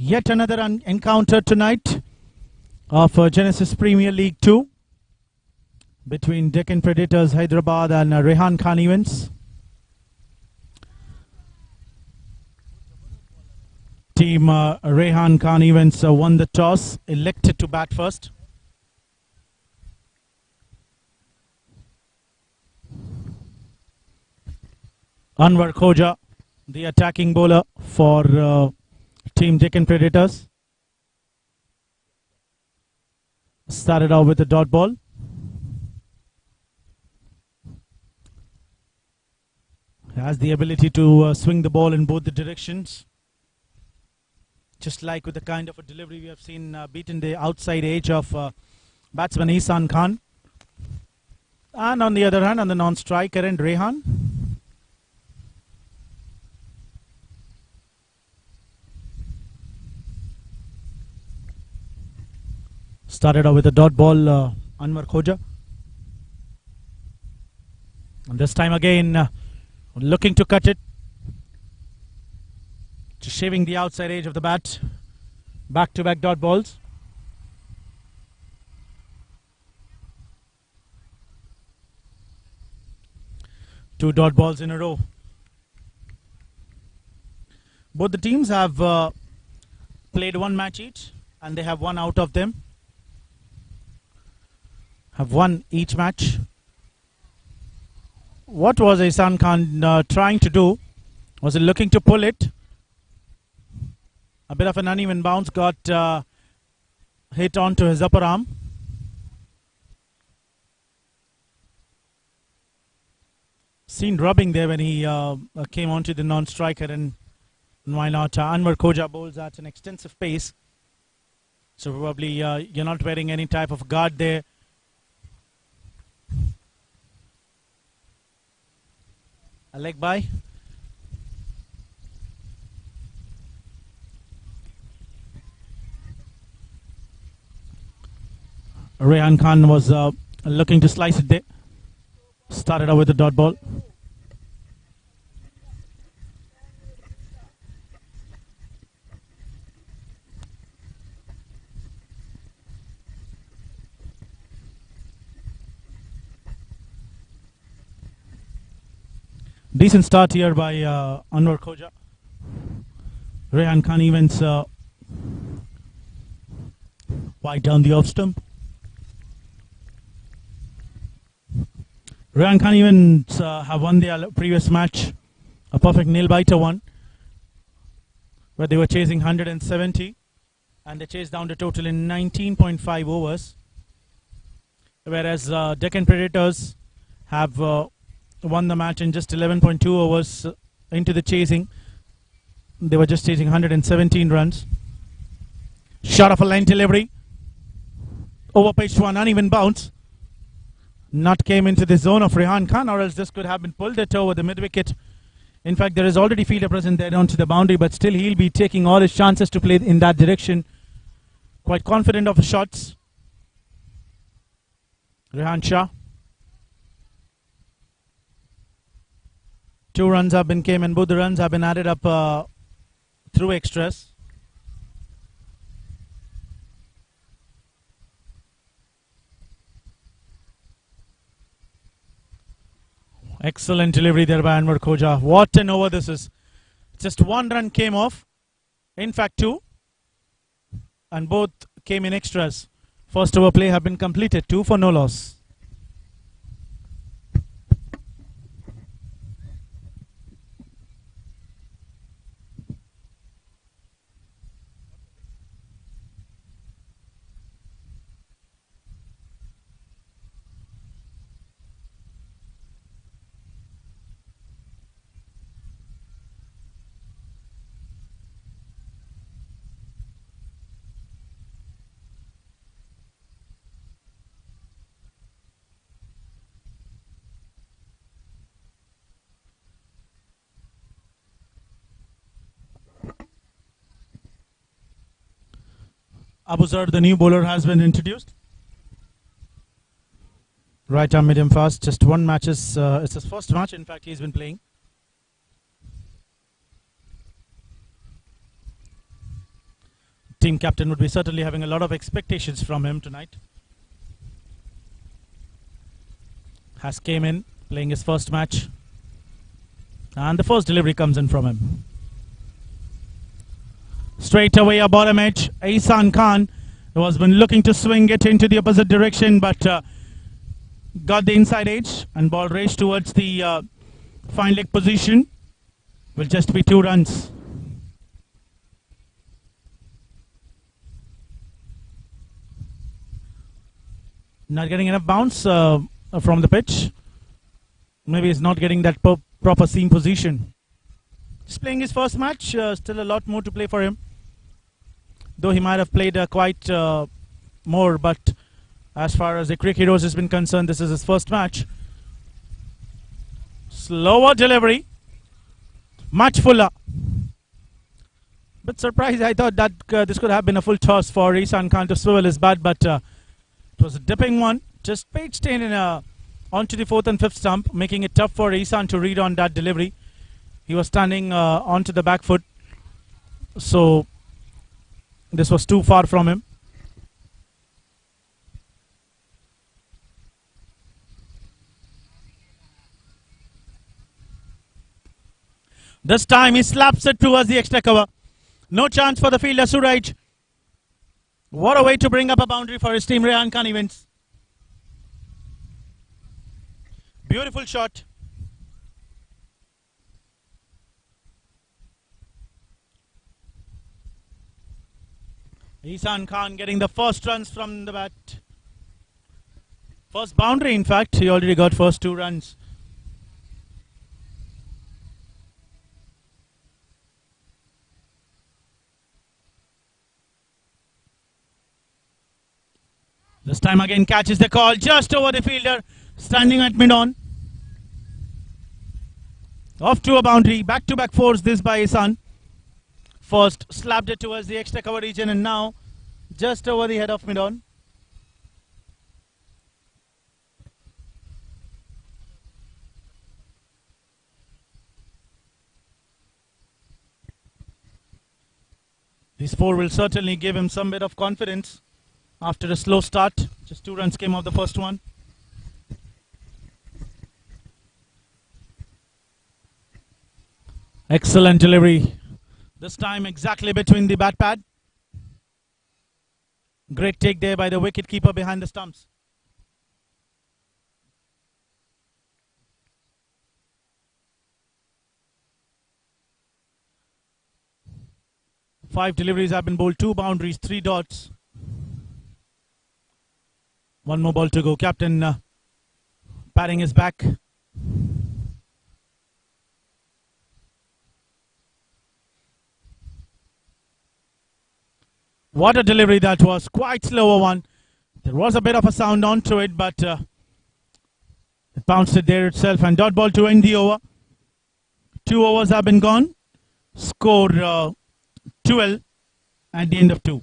Yet another encounter tonight of Genesis Premier League 2 between Deccan Predators Hyderabad and Rehan Khan Events. Team Rehan Khan Events won the toss, elected to bat first. Anwar Khoja, the attacking bowler for Team Deccan Predators. Started out with a dot ball. Has the ability to swing the ball in both the directions. Just like with the kind of a delivery we have seen, beaten the outside edge of batsman Ihsan Khan. And on the other hand, on the non-striker end, Rehan. Started out with a dot ball, Anwar Khoja. And this time again, looking to cut it. Just shaving the outside edge of the bat. Back-to-back dot balls. Two dot balls in a row. Both the teams have played one match each, and they have one out of them. Have won each match. What was Ihsan Khan trying to do? Was he looking to pull it? A bit of an uneven bounce got hit onto his upper arm. Seen rubbing there when he came onto the non-striker, and why not? Anwar Khoja bowls at an extensive pace. So probably you're not wearing any type of guard there. A leg by. Rehan Khan was looking to slice it there. Started out with the dot ball. Decent start here by Anwar Khoja. Rehan Khan Events wide down the off stump. Rehan Khan Events have won their previous match, a perfect nail-biter one, where they were chasing 170, and they chased down the total in 19.5 overs. Whereas Deccan Predators have won the match in just 11.2 overs into the chasing. They were just chasing 117 runs. Shot of a line delivery. Over pitch to an uneven bounce. Not came into the zone of Rehan Khan, or else this could have been pulled it over the mid-wicket. In fact, there is already fielder present there onto the boundary, but still he'll be taking all his chances to play in that direction. Quite confident of his shots. Rehan Shah. 2 runs have been came, and both the runs have been added up through extras. Excellent delivery there by Anwar Khoja. What an over this is. Just 1 run came off. In fact 2. And both came in extras. First over play have been completed. 2 for no loss. Abuzar, the new bowler, has been introduced. Right arm medium fast. Just 1 match. It's his first match. In fact, he's been playing. team captain would be certainly having a lot of expectations from him tonight. Has came in, playing his first match. And the first delivery comes in from him. Straight away a bottom edge. Ihsan Khan, who has been looking to swing it into the opposite direction, but got the inside edge and ball raced towards the fine leg position. Will just be 2 runs. Not getting enough bounce from the pitch. Maybe he's not getting that proper seam position. Just playing his first match. Still a lot more to play for him. Though he might have played quite more, but as far as the Cricket Heroes has been concerned, this is his first match. Slower delivery. Much fuller. Bit surprised. I thought that this could have been a full toss for Ihsan Khan to swivel his bat, but it was a dipping one. Just pitched in onto the 4th and 5th stump, making it tough for Ihsan to read on that delivery. He was standing onto the back foot, so this was too far from him. This time he slaps it towards the extra cover. No chance for the fielder Suraj. What a way to bring up a boundary for his team. Rehan Khan wins. Beautiful shot. Ihsan Khan getting the first runs from the bat. First boundary, in fact. He already got first 2 runs. This time again catches the call just over the fielder, standing at mid-on. Off to a boundary, back-to-back 4s this by Ihsan. First slapped it towards the extra cover region and now just over the head of mid-on. This 4 will certainly give him some bit of confidence. After a slow start, just 2 runs came off the first one. Excellent delivery. This time exactly between the bat pad. Great take there by the wicket keeper behind the stumps. Five deliveries have been bowled, 2 boundaries, 3 dots. 1 more ball to go. Captain patting his back. What a delivery that was. Quite slower one. There was a bit of a sound onto it, but it bounced it there itself. And dot ball to end the over. 2 overs have been gone. Score 12 at the end of 2.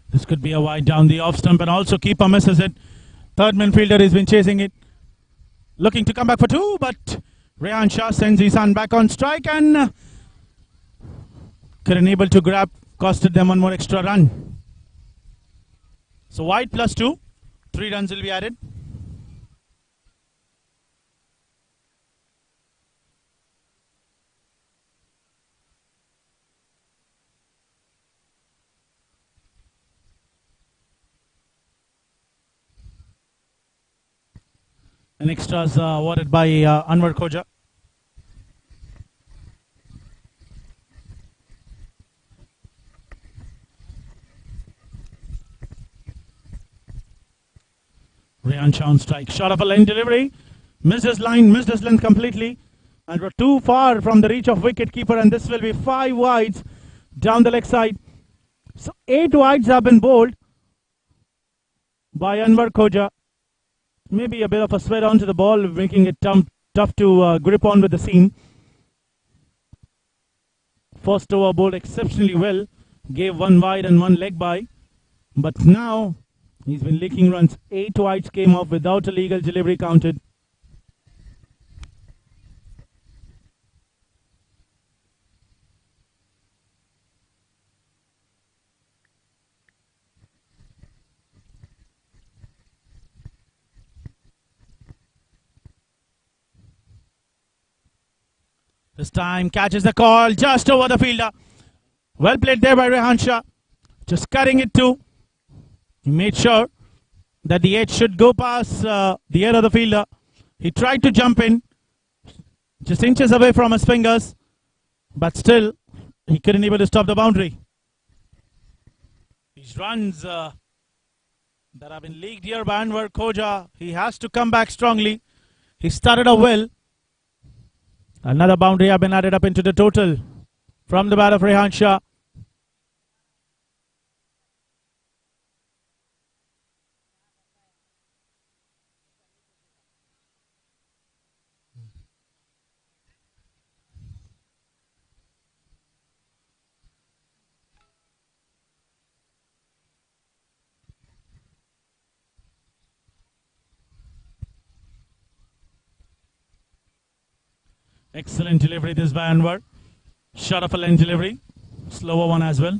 This could be a wide down the off stump, and also keeper misses it. Third man fielder has been chasing it. Looking to come back for 2, but Rehan Shah sends Ihsan back on strike and couldn't able to grab, costed them 1 more extra run. So wide plus 2, 3 runs will be added. And extras awarded by Anwar Khoja. Rehan on strike. Shot of a line delivery. Missed his line, missed his length completely. And we're too far from the reach of wicket keeper. And this will be 5 wides down the leg side. So 8 wides have been bowled by Anwar Khoja. Maybe a bit of a sweat onto the ball, making it tough to grip on with the seam. First over bowled exceptionally well. Gave 1 wide and 1 leg by. But now he's been leaking runs. 8 wides came off without a legal delivery counted. This time catches the call just over the fielder. Well played there by Rehan Shah. Just cutting it too. He made sure that the edge should go past the head of the fielder. He tried to jump in, just inches away from his fingers, but still he couldn't able to stop the boundary. These runs that have been leaked here by Anwar Khoja, he has to come back strongly. He started off well. Another boundary have been added up into the total from the bat of Rehan Shah. Excellent delivery this by Anwar. Shot of a length delivery. Slower one as well.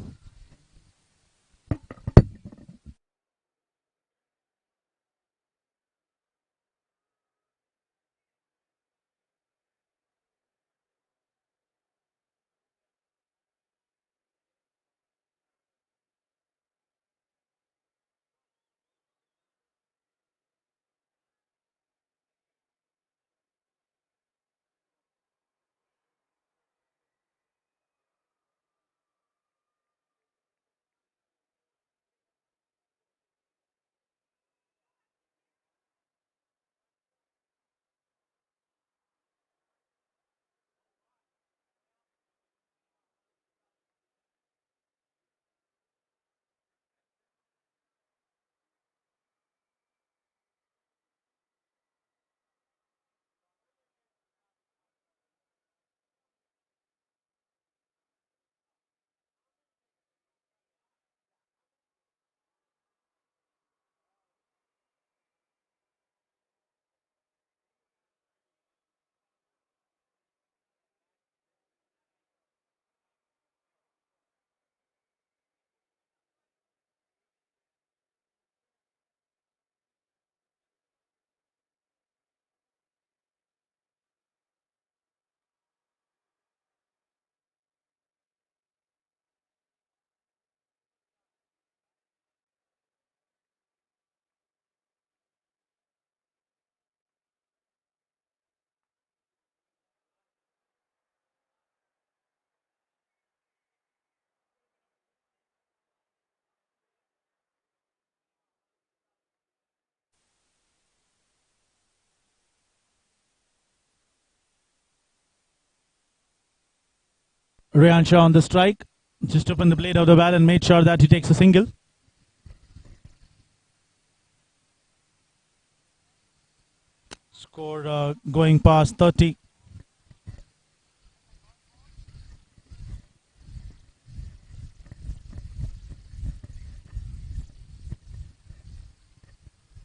Rehan Shah on the strike. Just opened the blade of the bat and made sure that he takes a single. Score going past 30.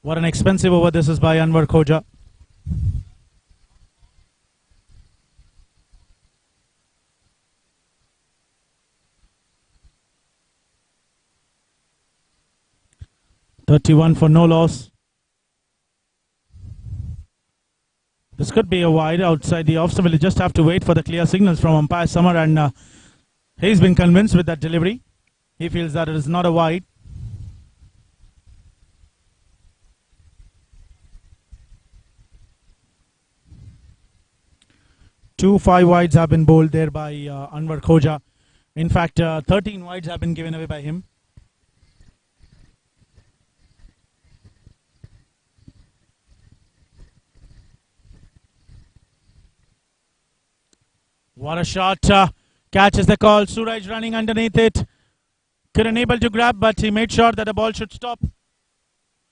What an expensive over this is by Anwar Khoja. .31 for no loss. This could be a wide outside the off, so we'll just have to wait for the clear signals from umpire Summer, and he's been convinced with that delivery. He feels that it is not a wide. Two 5 wides have been bowled there by Anwar Khoja. In fact, 13 wides have been given away by him. What a shot. Catches the call. Suraj running underneath it. Couldn't able to grab, but he made sure that the ball should stop.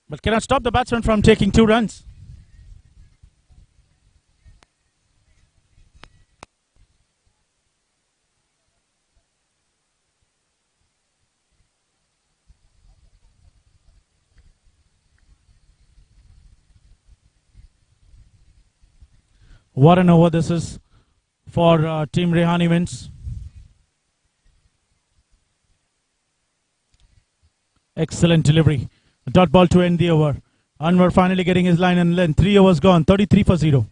But cannot stop the batsman from taking 2 runs. What an over this is for Team Rehan events. Excellent delivery. Dot ball to end the over. Anwar finally getting his line and length. 3 overs gone. 33 for 0.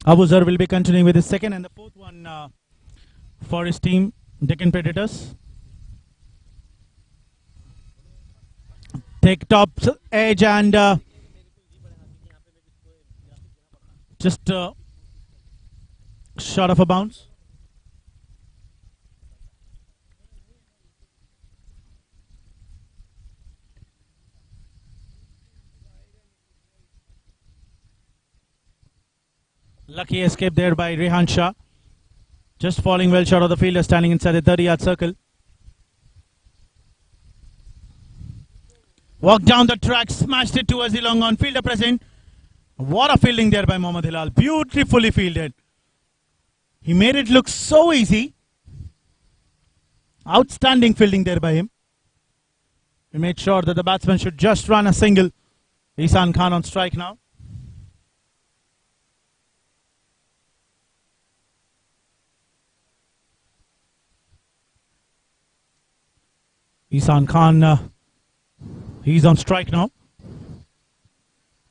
Abuzar will be continuing with his second and the fourth one for his team, Deccan Predators. Take top edge and just short of a bounce. Lucky escape there by Rehan Shah. Just falling well short of the fielder, standing inside the 30-yard circle. Walked down the track, smashed it towards the long on. Fielder present. What a fielding there by Mohammad Hilal. Beautifully fielded. He made it look so easy. Outstanding fielding there by him. He made sure that the batsman should just run a single. Ihsan Khan on strike now. Ihsan Khan, he's on strike now.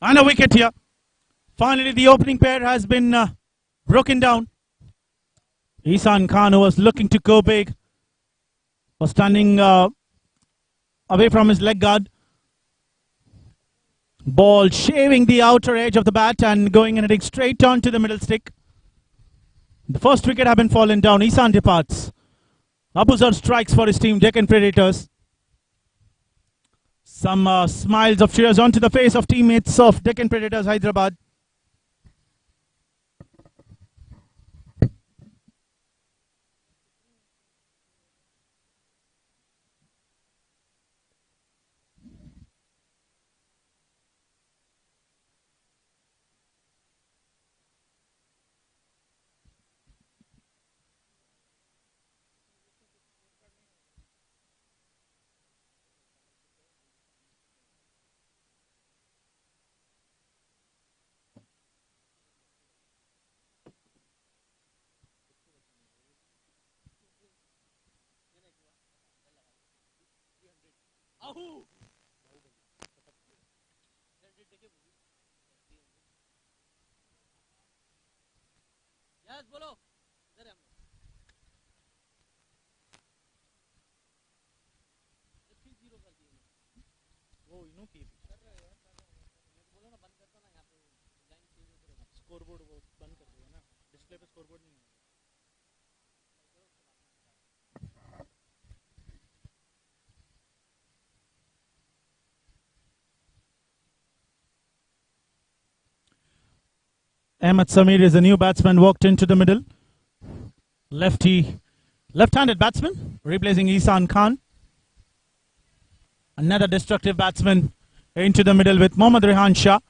And a wicket here. Finally, the opening pair has been broken down. Ihsan Khan, who was looking to go big, was standing away from his leg guard. Ball shaving the outer edge of the bat and going and hitting straight onto the middle stick. The first wicket had been fallen down. Ihsan departs. Abuzar strikes for his team, Deccan Predators. Some smiles of cheers onto the face of teammates of Deccan Predators, Hyderabad. Ahmed Samir is a new batsman, walked into the middle. Left-handed batsman, replacing Ihsan Khan. Another destructive batsman into the middle with Mohammad Rehan Shah.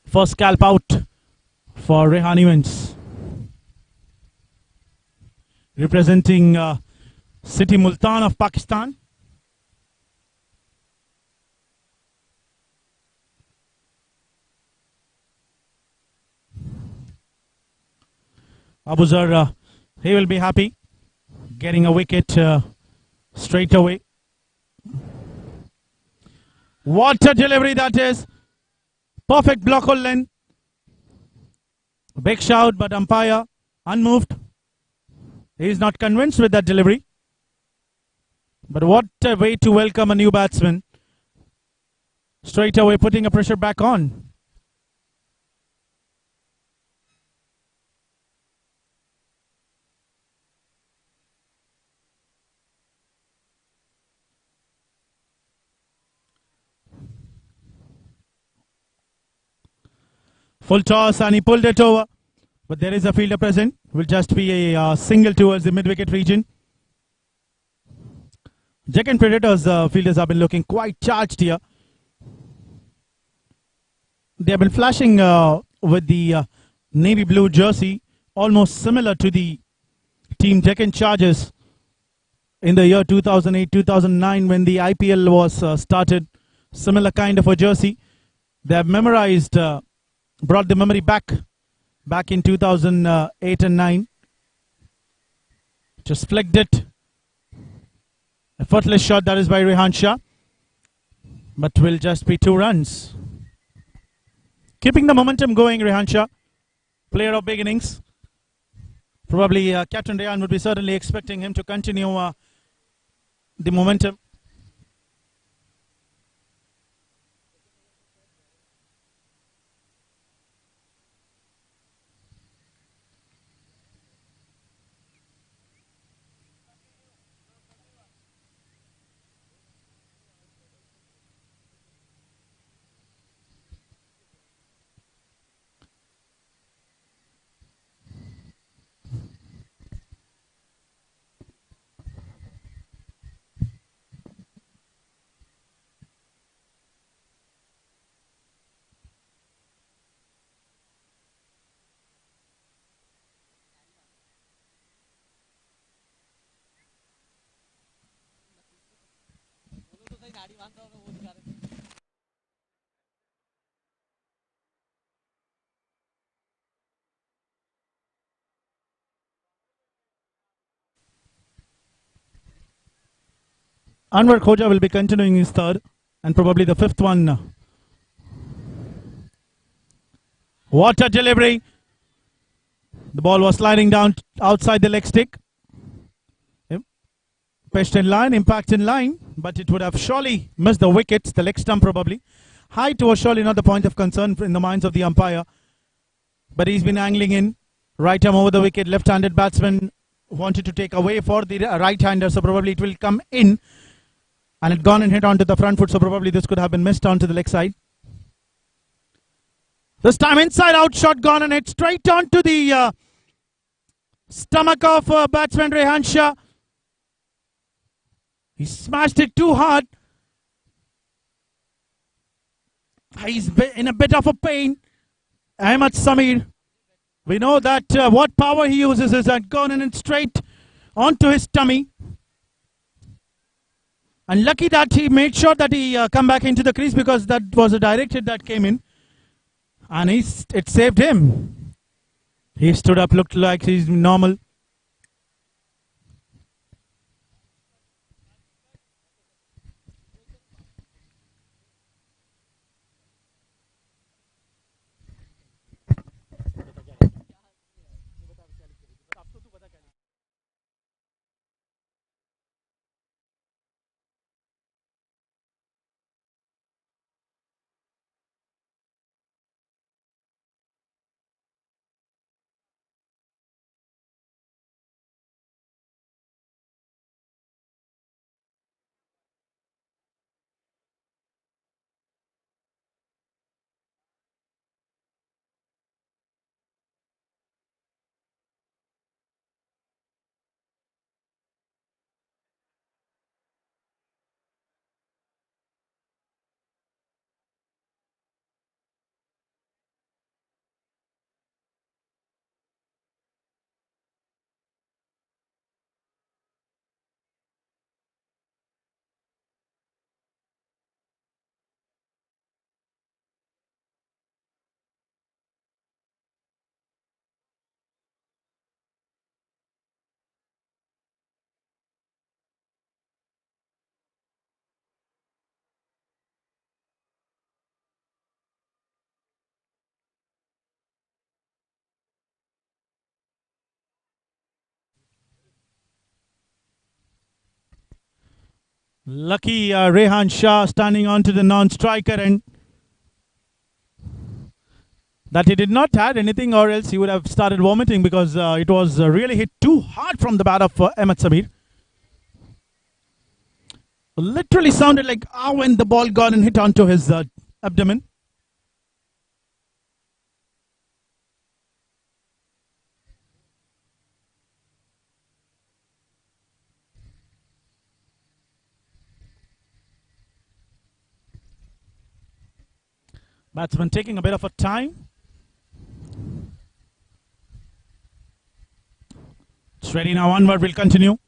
First scalp out for Rehan Events. Representing City Multan of Pakistan. Abuzar, he will be happy getting a wicket straight away. What a delivery that is. Perfect block hole length. Big shout, but umpire unmoved. He is not convinced with that delivery. But what a way to welcome a new batsman. Straight away putting a pressure back on. Full toss and he pulled it over. But there is a fielder present. Will just be a single towards the mid-wicket region. Deccan Predators fielders have been looking quite charged here. They have been flashing with the navy blue jersey, almost similar to the team Deccan Chargers in the year 2008-2009 when the IPL was started. Similar kind of a jersey. They have memorized, brought the memory back in 2008 and 9. Just flicked it. Effortless shot, that is by Rehan Shah. But will just be 2 runs. Keeping the momentum going, Rehan Shah. player of beginnings. Probably Captain Rehan would be certainly expecting him to continue the momentum. Anwar Khoja will be continuing his third and probably the fifth one. What a delivery! The ball was sliding down outside the leg stick. Pitched in line, impact in line, but it would have surely missed the wickets, the leg stump probably. Height was surely not the point of concern in the minds of the umpire. But he's been angling in. Right arm over the wicket, left-handed batsman wanted to take away for the right-hander, so probably it will come in. And it gone and hit onto the front foot, so probably this could have been missed onto the leg side. This time inside out shot gone and hit straight onto the stomach of batsman Rehan Shah. He smashed it too hard. He's in a bit of a pain. Ahmed Samir. We know that what power he uses is that gone and straight onto his tummy. And lucky that he made sure that he come back into the crease because that was a direct hit that came in. And it saved him. He stood up, looked like he's normal. Lucky Rehan Shah standing onto the non-striker and that he did not had anything or else he would have started vomiting because it was really hit too hard from the bat of Ahmed Samir. Literally sounded like when the ball got and hit onto his abdomen. Batsman taking a bit of a time. It's ready now, onward will continue.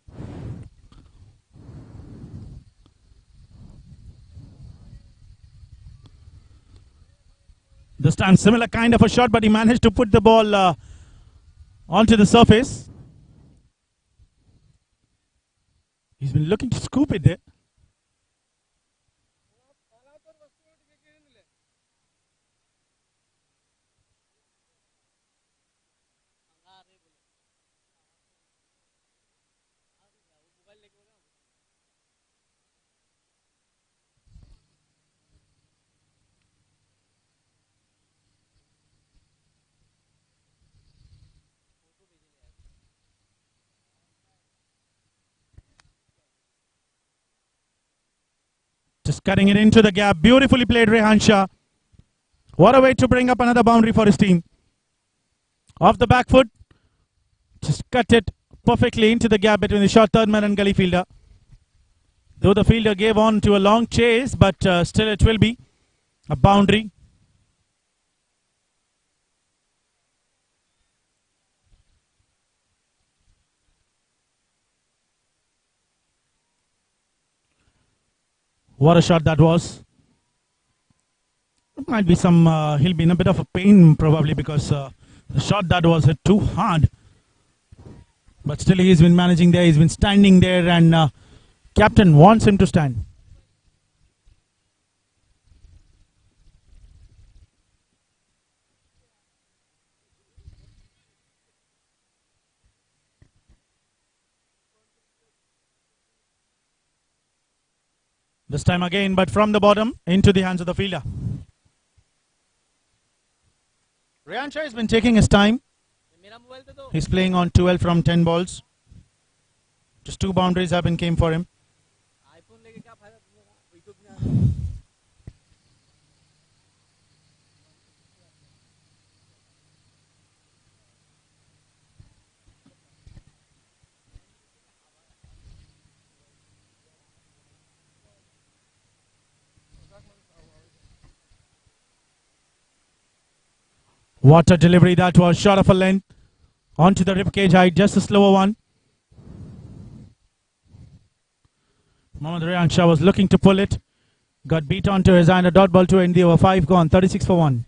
This time similar kind of a shot, but he managed to put the ball onto the surface. He's been looking to scoop it there. Just cutting it into the gap. Beautifully played, Rehan Shah. What a way to bring up another boundary for his team. Off the back foot. Just cut it perfectly into the gap between the short third man and gully fielder. Though the fielder gave on to a long chase, but still it will be a boundary. What a shot that was. It might be some, he'll be in a bit of a pain probably because the shot that was hit too hard. But still he's been managing there, he's been standing there, and captain wants him to stand. This time again, but from the bottom into the hands of the fielder. Rehan Shah has been taking his time. He's playing on 12 from 10 balls. Just 2 boundaries have been came for him. What a delivery that was, short of a length onto the ribcage height, just a slower one. Mohammad Rehan Shah was looking to pull it, got beat onto his hand, a dot ball to end the over, 5 gone, 36 for 1.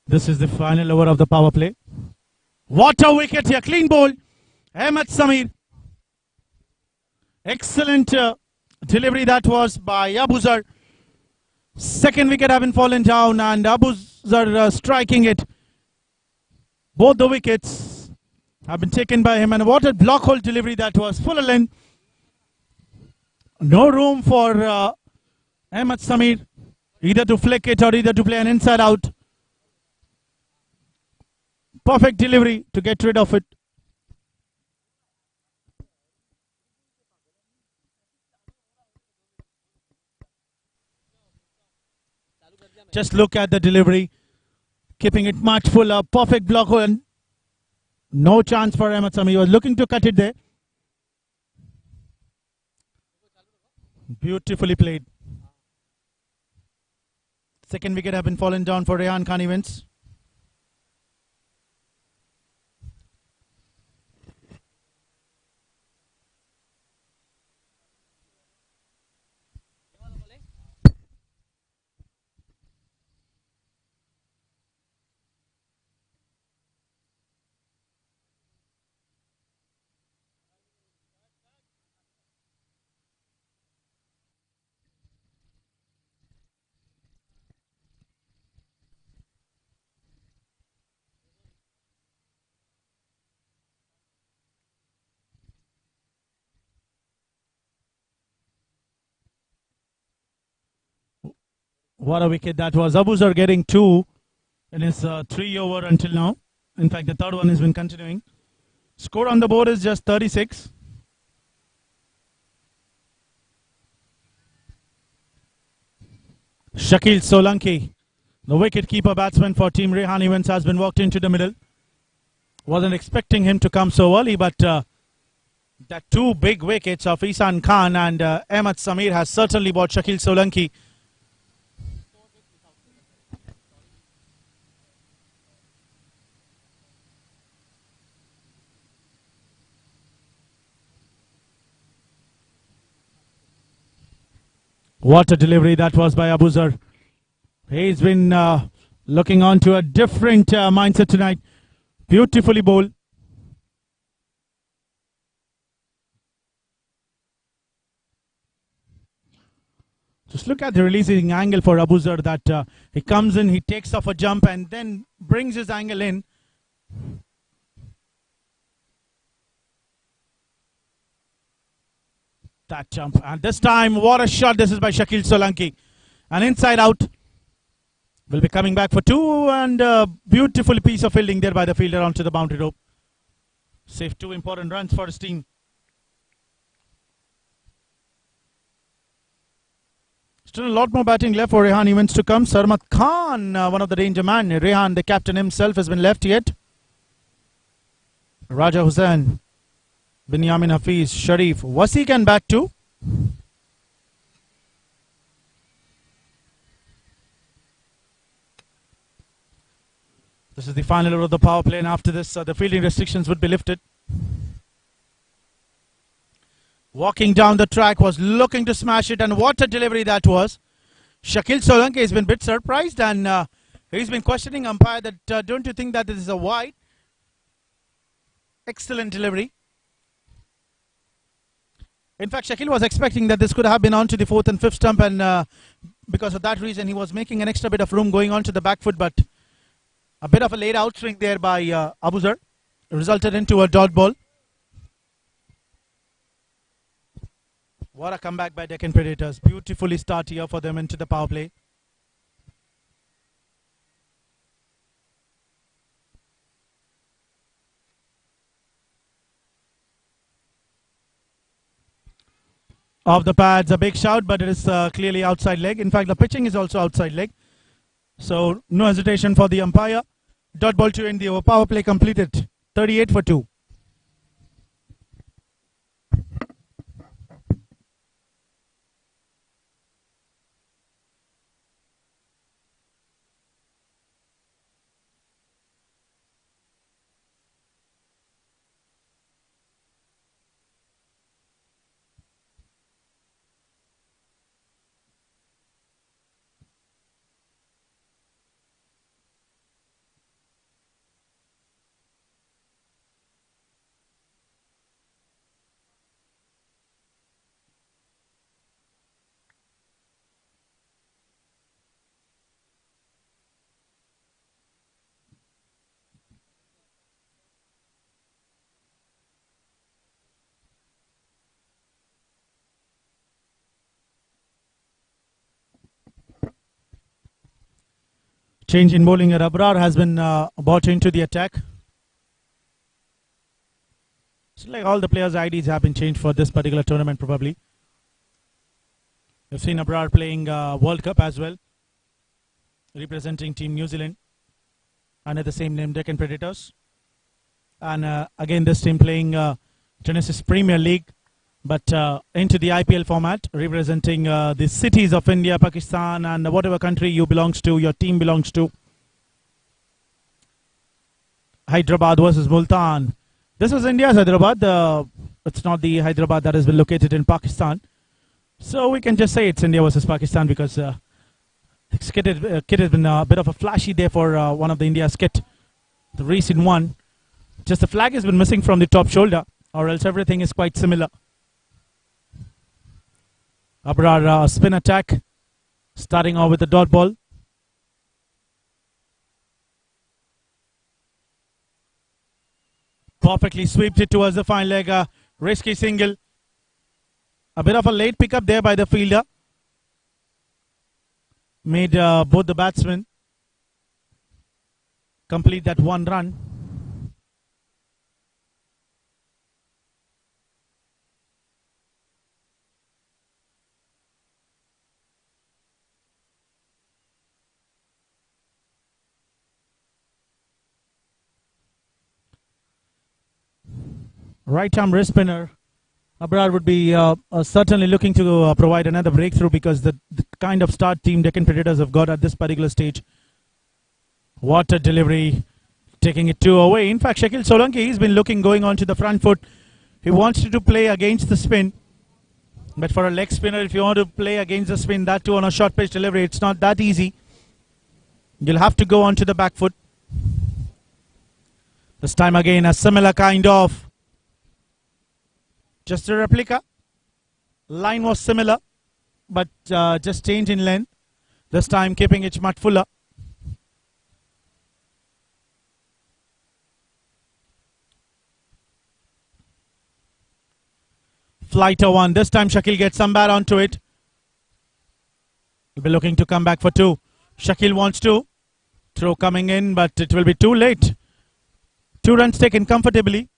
This is the final over of the power play. What a wicket here, clean ball. Ahmed Samir. Excellent delivery that was by Abuzar. Second wicket having fallen down and Abuzar striking it. Both the wickets have been taken by him, and what a block hole delivery that was, full of length. No room for Ahmed Samir, either to flick it or either to play an inside out. Perfect delivery to get rid of it. Just look at the delivery, keeping it much fuller. Perfect block and no chance for Ahmed Samir. He was looking to cut it there. Beautifully played. Second wicket have been fallen down for Rehan Khan events. What a wicket that was. Abuzar getting two in his 3 over until now. In fact, the third one has been continuing. Score on the board is just 36. Shakil Solanki, the wicket-keeper batsman for Team Rehan events, has been walked into the middle. Wasn't expecting him to come so early, but the two big wickets of Isan Khan and Ahmed Samir has certainly brought Shakil Solanki. What a delivery that was by Abuzar. He's been looking on to a different mindset tonight. Beautifully bowled. Just look at the releasing angle for Abuzar, that he comes in, he takes off a jump and then brings his angle in. That jump. And this time, what a shot this is by Shakil Solanki. An inside out. Will be coming back for two, and a beautiful piece of fielding there by the fielder onto the boundary rope. Saved two important runs for his team. Still a lot more batting left for Rehan events to come. Sarmat Khan, one of the danger man. Rehan, the captain himself, has been left yet. Raja Hussain, Binyamin Hafiz, Sharif, Wasi can bat too. This is the final over of the power play, and after this, the fielding restrictions would be lifted. Walking down the track, was looking to smash it, and what a delivery that was. Shakil Solanki has been a bit surprised, and he's been questioning umpire that don't you think that this is a wide? Excellent delivery. In fact, Shakil was expecting that this could have been onto the fourth and fifth stump, and because of that reason, he was making an extra bit of room going on to the back foot, but a bit of a late out swing there by Abuzar resulted into a dot ball. What a comeback by Deccan Predators. Beautifully start here for them into the power play. Off the pads, a big shout, but it is clearly outside leg. In fact, the pitching is also outside leg. So no hesitation for the umpire. Dot ball to end the over. Power play completed. 38 for 2. Change in bowling at Abrar has been brought into the attack. So like all the players' IDs have been changed for this particular tournament probably. We've seen Abrar playing World Cup as well, representing Team New Zealand under the same name Deccan Predators. And again this team playing Genesis Premier League, but into the IPL format, representing the cities of India, Pakistan and whatever country you belongs to, your team belongs to. Hyderabad versus Multan. This was India's Hyderabad. It's not the Hyderabad that has been located in Pakistan. So we can just say it's India versus Pakistan because the kit has been a bit of a flashy there for one of the India's kit, the recent one. Just the flag has been missing from the top shoulder, or else everything is quite similar. Abrar spin attack, starting off with the dot ball. Perfectly sweeps it towards the fine leg, risky single. A bit of a late pickup there by the fielder. Made both the batsmen complete that one run. Right arm wrist spinner. Abrar would be certainly looking to provide another breakthrough because the kind of start team Deccan Predators have got at this particular stage. What a delivery, taking it two away. In fact, Shakil Solanki, he's been looking going on to the front foot. He wants to play against the spin. But for a leg spinner, if you want to play against the spin, that too on a short pitch delivery, it's not that easy. You'll have to go on to the back foot. This time again, a similar kind of just a replica. Line was similar, but just change in length. This time keeping it much fuller. Flighter one. This time Shakil gets some bat onto it. He'll be looking to come back for two. Shakil wants to. Throw coming in, but it will be too late. 2 runs taken comfortably.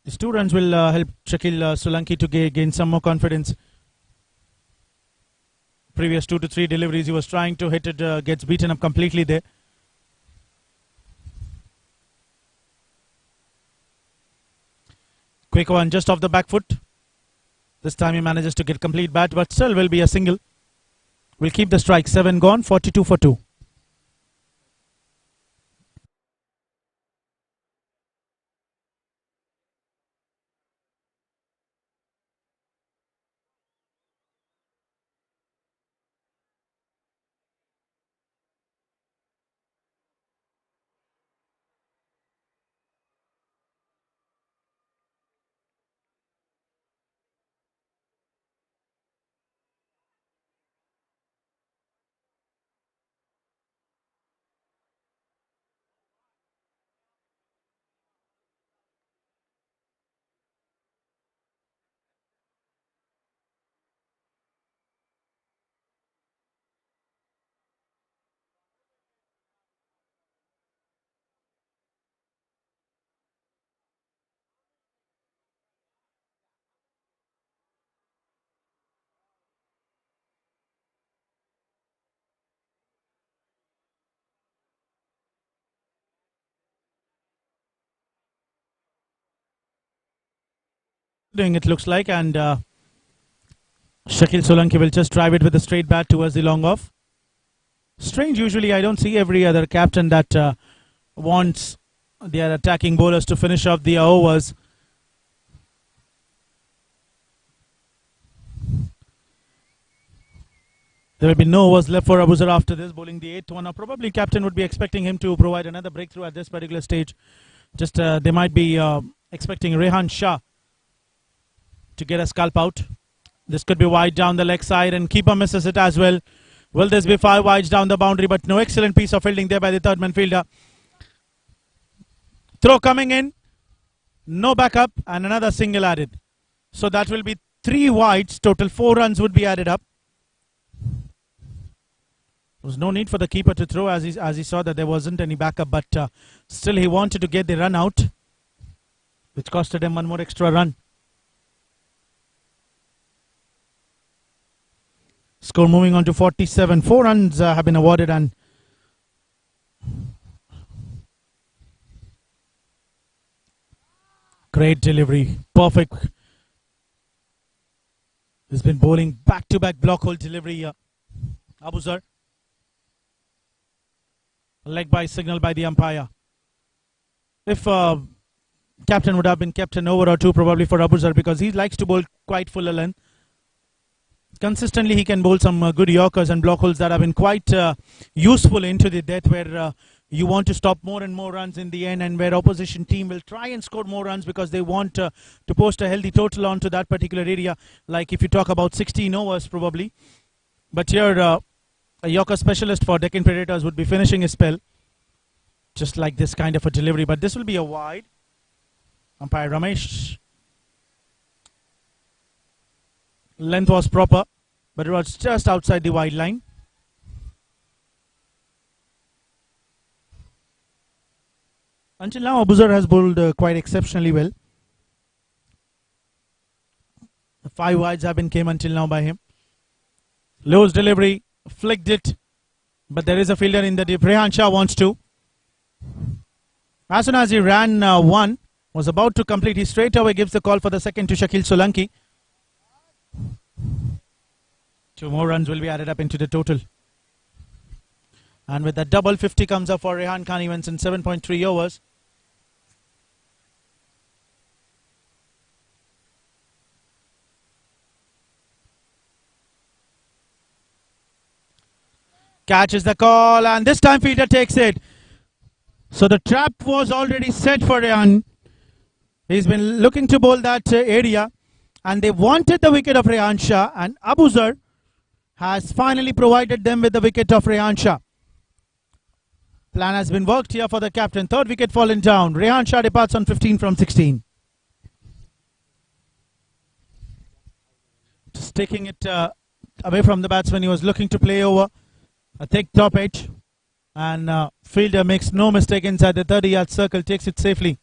These 2 runs will help Shakil Solanki to gain some more confidence. Previous 2 to 3 deliveries, he was trying to hit it, gets beaten up completely there. Quick one just off the back foot. This time he manages to get complete bat, but still will be a single. We'll keep the strike. 7 gone, 42 for 2. Doing it looks like, and Shakil Solanki will just drive it with a straight bat towards the long off. Strange, usually I don't see every other captain that wants their attacking bowlers to finish off the overs. There will be no overs left for Abuzar after this, bowling the 8th one. Now, probably captain would be expecting him to provide another breakthrough at this particular stage. Just they might be expecting Rehan Shah to get a scalp out. This could be wide down the leg side, and keeper misses it as well. Will this be 5 wides down the boundary? But no, excellent piece of fielding there by the third man fielder. Throw coming in. No backup and another single added. So that will be 3 wides. Total 4 runs would be added up. There was no need for the keeper to throw as he saw that there wasn't any backup, but still he wanted to get the run out, which costed him one more extra run. Score moving on to 47. 4 runs have been awarded, and great delivery. Perfect. He's been bowling back-to-back block hole delivery. Abuzar. Leg by signal by the umpire. If captain would have been kept an over or two probably for Abuzar, because he likes to bowl quite full length. Consistently he can bowl some good Yorkers and block holes that have been quite useful into the death, where you want to stop more and more runs in the end, and where opposition team will try and score more runs because they want to post a healthy total onto that particular area, like if you talk about 16 overs probably. But here a Yorker specialist for Deccan Predators would be finishing his spell just like this kind of a delivery, but this will be a wide. Umpire Ramesh. Length was proper, but it was just outside the wide line. Until now, Abuzar has bowled quite exceptionally well. The 5 wides have been came until now by him. Lowe's delivery, flicked it, but there is a fielder in the deep. Rehan Shah wants to. As soon as he ran one, was about to complete, he straight away gives the call for the second to Shakil Solanki. 2 more runs will be added up into the total. And with that double, 50 comes up for Rehan Khan Evans in 7.3 overs. Catches the call, and this time fielder takes it. So the trap was already set for Rehan. He's been looking to bowl that area, and they wanted the wicket of Rehan Shah, and Abuzar has finally provided them with the wicket of Rehan Shah. Plan has been worked here for the captain. 3rd wicket fallen down. Rehan Shah departs on 15 from 16. Just taking it away from the batsman. He was looking to play over a thick top edge, and fielder makes no mistake inside the 30-yard circle, takes it safely.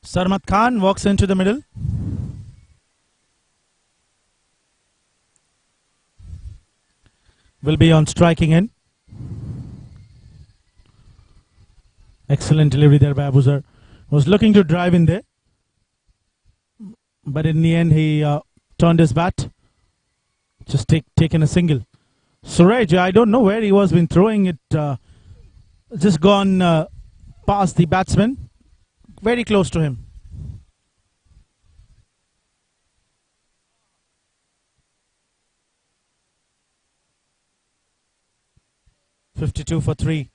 Sarmat Khan walks into the middle. Will be on striking end. Excellent delivery there by Abuzar. Was looking to drive in there, but in the end he turned his bat. Just taken a single. Suraj, I don't know where he was been throwing it. Just gone past the batsman. Very close to him. .52 for 3.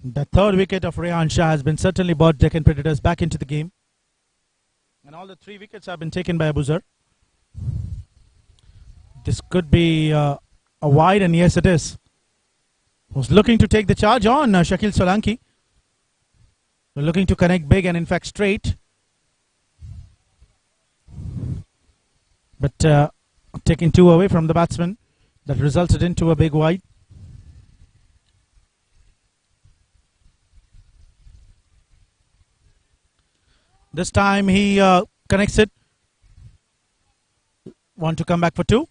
The 3rd wicket of Rehan Shah has been certainly brought Deccan Predators back into the game. And all the 3 wickets have been taken by Abuzar. This could be a wide, and yes, it is. Was looking to take the charge on Shakil Solanki. Looking to connect big and in fact straight. But taking 2 away from the batsman. That resulted into a big wide. This time he connects it. Want to come back for 2.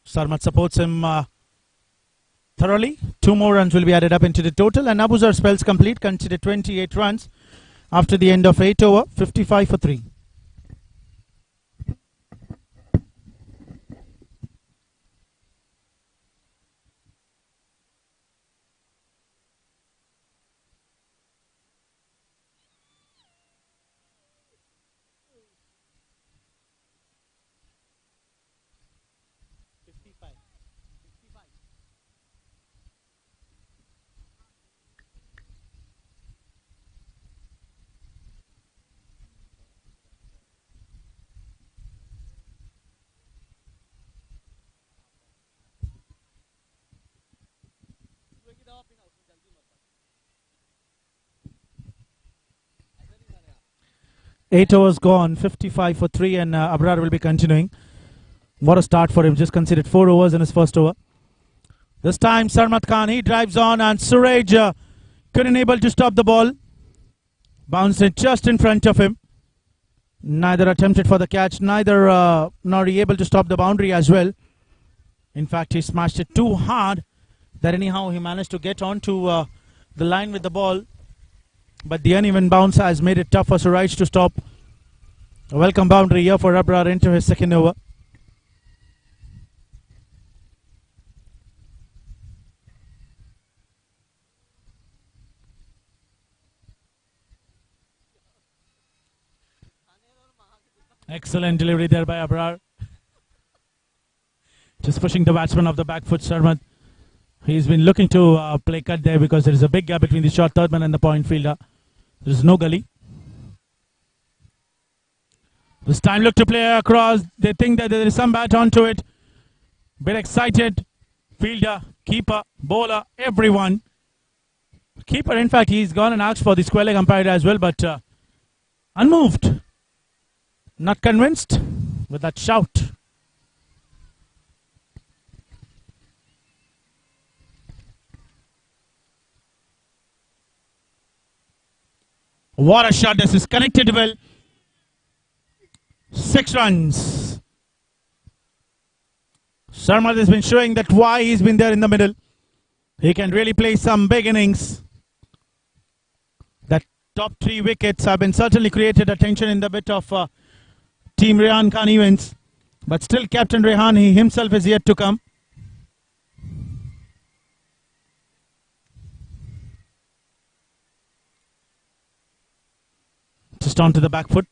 Sarmat supports him thoroughly. 2 more runs will be added up into the total. And Abuzar spells complete. Considered 28 runs after the end of 8 over. 55 for 3. Eight overs gone, 55 for 3, and Abrar will be continuing. What a start for him, just conceded 4 overs in his first over. This time Sarmat Khan, he drives on, and Suraj couldn't able to stop the ball. Bounced it just in front of him. Neither attempted for the catch, neither nor he able to stop the boundary as well. In fact, he smashed it too hard that anyhow he managed to get onto the line with the ball. But the uneven bounce has made it tough for Suraj to stop. A welcome boundary here for Abrar into his second over. Excellent delivery there by Abrar. Just pushing the batsman off the back foot, Sarmat. He's been looking to play cut there because there is a big gap between the short third man and the point fielder. There is no gully. This time look to play across. They think that there is some bat onto it. Bit excited. Fielder, keeper, bowler, everyone. Keeper, in fact, he's gone and asked for the square leg umpire as well, but unmoved. Not convinced with that shout. What a shot. This is connected well. 6 runs. Sarmat has been showing that why he's been there in the middle. He can really play some big innings. That top 3 wickets have been certainly created attention in the bit of Team Rehan Khan events. But still Captain Rehan, he himself is yet to come. Just onto the back foot.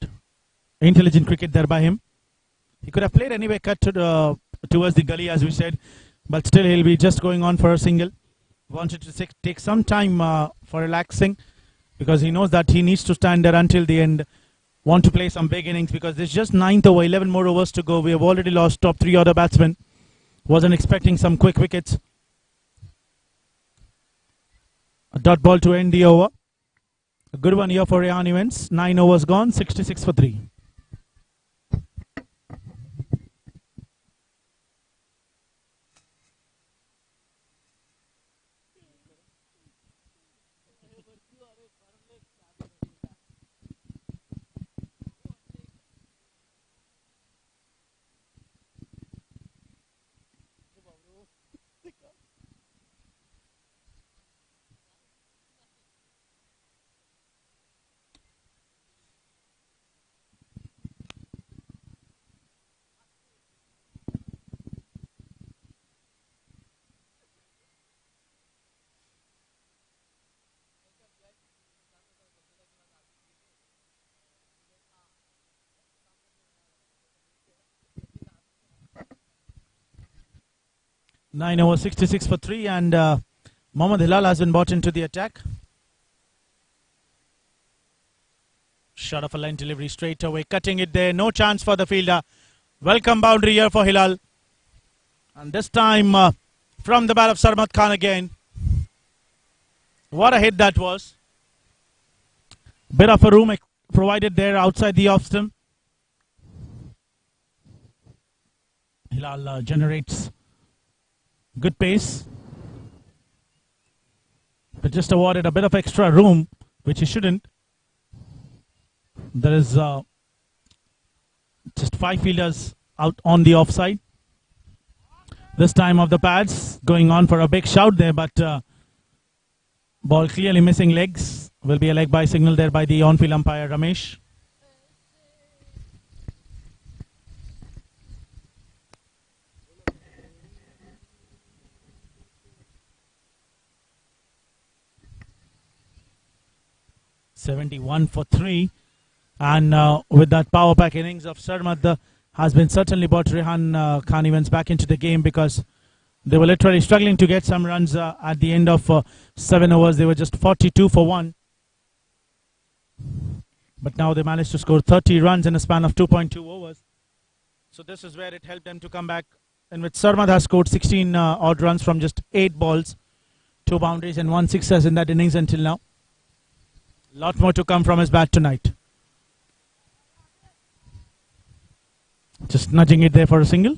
Intelligent cricket there by him. He could have played anyway, cut to towards the gully as we said. But still he'll be just going on for a single. Wanted to take some time for relaxing. Because he knows that he needs to stand there until the end. Want to play some big innings because there's just 9th over, 11 more overs to go. We have already lost top 3 other batsmen. Wasn't expecting some quick wickets. A dot ball to end the over. A good one here for Rehan events. 9 overs gone, 66 for 3. Nine over 66 for 3, and Mohammad Hilal has been brought into the attack. shot of a line delivery straight away, cutting it there. No chance for the fielder. Welcome boundary here for Hilal. And this time from the bat of Sarmat Khan again. What a hit that was. Bit of a room provided there outside the off stump. Hilal generates good pace, but just awarded a bit of extra room, which he shouldn't. There is just 5 fielders out on the offside. This time of the pads going on for a big shout there, but ball clearly missing legs. Will be a leg by signal there by the on-field umpire Ramesh. .71 for 3, and with that power pack innings of Sarmat has been certainly brought Rehan Khan events back into the game, because they were literally struggling to get some runs at the end of 7 overs. They were just 42 for 1. But now they managed to score 30 runs in a span of 2.2 overs. So this is where it helped them to come back, in which Sarmat has scored 16 odd runs from just 8 balls, 2 boundaries and 1 sixes in that innings until now. Lot more to come from his bat tonight. Just nudging it there for a single.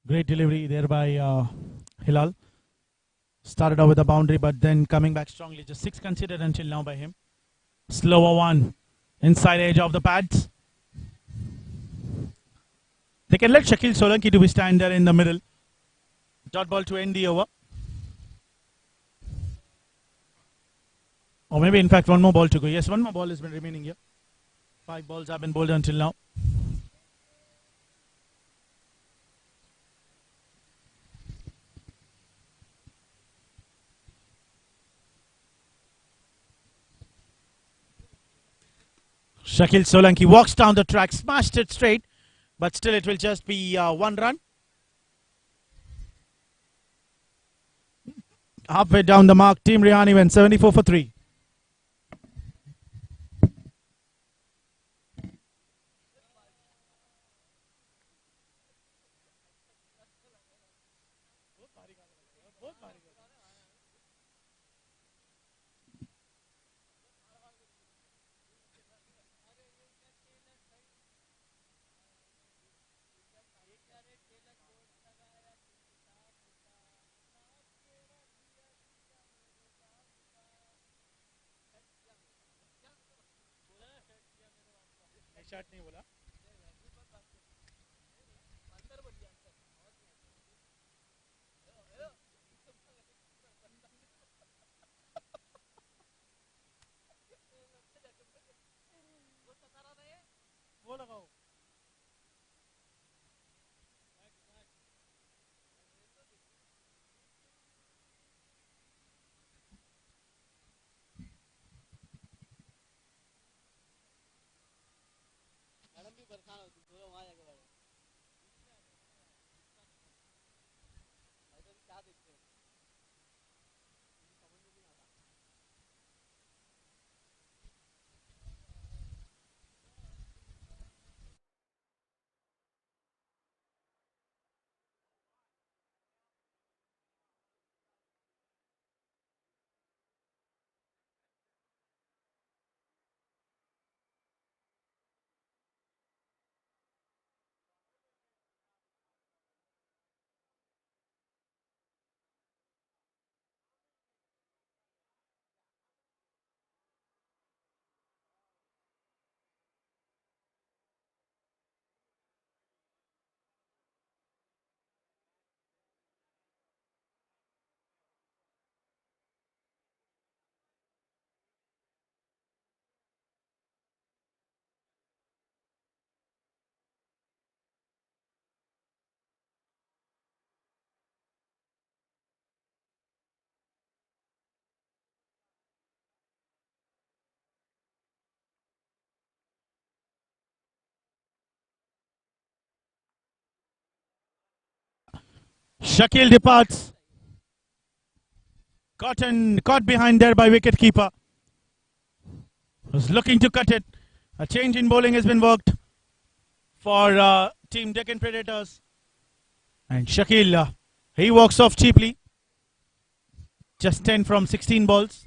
Great delivery there by Hilal. Started out with a boundary, but then coming back strongly. Just 6 considered until now by him. Slower one. Inside edge of the pads. They can let Shakil Solanki to be stand there in the middle. Dot ball to end the over. Or maybe in fact one more ball to go. Yes, one more ball has been remaining here. 5 balls have been bowled until now. Shakil Solanki walks down the track, smashed it straight, but still it will just be 1 run. Halfway down the mark, Team Rehan went 74 for 3. Shakil departs. Caught behind there by wicketkeeper. Was looking to cut it. A change in bowling has been worked for Team Deccan Predators. And Shakil, he walks off cheaply. Just 10 from 16 balls.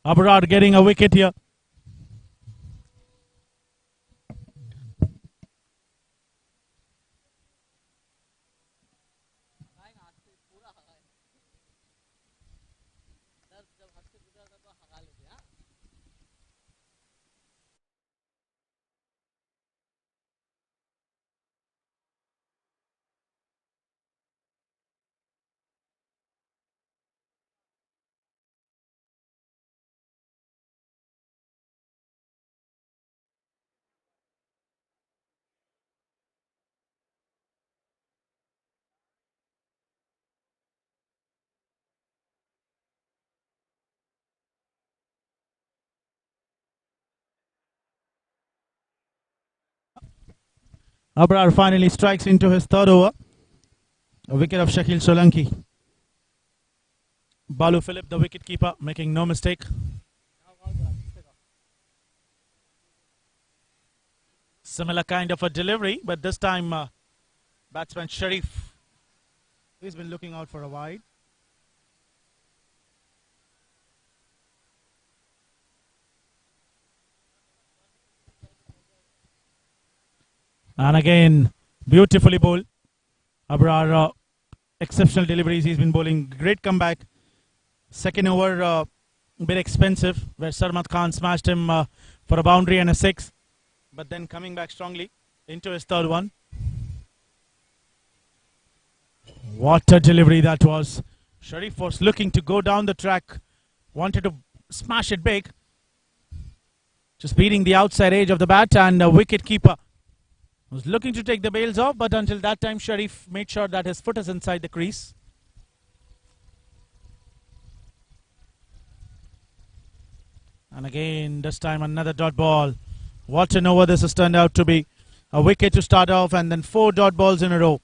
Abrar getting a wicket here. Abrar finally strikes into his third over. A wicket of Shakil Solanki. Balu Philip, the wicketkeeper, making no mistake. Similar kind of a delivery, but this time batsman Sharif, he's been looking out for a wide. And again, beautifully bowled. Abrar, exceptional deliveries. He's been bowling. Great comeback. Second over, a bit expensive, where Sarmat Khan smashed him for a boundary and a six. But then coming back strongly into his third one. What a delivery that was. Sharif was looking to go down the track. Wanted to smash it big. Just beating the outside edge of the bat, and a wicketkeeper was looking to take the bails off, but until that time Sharif made sure that his foot is inside the crease. And again, this time another dot ball. What an over this has turned out to be. A wicket to start off, and then 4 dot balls in a row.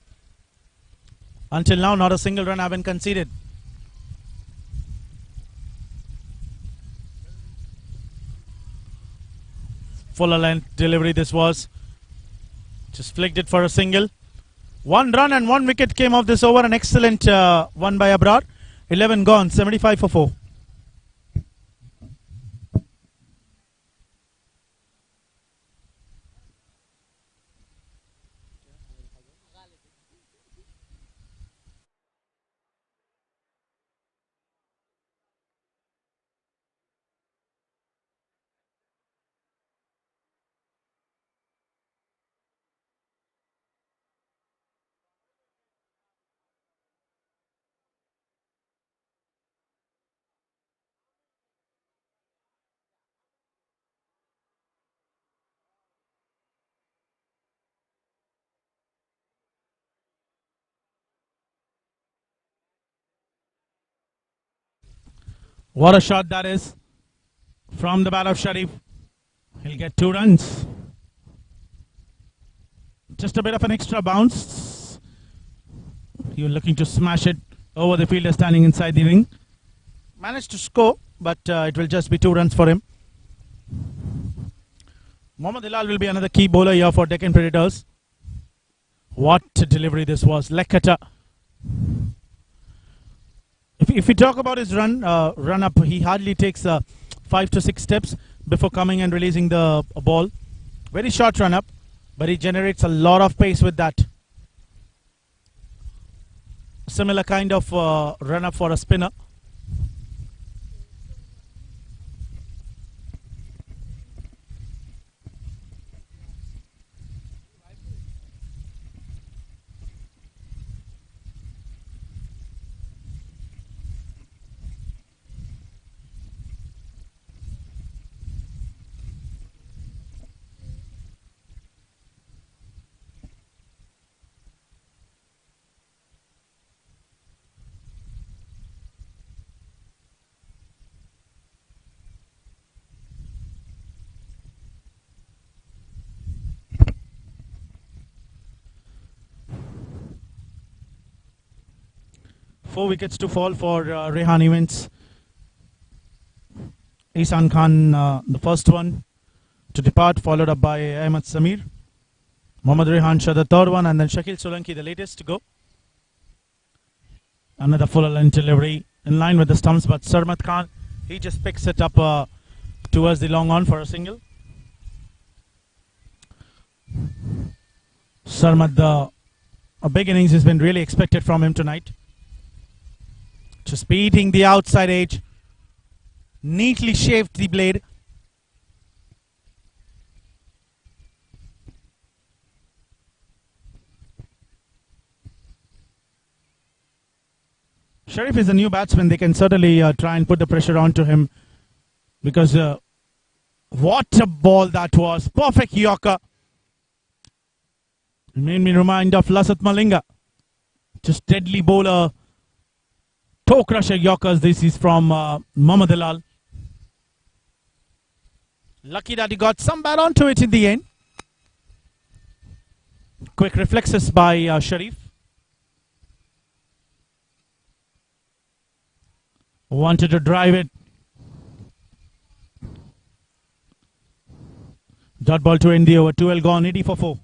Until now, not a single run have been conceded. Fuller length delivery this was. Just flicked it for a single. 1 run and 1 wicket came off this over. An excellent one by Abrar. 11 gone, 75 for 4. What a shot that is from the bat of Sharif. He'll get 2 runs. Just a bit of an extra bounce. You're looking to smash it over the fielder standing inside the ring. Managed to score, but it will just be 2 runs for him. Mohammad Hilal will be another key bowler here for Deccan Predators. What a delivery this was. Leg cutter. If we talk about his run up, he hardly takes 5 to 6 steps before coming and releasing the ball. Very short run up, but he generates a lot of pace with that. Similar kind of run up for a spinner. 4 wickets to fall for Rehan Events. Ihsan Khan, the first one to depart, followed up by Ahmed Samir. Mohammad Rehan Shah, the third one, and then Shakil Solanki, the latest to go. Another full length delivery in line with the stumps, but Sarmat Khan, he just picks it up towards the long on for a single. Sarmat, a big innings has been really expected from him tonight. Just beating the outside edge. Neatly shaved the blade. Sharif is a new batsman. They can certainly try and put the pressure onto him, because what a ball that was. Perfect Yorker. It made me remind of Lasat Malinga. Just deadly bowler. Toe crusher Yorkers. This is from Mohammad Hilal. Lucky that he got some bat onto it in the end. Quick reflexes by Sharif. Wanted to drive it. Dot ball to end the over. 12 gone. 80 for 4.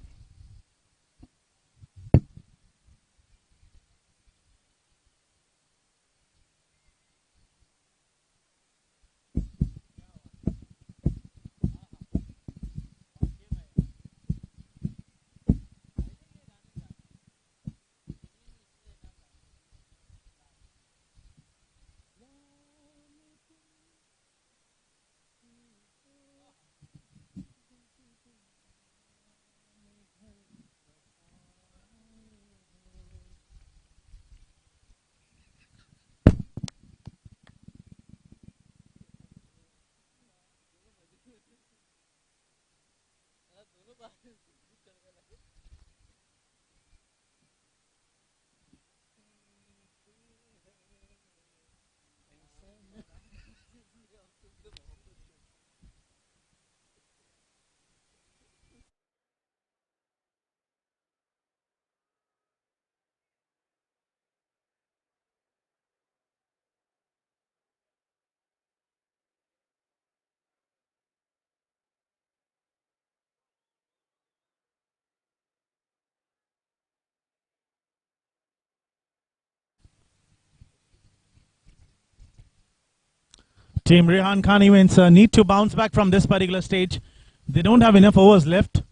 Team Rehan Khan Events need to bounce back from this particular stage. They don't have enough overs left.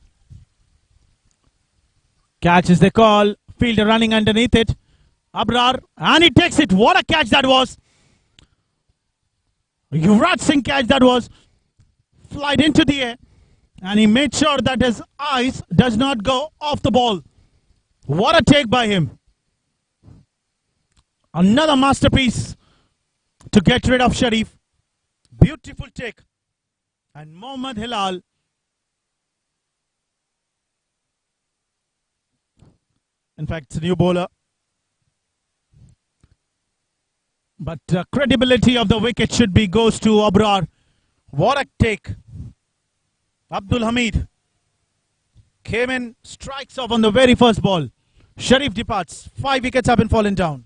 Catch is the call. Fielder running underneath it. Abrar, and he takes it. What a catch that was. Yuvraj Singh catch that was. Flight into the air. And he made sure that his eyes does not go off the ball. What a take by him. Another masterpiece to get rid of Sharif. Beautiful take. And Mohammad Hilal. In fact, it's a new bowler. But credibility of the wicket should be goes to Abrar. What a take. Abdul Hamid came in, strikes off on the very first ball. Sharif departs. 5 wickets have been fallen down.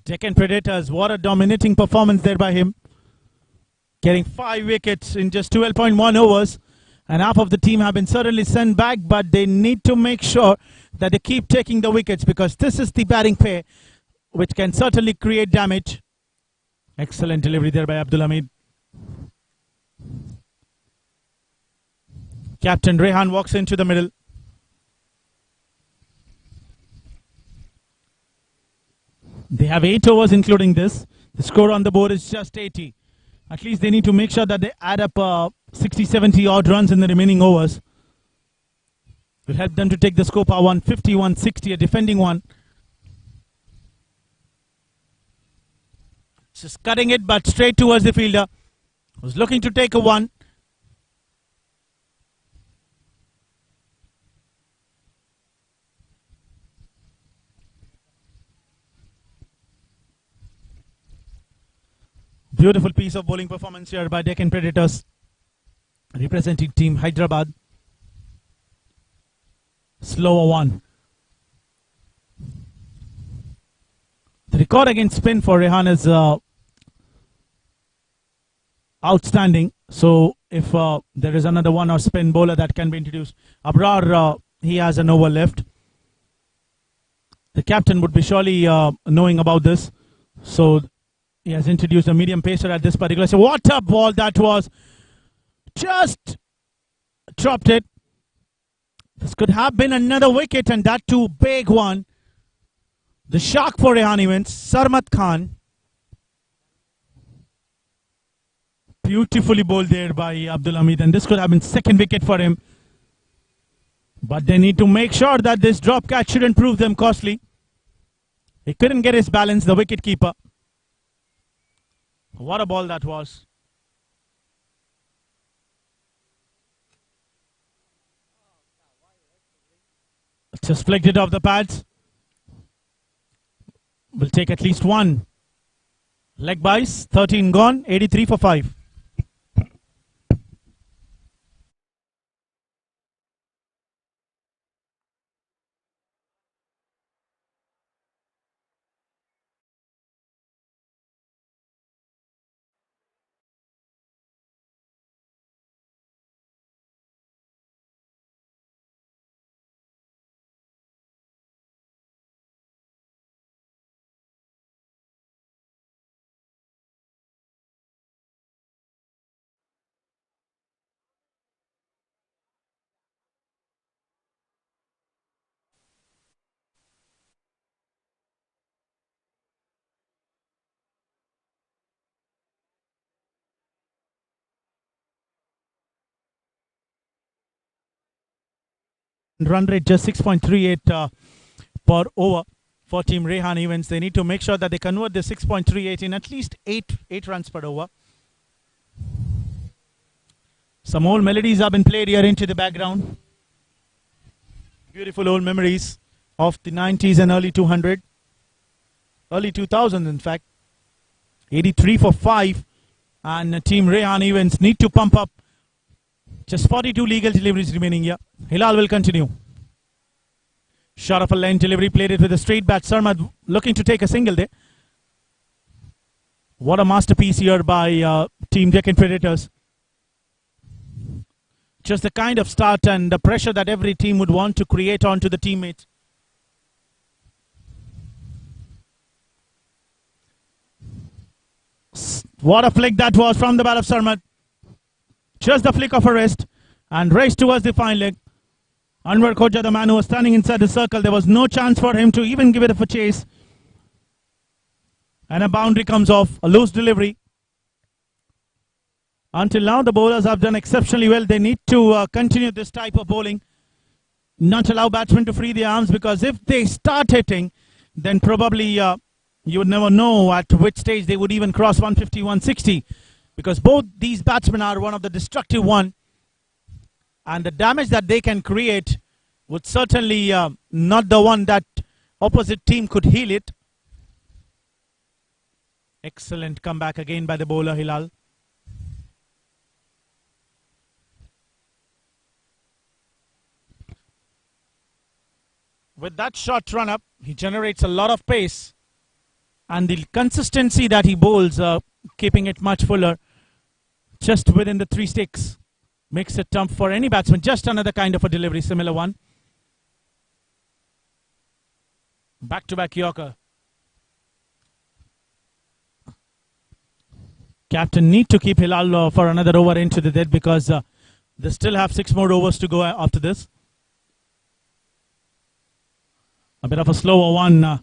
Deccan Predators, what a dominating performance there by him. Getting 5 wickets in just 12.1 overs. And half of the team have been certainly sent back, but they need to make sure that they keep taking the wickets, because this is the batting pair which can certainly create damage. Excellent delivery there by Abdul Hamid. Captain Rehan walks into the middle. They have 8 overs including this. The score on the board is just 80. At least they need to make sure that they add up 60, 70 odd runs in the remaining overs. Will help them to take the score par 150, 160, a defending one. Just cutting it, but straight towards the fielder. Was looking to take a one. Beautiful piece of bowling performance here by Deccan Predators, representing team Hyderabad. Slower one. The record against spin for Rehan is outstanding. So if there is another one or spin bowler that can be introduced, Abrar, he has an over left. The captain would be surely knowing about this. So he has introduced a medium pacer at this particular. So what a ball that was! Just dropped it. This could have been another wicket, and that too big one. The shark for Rehan events, Sarmat Khan. Beautifully bowled there by Abdul Hamid, and this could have been second wicket for him. But they need to make sure that this drop catch shouldn't prove them costly. He couldn't get his balance, the wicket keeper. What a ball that was. Just flicked it off the pads. Will take at least one. Leg byes, 13 gone, 83 for 5. Run rate just 6.38 per over for Team Rehan events. They need to make sure that they convert the 6.38 in at least 8 runs per over. Some old melodies have been played here into the background. Beautiful old memories of the 90s and early 200. Early 2000s, in fact. 83 for 5. And Team Rehan events need to pump up. Just 42 legal deliveries remaining here. Hilal will continue. Shot of a lane delivery, played it with a straight bat. Sarmad looking to take a single there. What a masterpiece here by Team Deccan Predators. Just the kind of start and the pressure that every team would want to create onto the teammates. What a flick that was from the bat of Sarmad. Just the flick of a wrist and race towards the fine leg. Anwar Khoja, the man who was standing inside the circle, there was no chance for him to even give it a chase. And a boundary comes off, a loose delivery. Until now, the bowlers have done exceptionally well. They need to continue this type of bowling. Not allow batsmen to free their arms, because if they start hitting, then probably you would never know at which stage they would even cross 150, 160. Because both these batsmen are one of the destructive one. And the damage that they can create would certainly not the one that opposite team could heal it. Excellent comeback again by the bowler Hilal. With that short run up, he generates a lot of pace. And the consistency that he bowls, keeping it much fuller, just within the 3 sticks, makes it tough for any batsman. Just another kind of a delivery, similar one. Back-to-back Yorker. Captain need to keep Hilal for another over into the dead, because They still have 6 more overs to go after this. A bit of a slower one.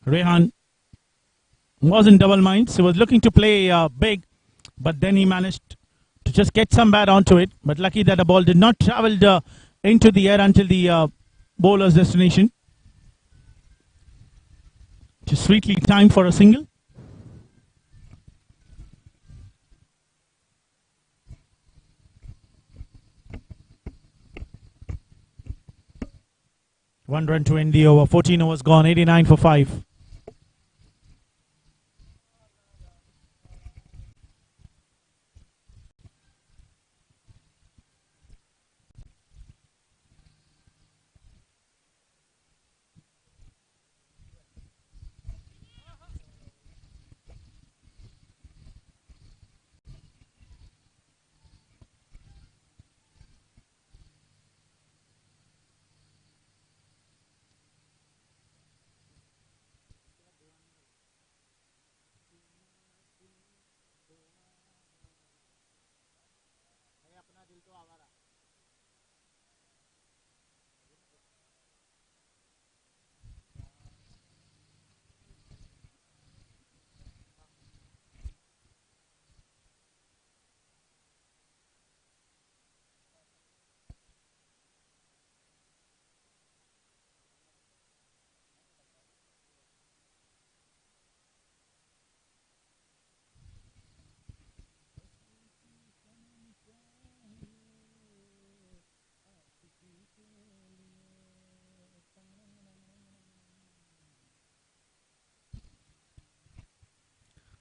Rehan was in double minds. He was looking to play big, but then he managed to just get some bat onto it. But lucky that the ball did not travel into the air until the bowler's destination. Just sweetly timed for a single. One run to end the over. 14 overs gone. 89 for 5.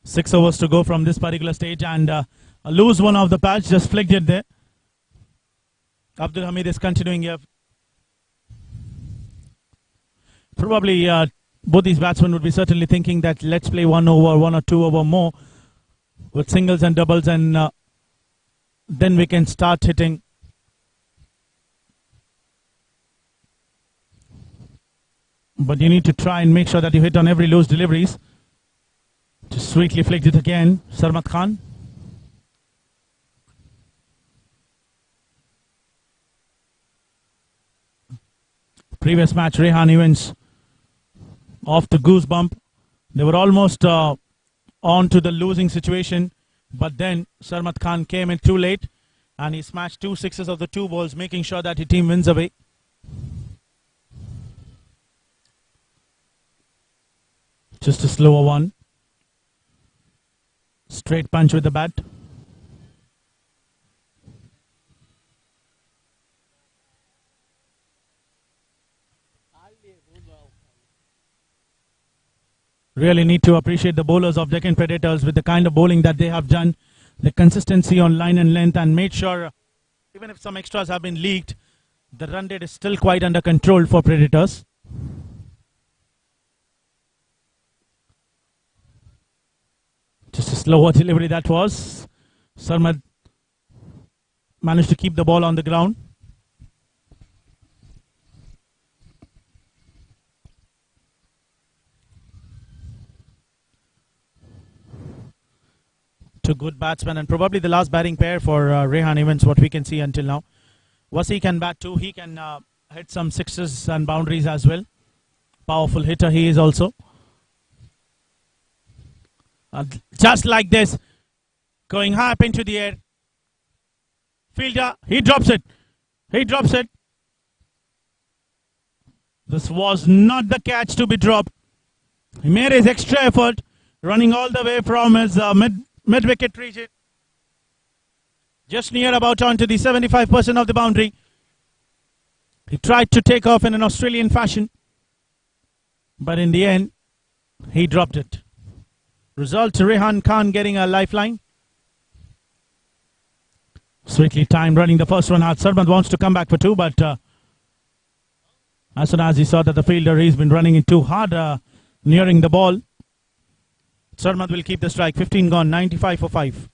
Six overs to go from this particular stage, and a loose one off the patch, just flicked it there. Abdul Hamid is continuing here. Probably both these batsmen would be certainly thinking that let's play 1 over, 1 or 2 over more with singles and doubles, and then we can start hitting. But you need to try and make sure that you hit on every loose deliveries. Just sweetly flicked it again, Sarmat Khan. Previous match, Rehan events off the goosebump. They were almost on to the losing situation, but then Sarmat Khan came in too late, and he smashed 2 sixes of the 2 balls, making sure that his team wins away. Just a slower one. Straight punch with the bat. Really need to appreciate the bowlers of Deccan Predators with the kind of bowling that they have done, the consistency on line and length, and made sure even if some extras have been leaked, the run rate is still quite under control for Predators. Just a slower delivery that was. Sarmad managed to keep the ball on the ground. Two good batsmen, and probably the last batting pair for Rehan events, what we can see until now. Wasi can bat too. He can hit some sixes and boundaries as well. Powerful hitter he is also. Just like this, going high up into the air. Fielder, he drops it. He drops it. This was not the catch to be dropped. He made his extra effort, running all the way from his mid-wicket region. Just near about onto the 75% of the boundary. He tried to take off in an Australian fashion, but in the end, he dropped it. Result, Rehan Khan getting a lifeline. Sweetly timed, running the first one out. Sarmad wants to come back for 2, but as soon as he saw that the fielder, he's been running in too hard, nearing the ball. Sarmad will keep the strike. 15 gone, 95 for 5.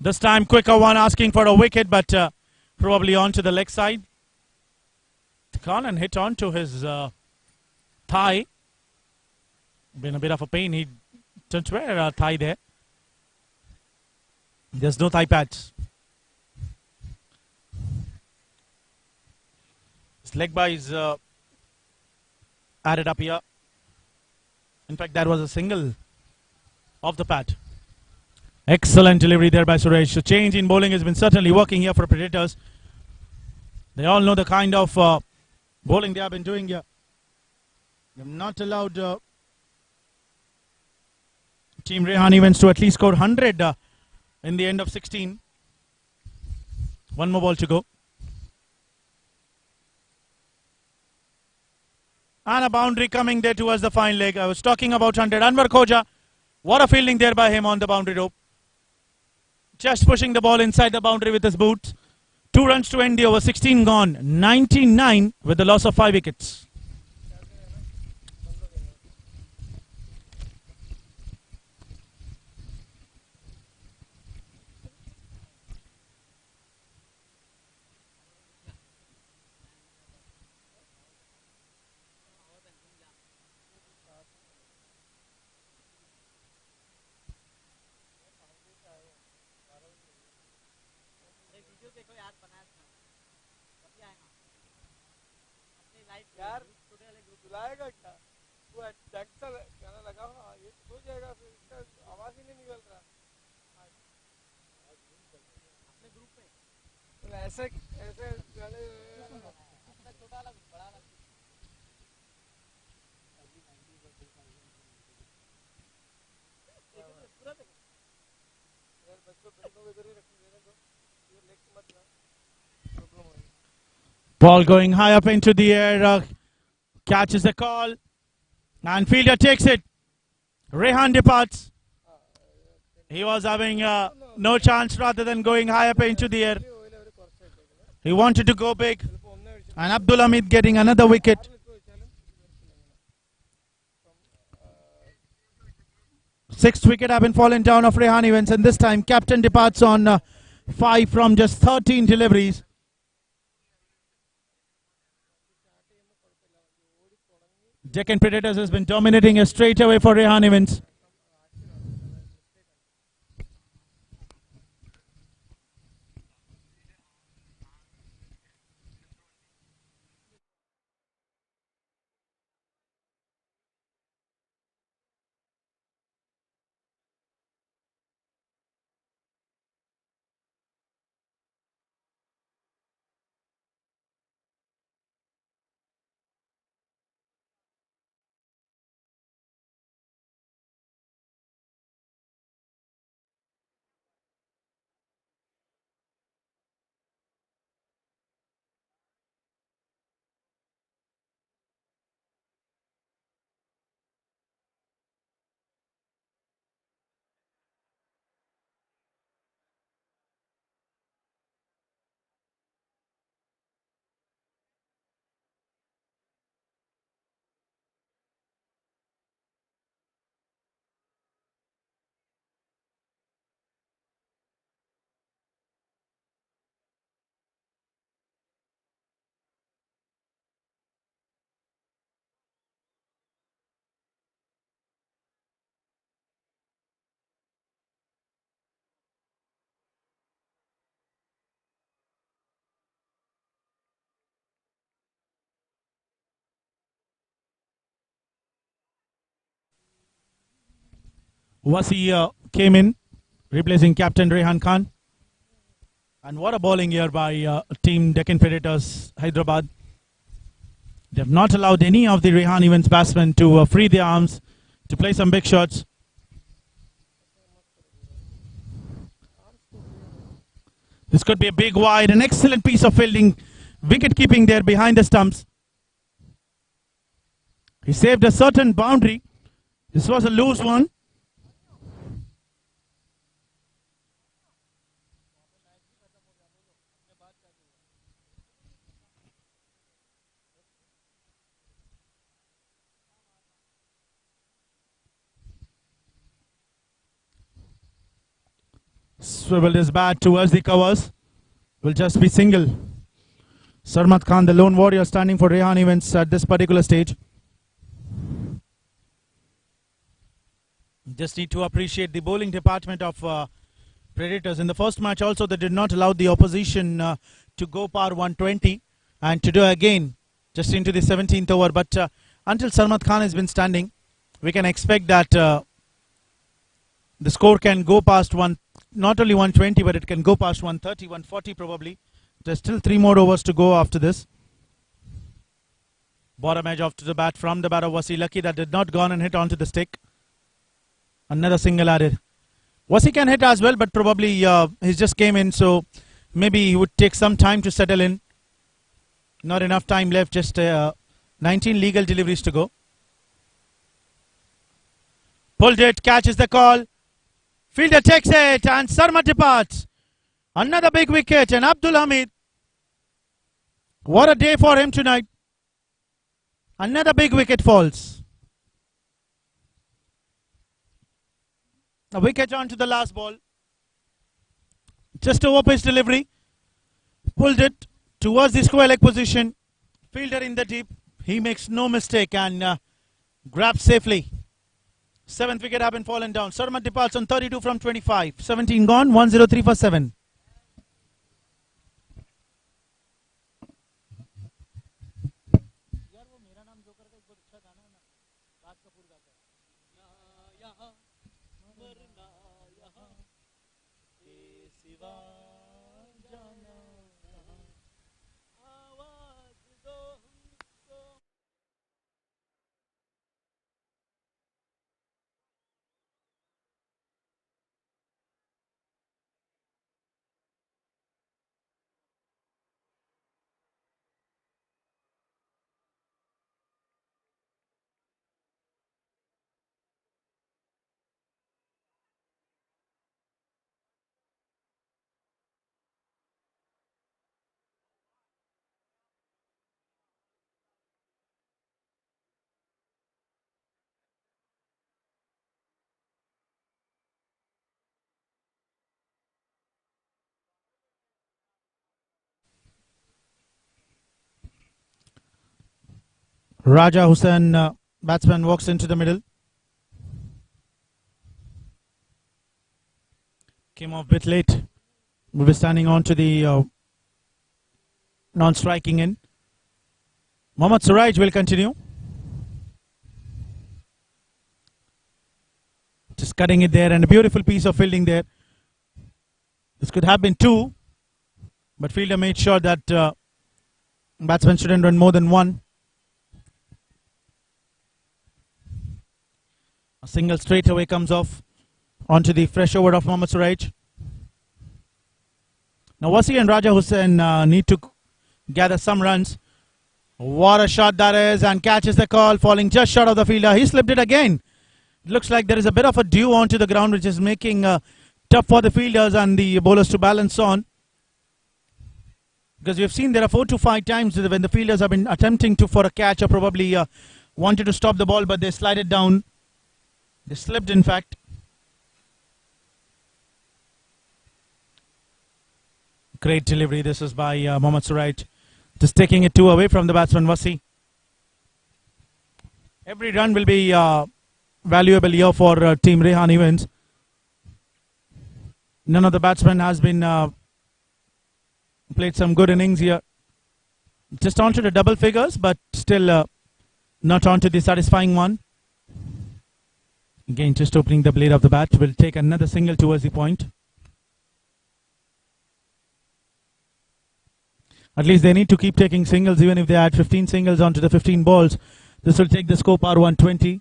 This time quicker one asking for a wicket, but probably onto the leg side. DECCAN and hit onto his thigh. Been a bit of a pain. He didn't wear a thigh there. There's no thigh pads. His leg by is added up here. In fact, that was a single off the pad. Excellent delivery there by Suresh. The change in bowling has been certainly working here for Predators. They all know the kind of bowling they have been doing here. They have not allowed Team Rehan Events to at least score 100 in the end of 16. One more ball to go. And a boundary coming there towards the fine leg. I was talking about 100. Anwar Khoja, what a fielding there by him on the boundary rope. Just pushing the ball inside the boundary with his boots. 2 runs to end the over. 16 gone. 99 with the loss of 5 wickets. यार बुलाएगा क्या वो Taxol गाना लगा ये हो जाएगा फिर इसका आवाज ही नहीं निकल रहा अपने ग्रुप में तो ऐसे ऐसे गाने छोटा अलग बड़ा अलग पूरा देखो यार बच्चों को इधर ही रखने दो ये लेग मत जाओ प्रॉब्लम होगी. Ball going high up into the air. Catches the call. And fielder takes it. Rehan departs. He was having no chance rather than going high up into the air. He wanted to go big. And Abdul Hamid getting another wicket. 6th wicket have been fallen down of Rehan Events. And this time captain departs on 5 from just 13 deliveries. Deccan Predators has been dominating a straight away for Rehan Events. Wasi came in, replacing captain Rehan Khan. And what a bowling here by team Deccan Predators, Hyderabad. They have not allowed any of the Rehan Events batsmen to free their arms, to play some big shots. This could be a big wide, an excellent piece of fielding, wicket keeping there behind the stumps. He saved a certain boundary. This was a loose one. swiveled his bat towards the covers. Will just be single. Sarmat Khan, the lone warrior, standing for Rehan events at this particular stage. Just need to appreciate the bowling department of Predators. In the first match also, they did not allow the opposition to go par 120. And today again, just into the 17th over. But until Sarmat Khan has been standing, we can expect that the score can go past not only 120, but it can go past 130, 140 probably. There's still 3 more overs to go after this. Bottom edge off to the bat from the batter. Wasi lucky that did not go on and hit onto the stick. Another single added. Wasi can hit as well, but probably he just came in, so maybe he would take some time to settle in. Not enough time left, just 19 legal deliveries to go. Pulled it, catches the call. Fielder takes it, and Sarma departs. Another big wicket, and Abdul Hamid. What a day for him tonight. Another big wicket falls. A wicket on to the last ball. Just over pitch delivery. Pulled it towards the square leg position. Fielder in the deep. He makes no mistake and grabs safely. 7th wicket have been fallen down. Sarma departs on 32 from 25. 17 gone. 103 for 7. Raja Hussain, batsman, walks into the middle. Came off a bit late. Will be standing on to the non-striking end. Mohammad Suraj will continue. Just cutting it there, and a beautiful piece of fielding there. This could have been 2, but fielder made sure that batsman shouldn't run more than 1. A single straight away comes off onto the fresh over of Mohammad Suraj. Now Wasi and Raja Hussain need to gather some runs. What a shot that is, and catches the call, falling just short of the fielder. He slipped it again. It looks like there is a bit of a dew onto the ground, which is making tough for the fielders and the bowlers to balance on. Because we've seen there are 4 to 5 times when the fielders have been attempting for a catch or probably wanted to stop the ball, but they slide it down. They slipped, in fact. Great delivery. This is by Mohammad Suraj. Just taking it 2 away from the batsman Wasi. Every run will be valuable here for Team Rehan events. None of the batsmen has been played some good innings here. Just onto the double figures, but still not onto the satisfying one. Again, just opening the blade of the bat. Will take another single towards the point. At least they need to keep taking singles, even if they add 15 singles onto the 15 balls. This will take the score par 120.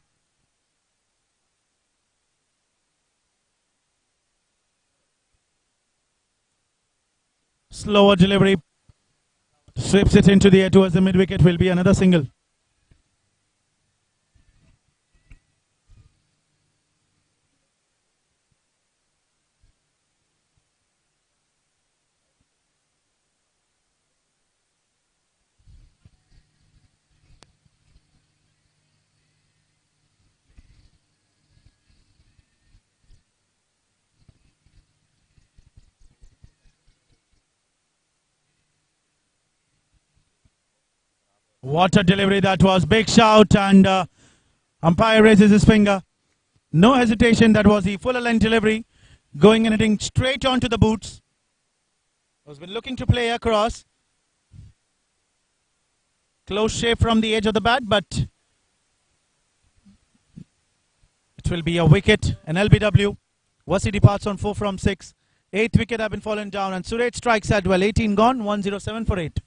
Slower delivery. Sweeps it into the air towards the mid wicket. Will be another single. What a delivery that was. Big shout, and umpire raises his finger. No hesitation. That was the full length delivery. Going and hitting straight onto the boots. Has been looking to play across. Close shave from the edge of the bat, but it will be a wicket. An LBW. Wasi departs on 4 from 6. 8th wicket have been fallen down, and Suraj strikes at well. 18 gone. 107 for 8.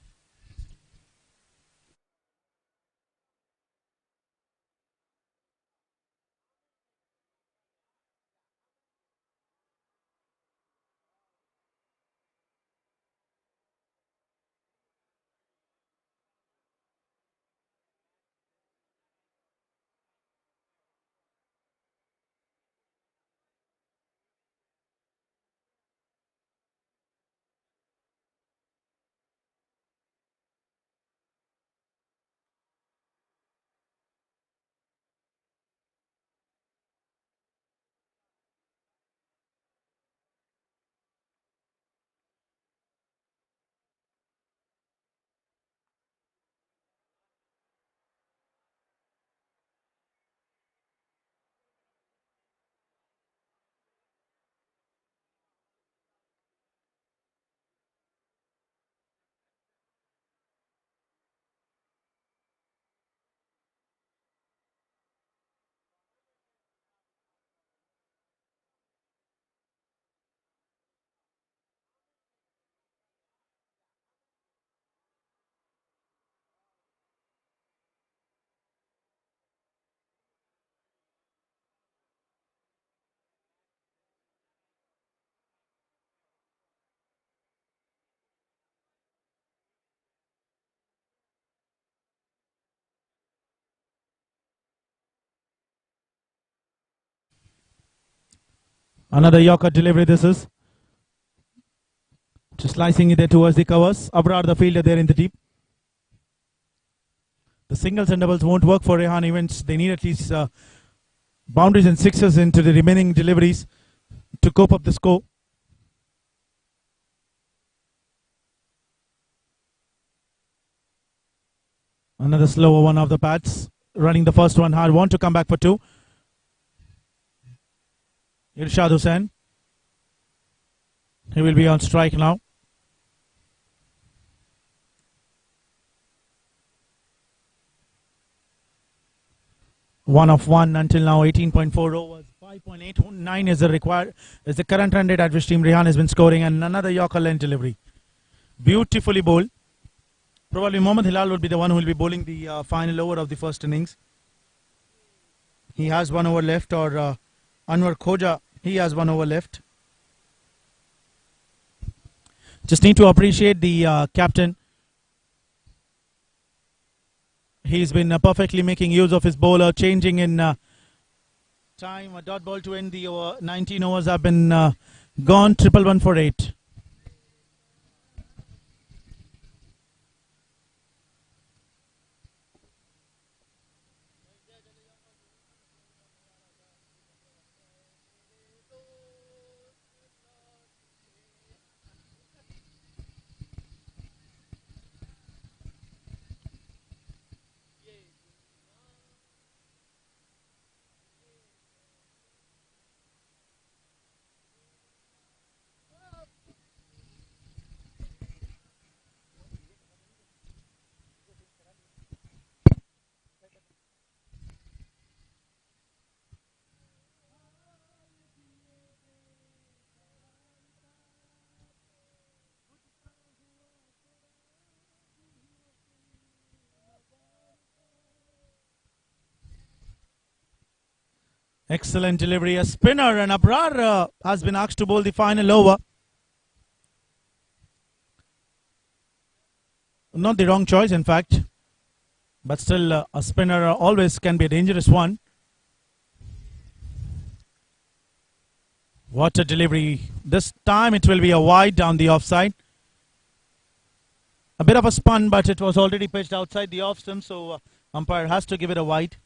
Another Yorker delivery this is. Just slicing it there towards the covers. Abrar, the fielder, there in the deep. The singles and doubles won't work for Rehan events. They need at least boundaries and sixes into the remaining deliveries to cope up the score. Another slower one of the pads. Running the first one hard. Want to come back for 2. Irshad Hussain. He will be on strike now. One of one until now. 18.4 overs. 5.89 is the current run rate at which Team Rehan has been scoring, and another Yorker length delivery. Beautifully bowled. Probably Mohammad Hilal will be the one who will be bowling the final over of the first innings. He has 1 over left, or Anwar Khoja, he has 1 over left. Just need to appreciate the captain. He's been perfectly making use of his bowler, changing in time. A dot ball to end the over. 19 overs have been gone. 111 for 8. Excellent delivery. A spinner, and Abrar has been asked to bowl the final over. Not the wrong choice, in fact. But still, a spinner always can be a dangerous one. What a delivery. This time it will be a wide down the offside. A bit of a spun, but it was already pitched outside the off stump, so umpire has to give it a wide.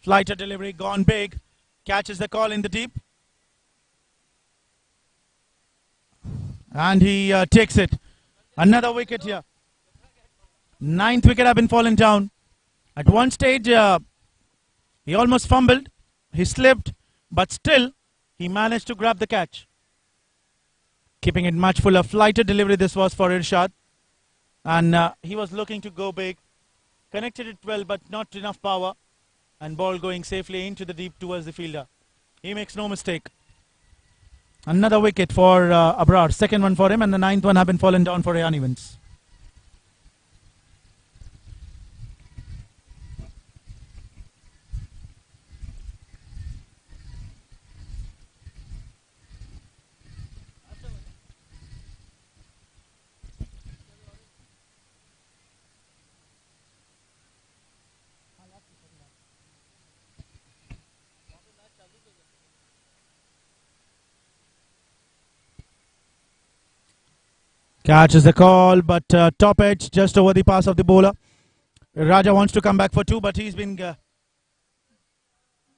Flighter delivery gone big. Catches the call in the deep. And he takes it. Another wicket here. Ninth wicket have been fallen down. At one stage, he almost fumbled. He slipped, but still, he managed to grab the catch. Keeping it much fuller. Flighted delivery this was for Irshad. And he was looking to go big. Connected it well, but not enough power. And ball going safely into the deep towards the fielder. He makes no mistake. Another wicket for Abrar. Second one for him, and the ninth one have been fallen down for Rehan Evans. Catch is the call, but top edge just over the pass of the bowler. Raja wants to come back for two, but he's been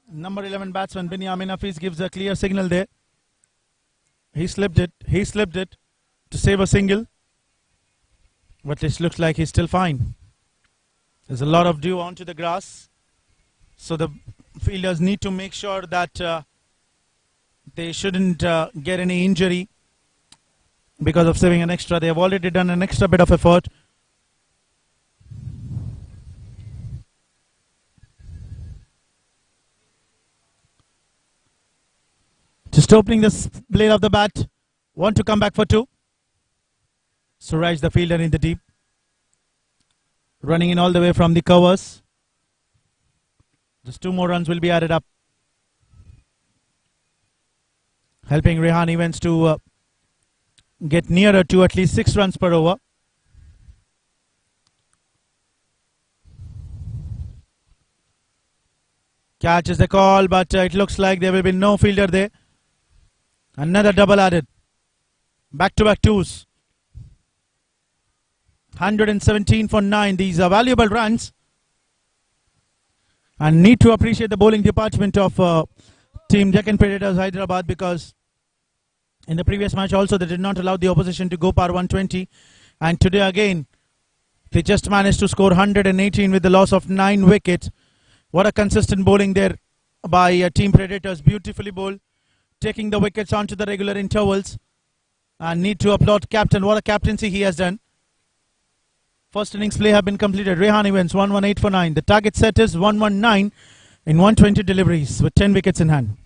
number 11 batsman Binyamin Hafiz gives a clear signal there. He slipped it. He slipped it to save a single, but it looks like he's still fine. There's a lot of dew onto the grass, so the fielders need to make sure that they shouldn't get any injury because of saving an extra. They have already done an extra bit of effort. Just opening the blade of the bat. Want to come back for two. Suraj, the fielder, in the deep. Running in all the way from the covers. Just two more runs will be added up. Helping Rehan Evans to get nearer to at least 6 runs per over. Catch is the call, but it looks like there will be no fielder there. Another double added. Back-to-back twos. 117 for 9. These are valuable runs. And need to appreciate the bowling department of Team Deccan Predators Hyderabad, because in the previous match also they did not allow the opposition to go par 120. And today again, they just managed to score 118 with the loss of 9 wickets. What a consistent bowling there by Team Predators. Beautifully bowled. Taking the wickets onto the regular intervals. And need to applaud captain. What a captaincy he has done. First innings play have been completed. Rehan Evans 118 for 9. The target set is 119 in 120 deliveries with 10 wickets in hand.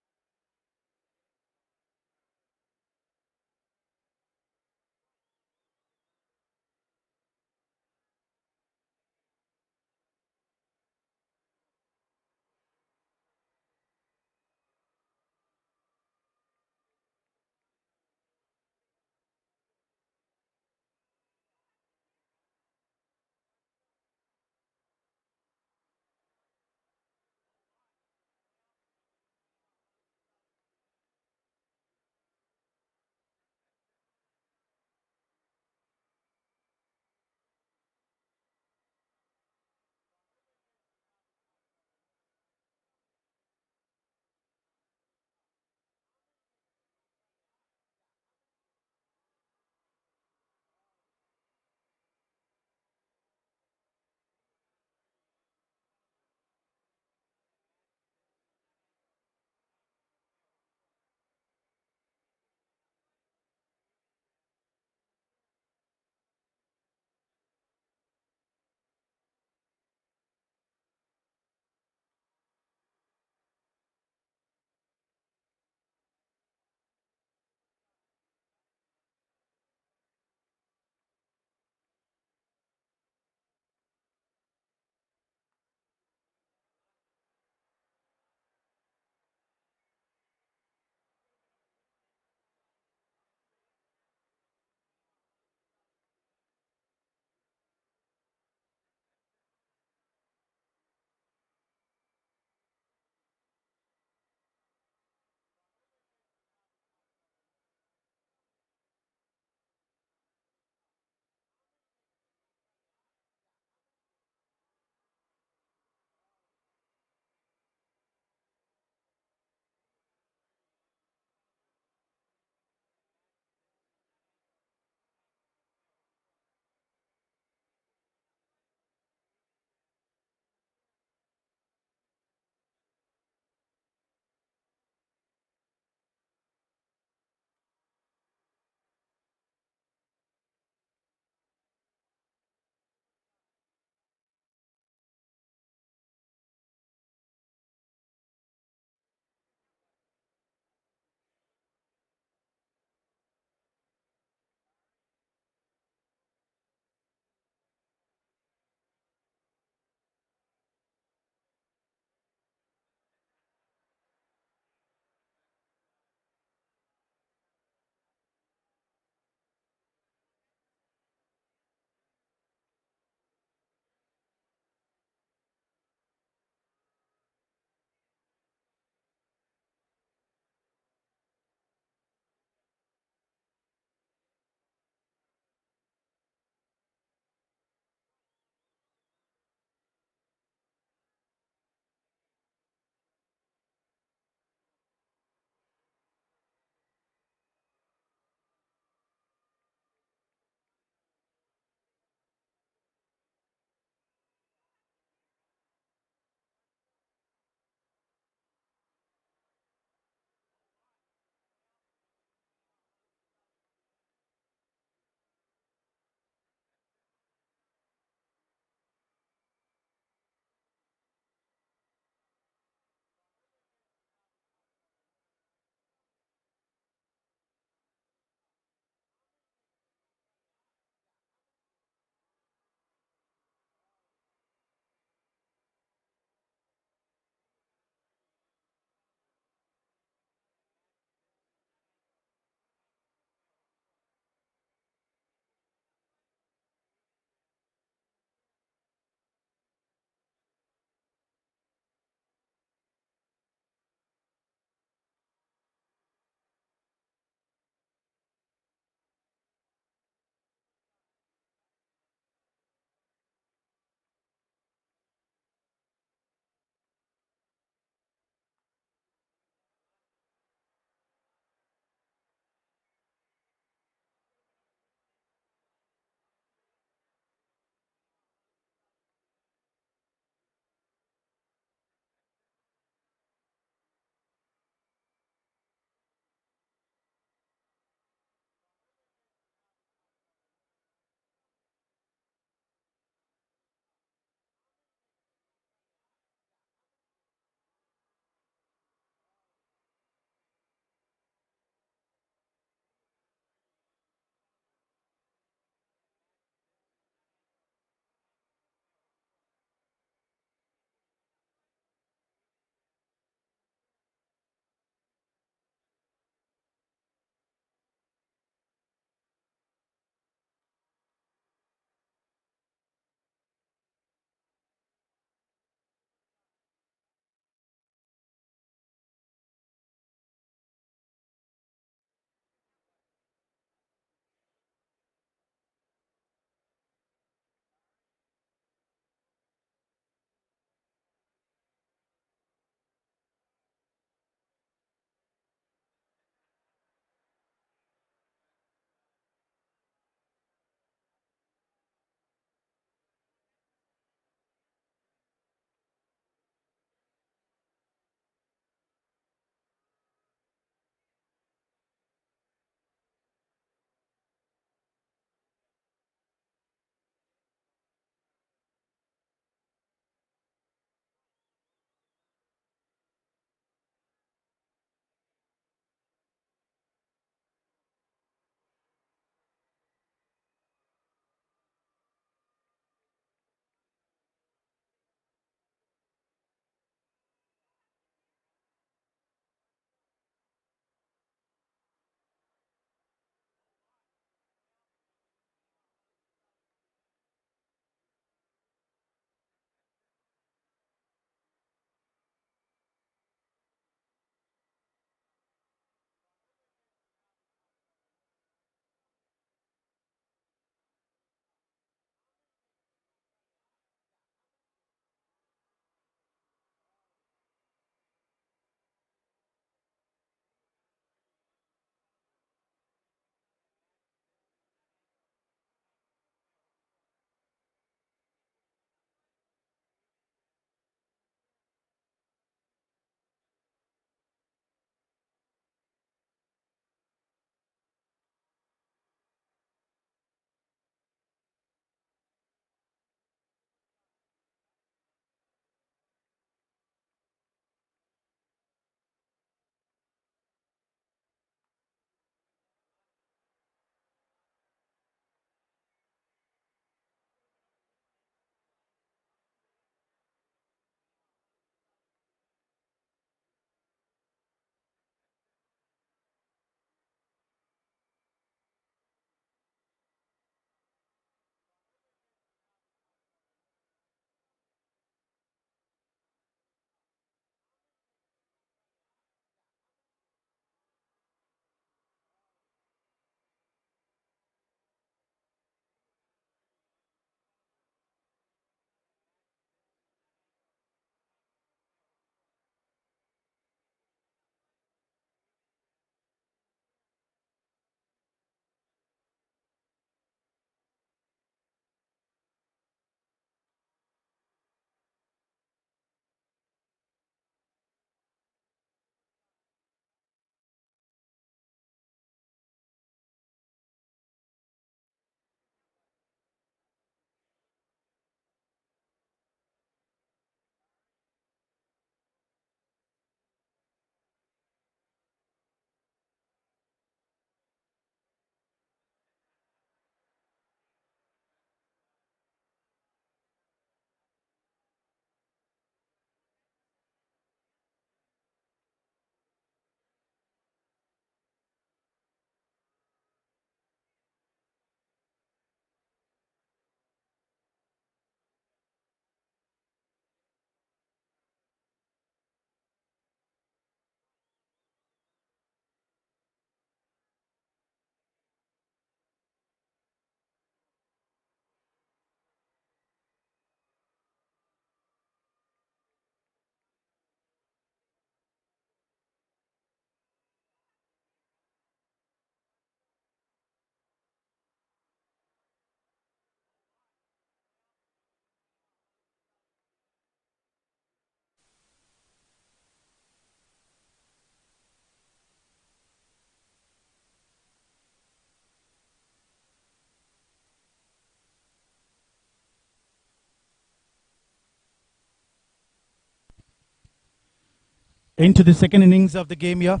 into the second innings of the game here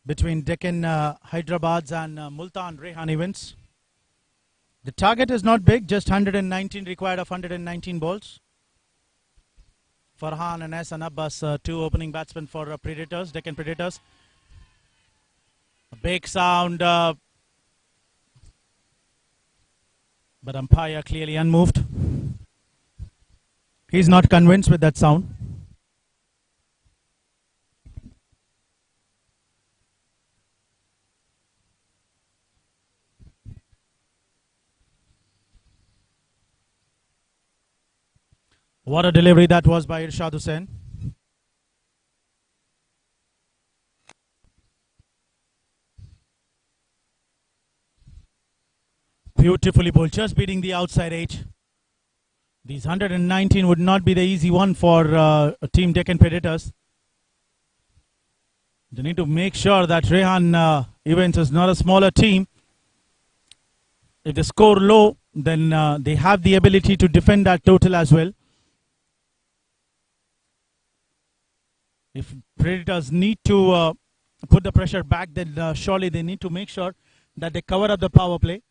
between Deccan Hyderabad and Multan Rehan events. The target is not big, just 119 required of 119 balls. Farhan and Hassan Abbas, two opening batsmen for Predators, Deccan Predators. A big sound, but umpire clearly unmoved. He's not convinced with that sound. What a delivery that was by Irshad Hussain. Beautifully bowled, just beating the outside edge. These 119 would not be the easy one for Team Deccan Predators. They need to make sure that Rehan Events is not a smaller team. If they score low, then they have the ability to defend that total as well. If Predators need to put the pressure back, then surely they need to make sure that they cover up the power play.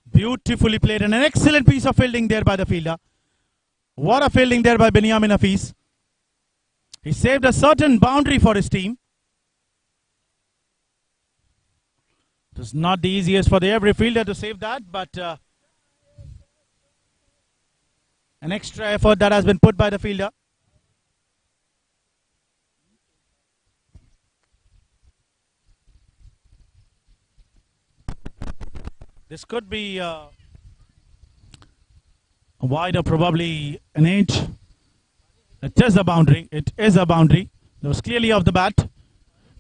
Beautifully played and an excellent piece of fielding there by the fielder. What a fielding there by Benyamin Hafiz. He saved a certain boundary for his team. It was not the easiest for every fielder to save that, but an extra effort that has been put by the fielder. This could be wide or probably an edge. It is a boundary. It is a boundary. It was clearly off the bat.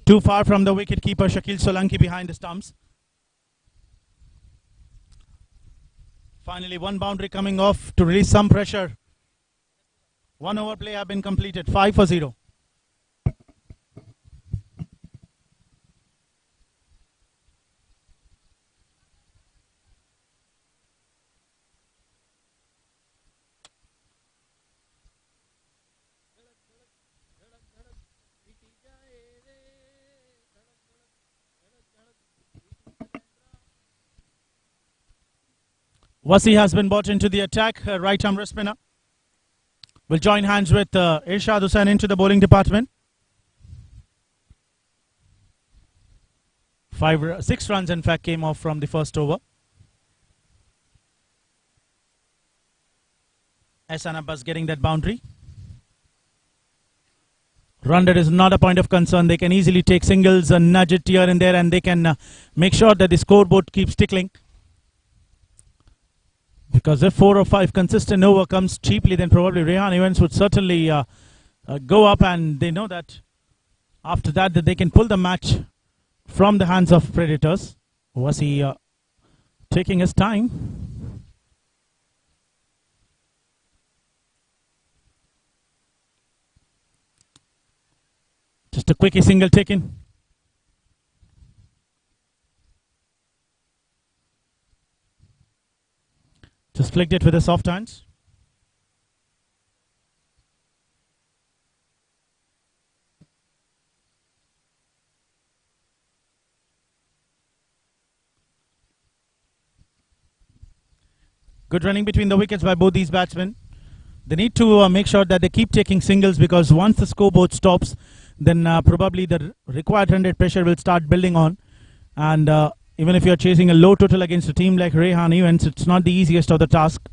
Too far from the wicket keeper Shakil Solanki behind the stumps. Finally, one boundary coming off to release some pressure. One over play have been completed. 5 for 0. Wasi has been brought into the attack, right arm wrist spinner. Will join hands with Irshad Hussain into the bowling department. 6 runs in fact came off from the first over. Hassan Abbas getting that boundary. Run rate is not a point of concern. They can easily take singles and nudge it here and there, and they can make sure that the scoreboard keeps tickling. Because if 4 or 5 consistent over comes cheaply, then probably Rehan Events would certainly go up, and they know that after that they can pull the match from the hands of Predators. Was he taking his time? Just a quickie single taken. Just flicked it with the soft hands. Good running between the wickets by both these batsmen. They need to make sure that they keep taking singles, because once the scoreboard stops, then probably the required 100 pressure will start building on. And even if you're chasing a low total against a team like Rehan Events, it's not the easiest of the task.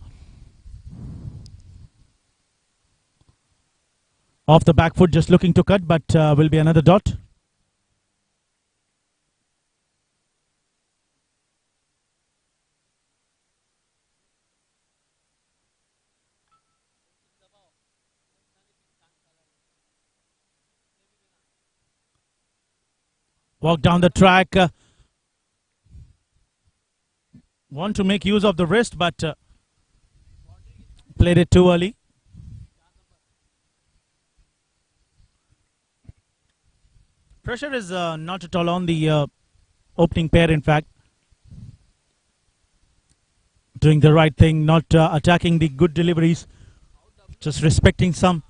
Off the back foot, just looking to cut, but will be another dot. Walk down the track. Want to make use of the wrist, but played it too early. Pressure is not at all on the opening pair, in fact. Doing the right thing, not attacking the good deliveries Just respecting some.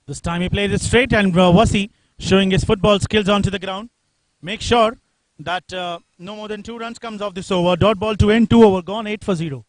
This time he played it straight, and Wasi showing his football skills onto the ground. Make sure that no more than 2 runs comes off this over. Dot ball to end, 2 over gone, 8 for 0.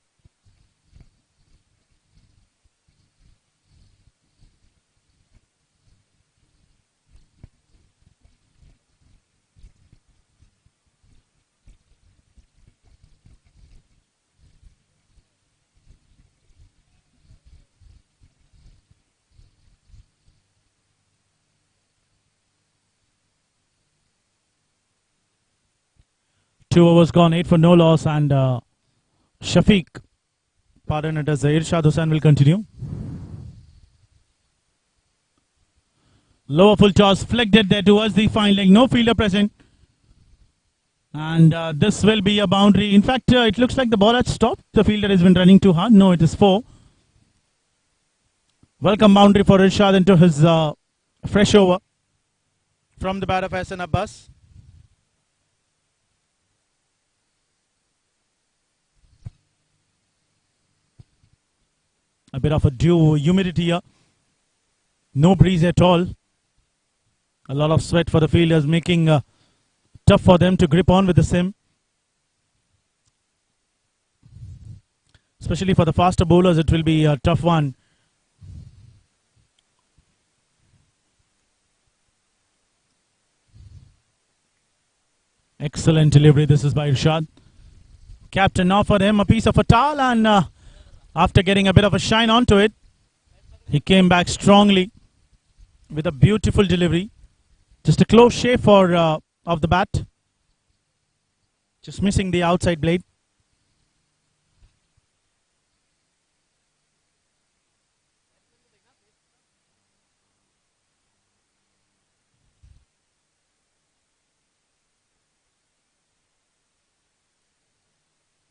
Two overs gone, 8 for no loss, and Shafiq, pardon it as Irshad Hussain, will continue. Lower full toss, flicked it there towards the fine leg, no fielder present. And this will be a boundary. In fact, it looks like the ball has stopped. The fielder has been running too hard. No, it is 4. Welcome boundary for Irshad into his fresh over from the bat of Hassan Abbas. A bit of a due humidity here. No breeze at all. A lot of sweat for the fielders, making tough for them to grip on with the sim. Especially for the faster bowlers, it will be a tough one. Excellent delivery. This is by Irshad. Captain offered him a piece of a towel, and after getting a bit of a shine onto it, he came back strongly with a beautiful delivery. Just a close shave for of the bat. Just missing the outside blade.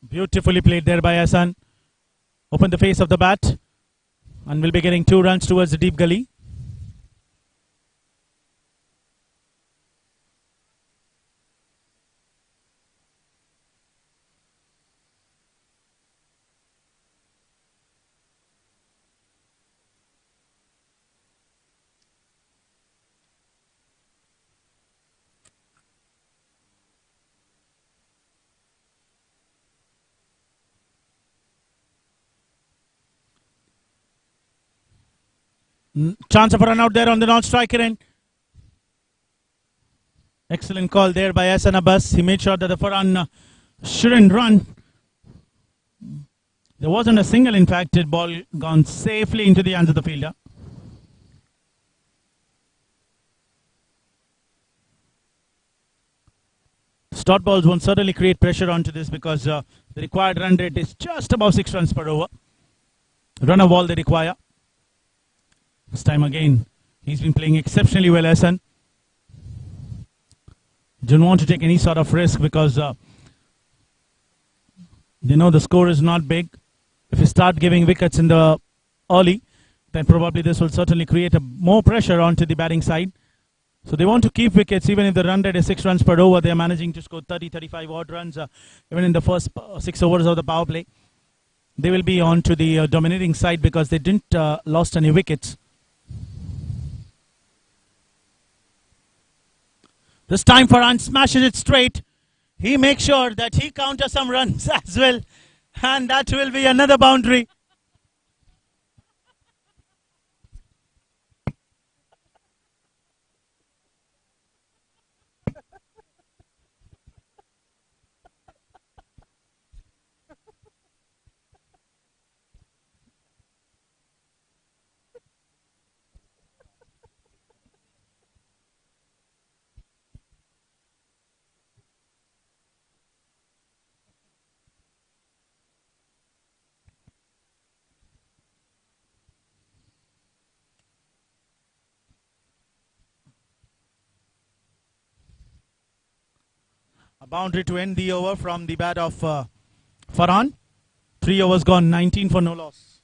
Beautifully played there by Hassan. Open the face of the bat, and we'll be getting 2 runs towards the deep gully. Chance of a run out there on the non-striker end. Excellent call there by Hassan Abbas. He made sure that the Farhan shouldn't run. There wasn't a single, in fact, it ball gone safely into the hands of the fielder. Start balls won't certainly create pressure onto this because the required run rate is just above 6 runs per over. Run a ball they require. This time again, he's been playing exceptionally well, Hassan. Don't want to take any sort of risk because they know the score is not big. If you start giving wickets in the early, then probably this will certainly create more pressure onto the batting side. So they want to keep wickets. Even if the run rate is 6 runs per over, they are managing to score 30, 35 odd runs even in the first 6 overs of the power play. They will be on to the dominating side because they didn't lost any wickets. This time Farhan smashes it straight. He makes sure that he counters some runs as well. And that will be another boundary. A boundary to end the over from the bat of Farhan. 3 overs gone, 19 for no loss.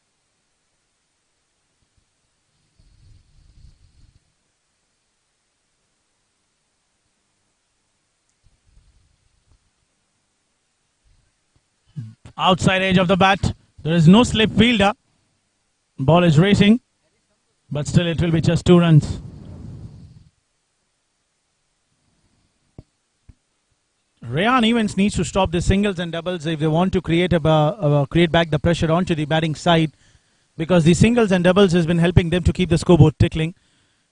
Outside edge of the bat. There is no slip fielder. Ball is racing, but still it will be just 2 runs. Rehan Evans needs to stop the singles and doubles if they want to create create back the pressure onto the batting side, because the singles and doubles has been helping them to keep the scoreboard tickling.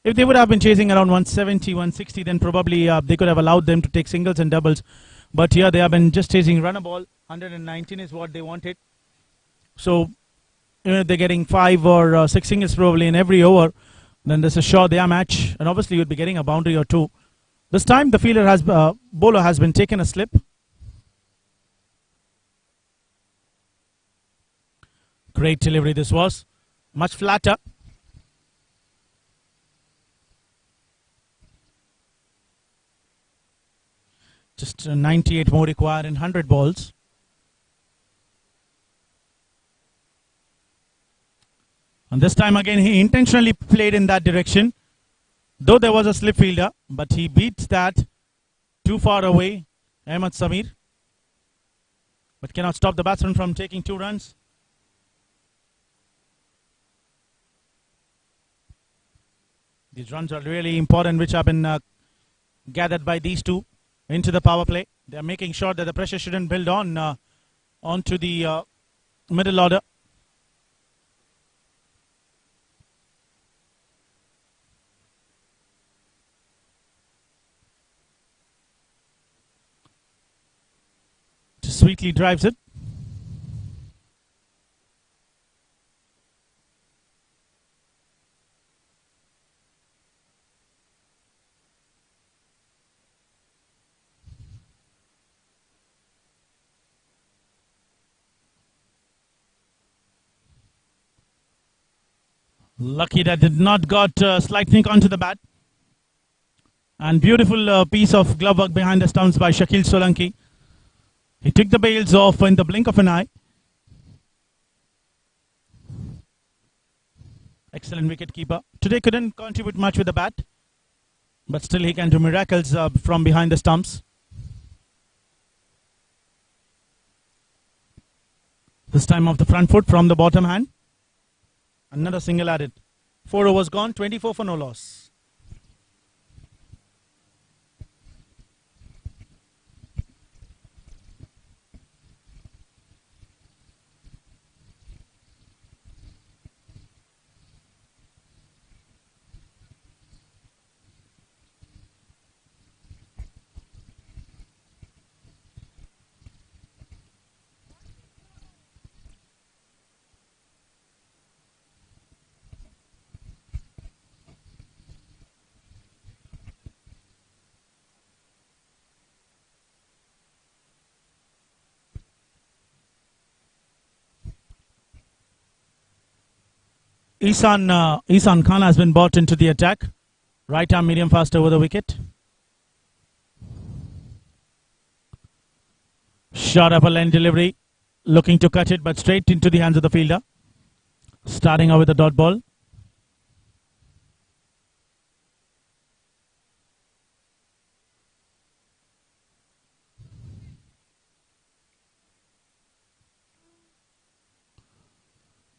If they would have been chasing around 170, 160, then probably they could have allowed them to take singles and doubles. But here they have been just chasing run a ball. 119 is what they wanted. So they're getting 5 or 6 singles probably in every over. Then there's a sure their match, and obviously you'd be getting a boundary or 2. This time the bowler has been taken a slip. Great delivery this was. Much flatter. Just 98 more required in 100 balls. And this time again he intentionally played in that direction. Though there was a slip fielder, but he beats that too far away, Ahmed Samir. But cannot stop the batsman from taking 2 runs. These runs are really important, which have been gathered by these two into the power play. They are making sure that the pressure shouldn't build on onto the middle order. Sweetly drives it. Lucky that did not got slight nick onto the bat. And beautiful piece of glove work behind the stumps by Shakil Solanki. He took the bails off in the blink of an eye. Excellent wicket keeper. Today couldn't contribute much with the bat, but still he can do miracles from behind the stumps. This time off the front foot from the bottom hand. Another single added. 4 overs gone, 24 for no loss. Isan Khan has been brought into the attack. Right arm medium fast over the wicket. Short upper line delivery. Looking to cut it, but straight into the hands of the fielder. Starting out with the dot ball.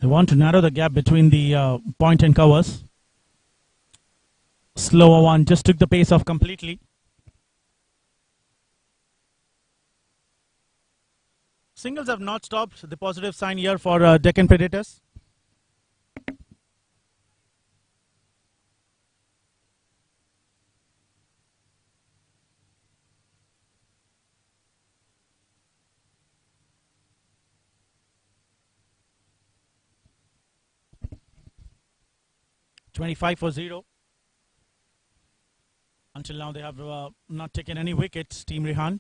They want to narrow the gap between the point and covers. Slower one, just took the pace off completely. Singles have not stopped. The positive sign here for Deccan Predators. $25 for 0. Until now they have not taken any wickets, Team Rehan.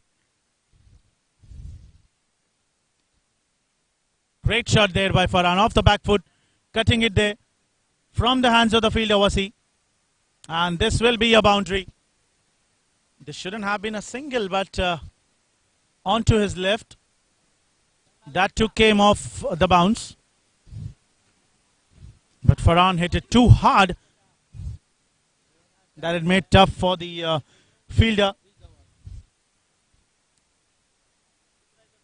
Great shot there by Farhan off the back foot, cutting it there from the hands of the fielder Wasi. And this will be a boundary. This shouldn't have been a single, but onto his left. That too came off the bounce. But Farhan hit it too hard that it made tough for the fielder.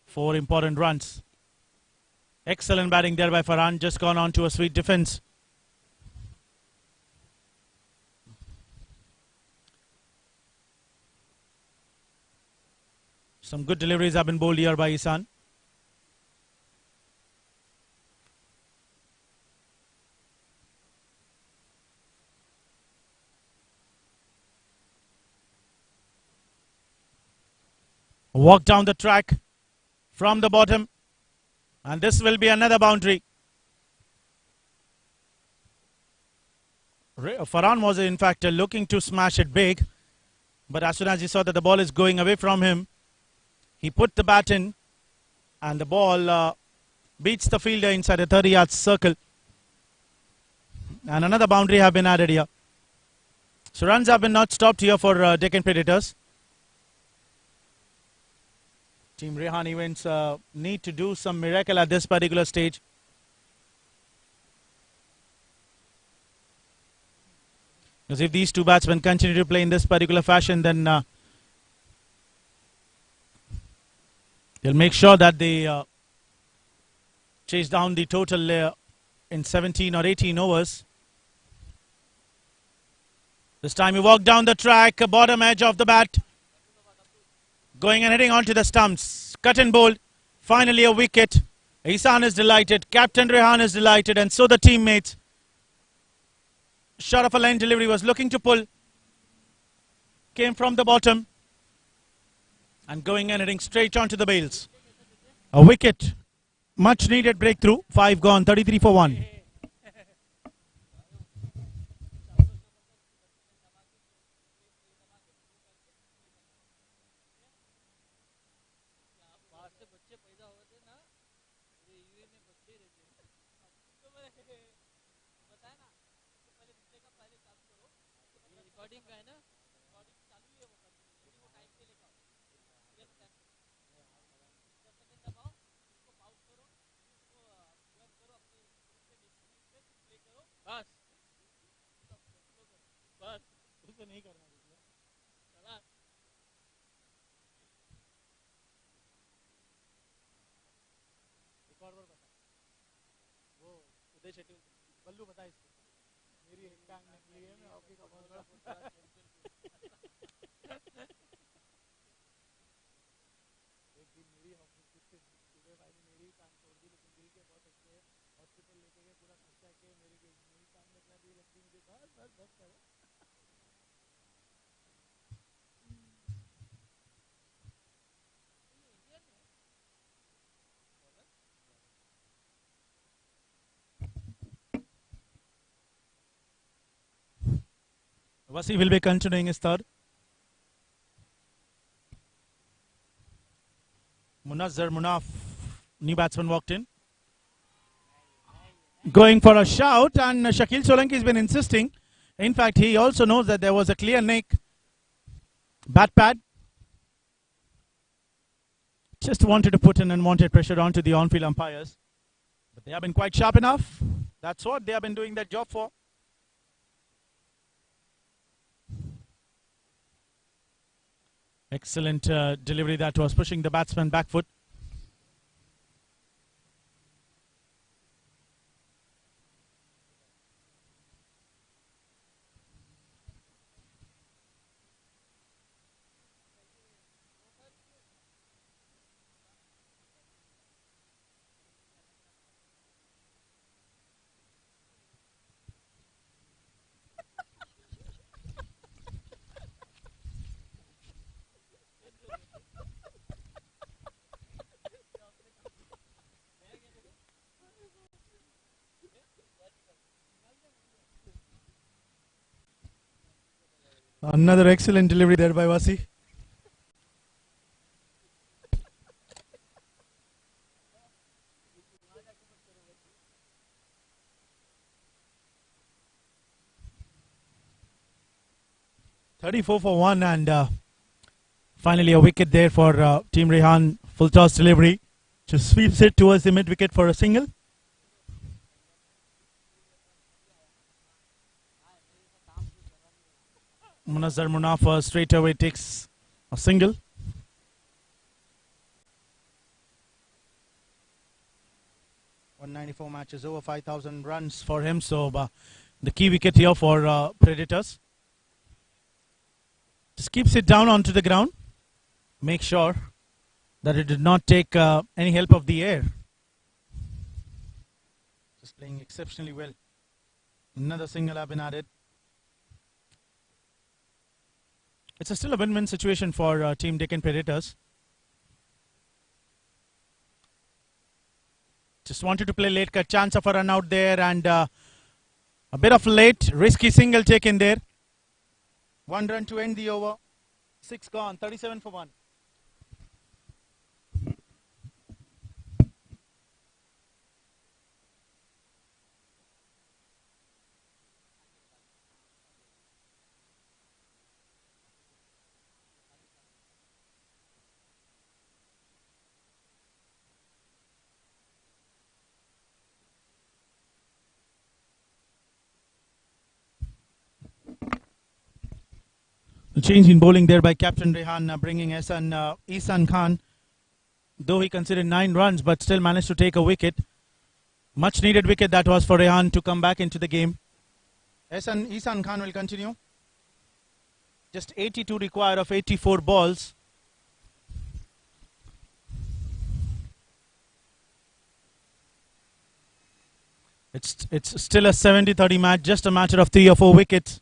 4 important runs. Excellent batting there by Farhan. Just gone on to a sweet defense. Some good deliveries have been bowled here by Ihsan. Walk down the track from the bottom, and this will be another boundary. Farhan was in fact looking to smash it big, but as soon as he saw that the ball is going away from him, he put the bat in, and the ball beats the fielder inside a 30-yard circle. And another boundary have been added here. So runs have been not stopped here for Deccan Predators. Team Rehan events need to do some miracle at this particular stage. Because if these two batsmen continue to play in this particular fashion, then they'll make sure that they chase down the total in 17 or 18 overs. This time he walked down the track, bottom edge of the bat. Going and hitting onto the stumps. Cut and bowled. Finally a wicket. Ihsan is delighted. Captain Rehan is delighted. And so the teammates. Short of a line delivery, was looking to pull. Came from the bottom. And going and hitting straight onto the bails. A wicket. Much needed breakthrough. 5 gone. 33 for 1. Wasi will be continuing his third. Munazzar Munaf, new batsman, walked in. Going for a shout, and Shakil Solanki has been insisting. In fact, he also knows that there was a clear nick. Bat pad. Just wanted to put an unwanted pressure onto the on-field umpires. But they have been quite sharp enough. That's what they have been doing that job for. Excellent delivery that was, pushing the batsman back foot. Another excellent delivery there by Wasi. .34 for 1, and finally a wicket there for Team Rehan. Full toss delivery. Just sweeps it towards the mid wicket for a single. Munazzar Munaf straight away takes a single. 194 matches, over 5,000 runs for him. So the key wicket here for Predators. Just keeps it down onto the ground. Make sure that it did not take any help of the air. Just playing exceptionally well. Another single have been added. It's still a win-win situation for Team Deccan Predators. Just wanted to play late cut, chance of a run out there, and a bit of late, risky single taken there. 1 run to end the over. 6 gone, 37 for 1. The change in bowling there by Captain Rehan, bringing Ihsan Khan. Though he considered 9 runs, but still managed to take a wicket. Much needed wicket that was for Rehan to come back into the game. Ihsan Khan will continue. Just 82 required of 84 balls. It's still a 70-30 match, just a matter of 3 or 4 wickets.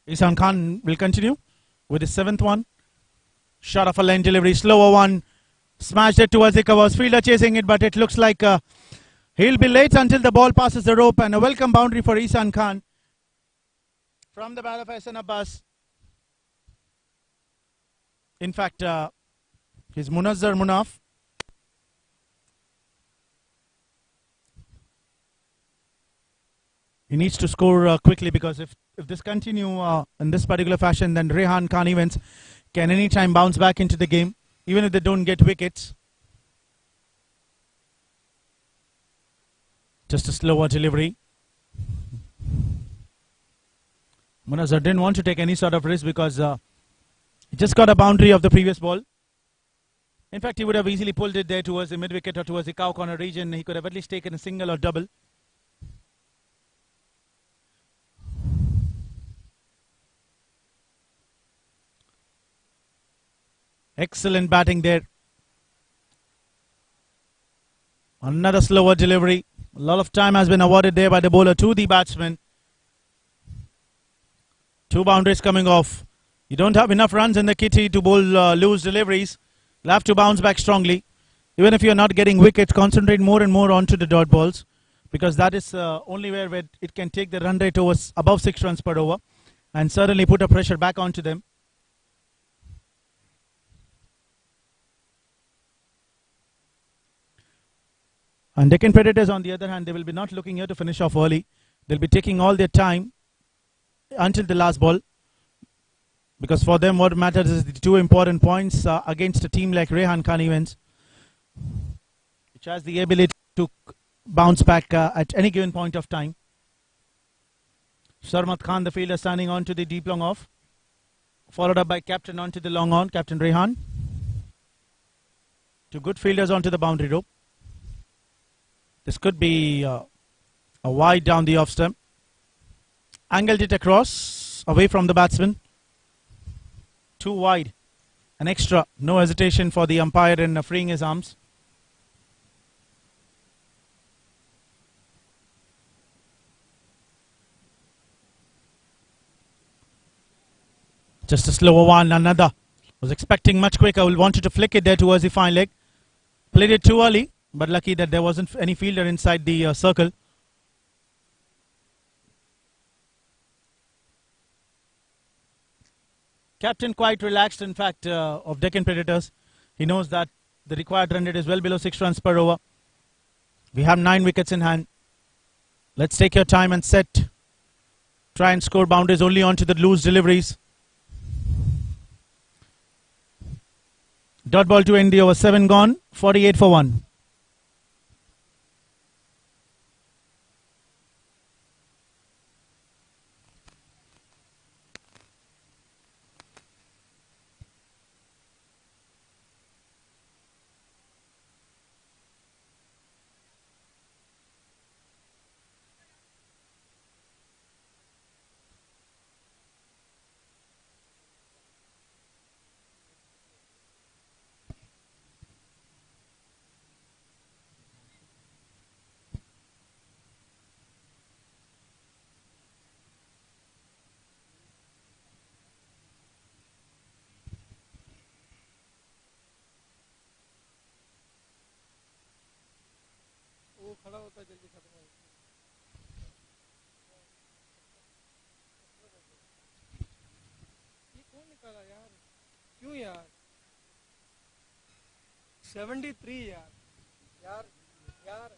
Ihsan Khan will continue with his 7th one. Shot of a line delivery, slower one. Smashed it towards the covers. Fielder chasing it, but it looks like he'll be late until the ball passes the rope. And a welcome boundary for Ihsan Khan from the bat of Ehsan Abbas. In fact, he's Munazzar Munaf. He needs to score quickly, because if this continue in this particular fashion, then Rehan Khan Events can anytime bounce back into the game, even if they don't get wickets. Just a slower delivery. Munazzar didn't want to take any sort of risk, because he just got a boundary of the previous ball. In fact, he would have easily pulled it there towards the mid-wicket or towards the cow corner region. He could have at least taken a single or double. Excellent batting there. Another slower delivery. A lot of time has been awarded there by the bowler to the batsman. 2 boundaries coming off. You don't have enough runs in the kitty to bowl loose deliveries. You'll have to bounce back strongly. Even if you're not getting wickets, concentrate more and more onto the dot balls, because that is only where it can take the run rate over above 6 runs per over, and certainly put a pressure back onto them. And Deccan Predators, on the other hand, they will be not looking here to finish off early. They'll be taking all their time until the last ball, because for them what matters is the 2 important points against a team like Rehan Khan Events, which has the ability to bounce back at any given point of time. Sharmat Khan, the fielder, standing on to the deep long off, followed up by captain onto the long on, Captain Rehan. 2 good fielders onto the boundary rope. This could be a wide down the off stump. Angled it across, away from the batsman. 2 wide. An extra. No hesitation for the umpire in freeing his arms. Just a slower one. Another. Was expecting much quicker. Wanted to flick it there towards the fine leg. Played it too early, but lucky that there wasn't any fielder inside the circle. Captain quite relaxed, in fact, of Deccan Predators. He knows that the required run rate is well below 6 runs per over. We have 9 wickets in hand. Let's take your time and set. Try and score boundaries only onto the loose deliveries. Dot ball to end the over. 7 gone. 48 for 1. वो खड़ा होता है जल्दी खत्म हो जाता है। ये कौन निकाला यार? क्यों यार? 73 यार। यार यार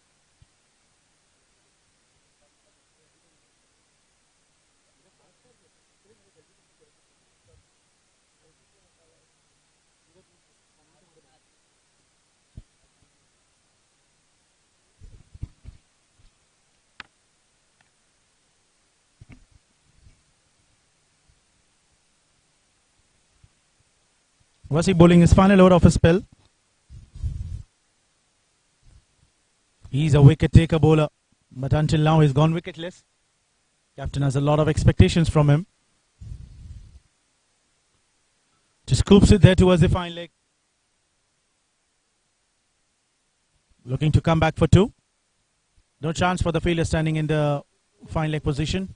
Was he bowling his final over of his spell? He's a wicket taker bowler, but until now he's gone wicketless. Captain has a lot of expectations from him. Just scoops it there towards the fine leg. Looking to come back for 2. No chance for the fielder standing in the fine leg position.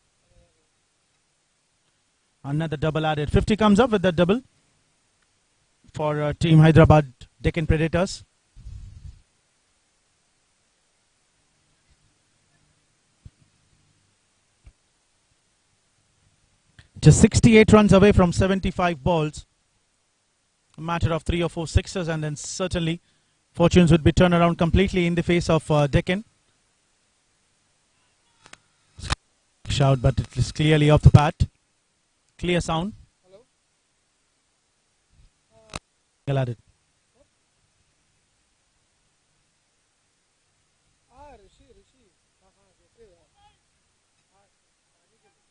Another double added. 50 comes up with that double for Team Hyderabad Deccan Predators. Just 68 runs away from 75 balls. A matter of 3 or 4 sixes, and then certainly fortunes would be turned around completely in the face of Deccan. Shout, but it is clearly off the bat. Clear sound. Hello Well added. ऋषि ऋषि हाँ हाँ कैसे यार? हाँ आगे के लिए।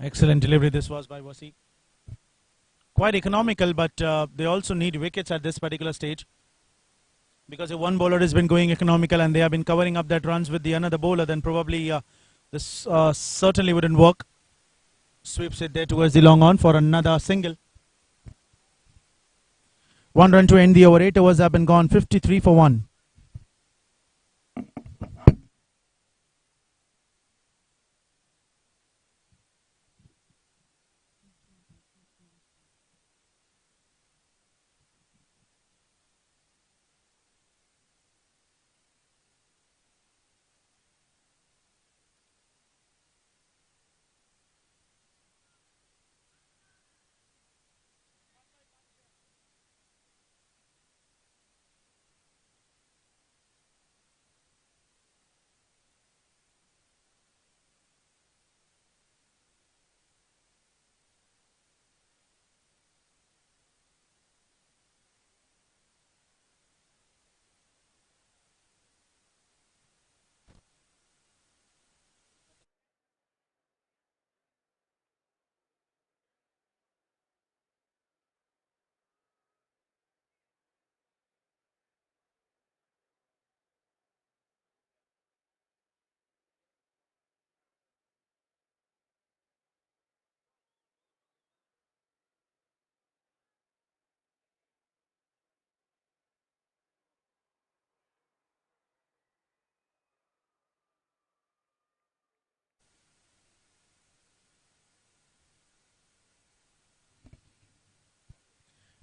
Excellent delivery this was by Wasi. Quite economical, but they also need wickets at this particular stage. Because if one bowler has been going economical and they have been covering up that runs with the another bowler, then probably this certainly wouldn't work. Sweeps it there towards the long on for another single. 1 run to end the over. 8 overs have been gone. 53 for 1.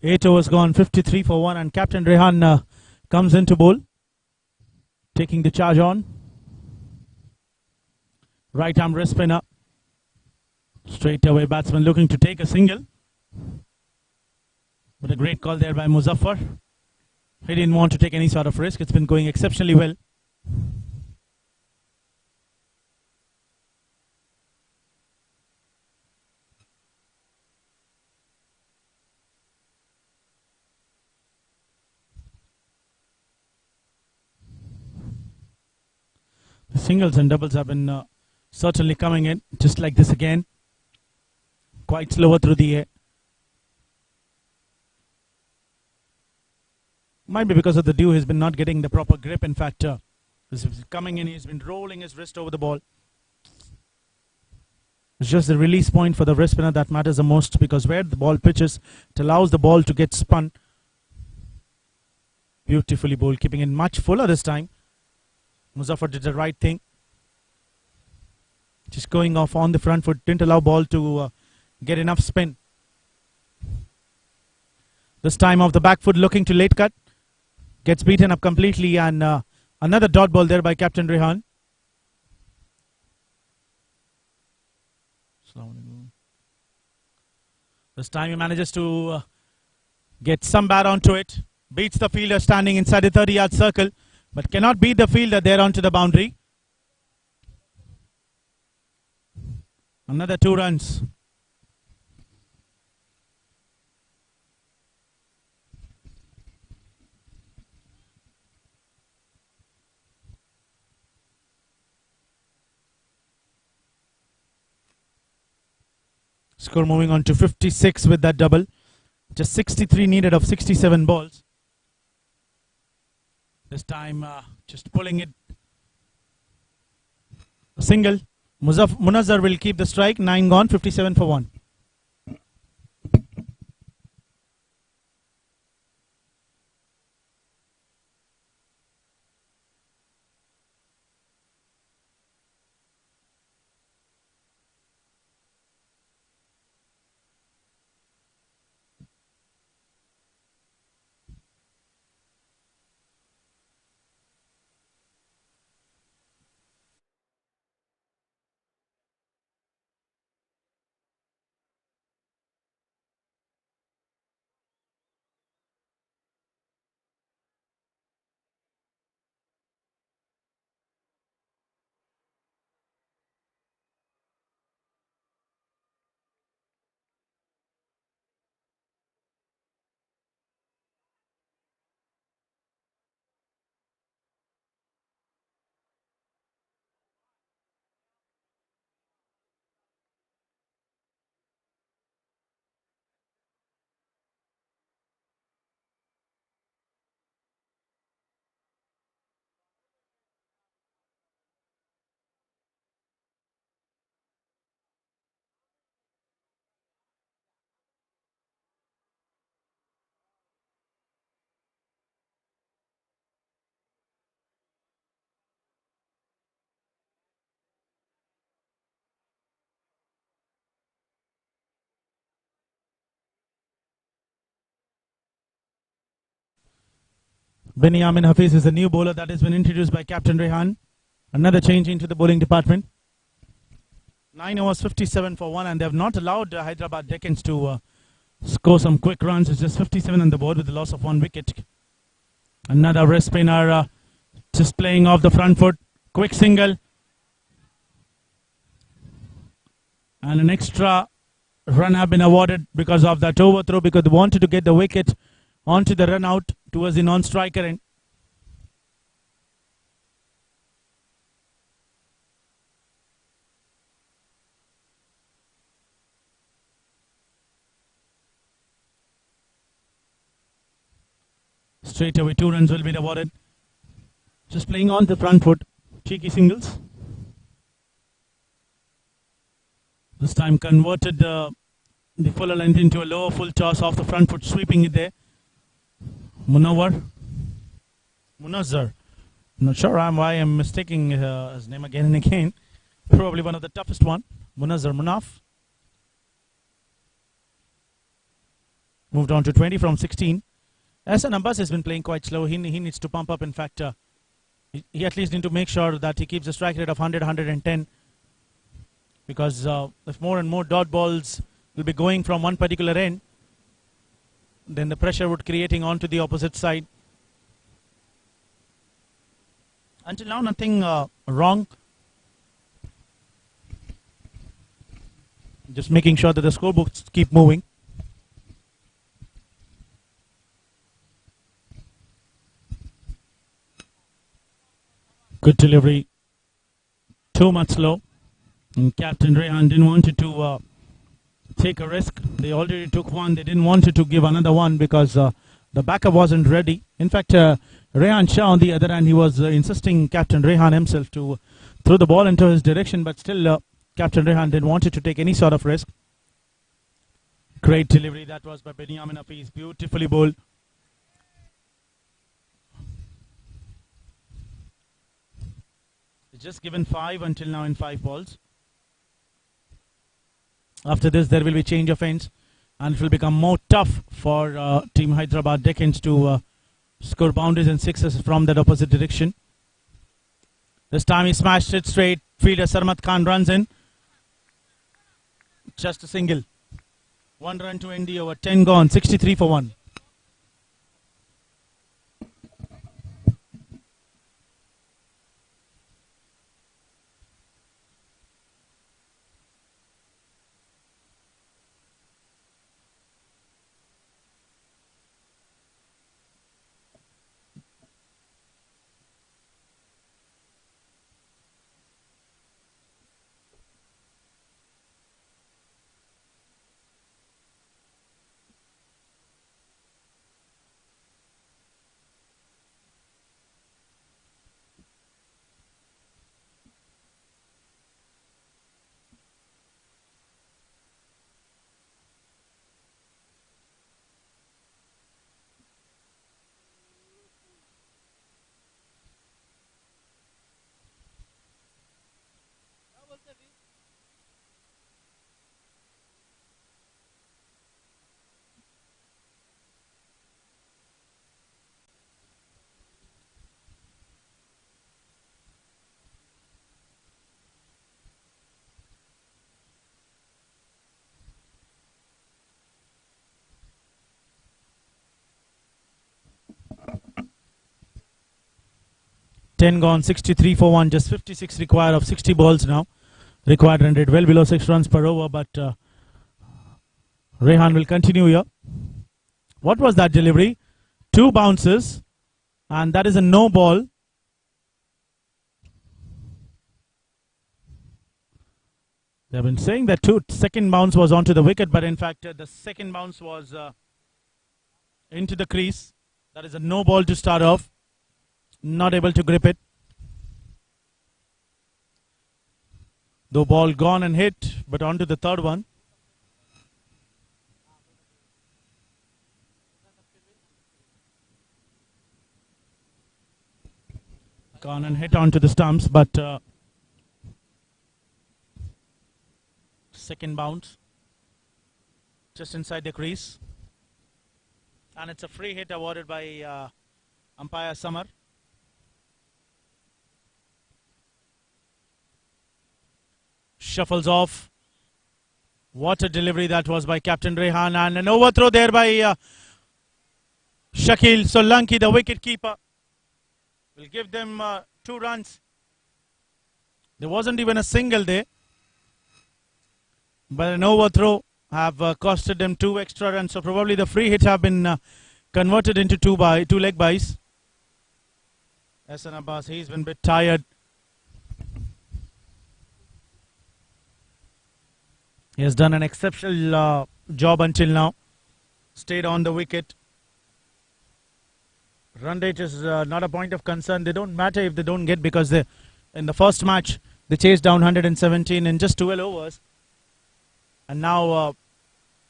8 overs gone, 53 for 1, and Captain Rehan comes into bowl, taking the charge on. Right arm wrist spinner. Straight away batsman looking to take a single. But a great call there by Muzaffar. He didn't want to take any sort of risk. It's been going exceptionally well. The singles and doubles have been certainly coming in, just like this again. Quite slower through the air. Might be because of the dew, he's been not getting the proper grip. In fact, he's coming in, he's been rolling his wrist over the ball. It's just the release point for the wrist spinner that matters the most, because where the ball pitches, it allows the ball to get spun. Beautifully bowled, keeping it much fuller this time. Muzaffar did the right thing. Just going off on the front foot, didn't allow ball to get enough spin. This time off the back foot, looking to late cut. Gets beaten up completely, and another dot ball there by Captain Rehan. This time he manages to get some bat onto it. Beats the fielder standing inside the 30-yard circle, but cannot beat the fielder there onto the boundary. Another 2 runs. Score moving on to 56 with that double. Just 63 needed of 67 balls. This time just pulling it. A single. Munazzar will keep the strike. 9 gone, 57 for 1. Benyamin Hafiz is a new bowler that has been introduced by Captain Rehan. Another change into the bowling department. 9 overs, 57 for 1, and they have not allowed Hyderabad Deccans to score some quick runs. It's just 57 on the board with the loss of 1 wicket. Another wrist spinner just playing off the front foot. Quick single. And an extra run have been awarded because of that overthrow, because they wanted to get the wicket onto the run out towards the non-striker end. Straight away 2 runs will be awarded. Just playing on the front foot. Cheeky singles. This time converted the fuller length into a lower full toss off the front foot, sweeping it there. Munazzar. Not sure why I'm mistaking his name again and again. Probably one of the toughest one. Munazzar Munaf. moved on to 20 from 16. Hassan Abbas has been playing quite slow. He needs to pump up. In fact, he at least needs to make sure that he keeps a strike rate of 100, 110. Because if more and more dot balls will be going from one particular end, then the pressure would creating onto the opposite side. Until now, nothing wrong. Just making sure that the scorebooks keep moving. Good delivery. Too much slow. And Captain Rehan didn't want to take a risk. They already took one. They didn't want to give another one because the backup wasn't ready. In fact, Rehan Shah on the other hand, he was insisting Captain Rehan himself to throw the ball into his direction, but still Captain Rehan didn't want to take any sort of risk. Great delivery that was by Benjamin Hafiz. Beautifully bowled. It's just given 5 until now in 5 balls. After this, there will be change of ends, and it will become more tough for Team Hyderabad Deccans to score boundaries and sixes from that opposite direction. This time he smashed it straight. Fielder Sarmat Khan runs in. Just a single. 1 run to end the over. 10 gone. 63 for 1. Ten gone, 63 for 1, just 56 required of 60 balls now. Required 100, well below 6 runs per over, but Rehan will continue here. What was that delivery? 2 bounces, and that is a no ball. They've been saying that second bounce was onto the wicket, but in fact the second bounce was into the crease. That is a no ball to start off. Not able to grip it. The ball gone and hit, but onto the third one. Gone and hit onto the stumps, but second bounce just inside the crease. And it's a free hit awarded by umpire Samar. Shuffles off. What a delivery that was by Captain Rehan, and an overthrow there by Shakil Solanki, the wicket keeper. Will give them 2 runs. There wasn't even a single there, but an overthrow have costed them 2 extra runs. So probably the free hits have been converted into 2 leg byes. Hassan Abbas, he's been a bit tired. He has done an exceptional job until now. Stayed on the wicket. Run rate is not a point of concern. They don't matter if they don't get, because in the first match they chased down 117 in just 12 overs. And now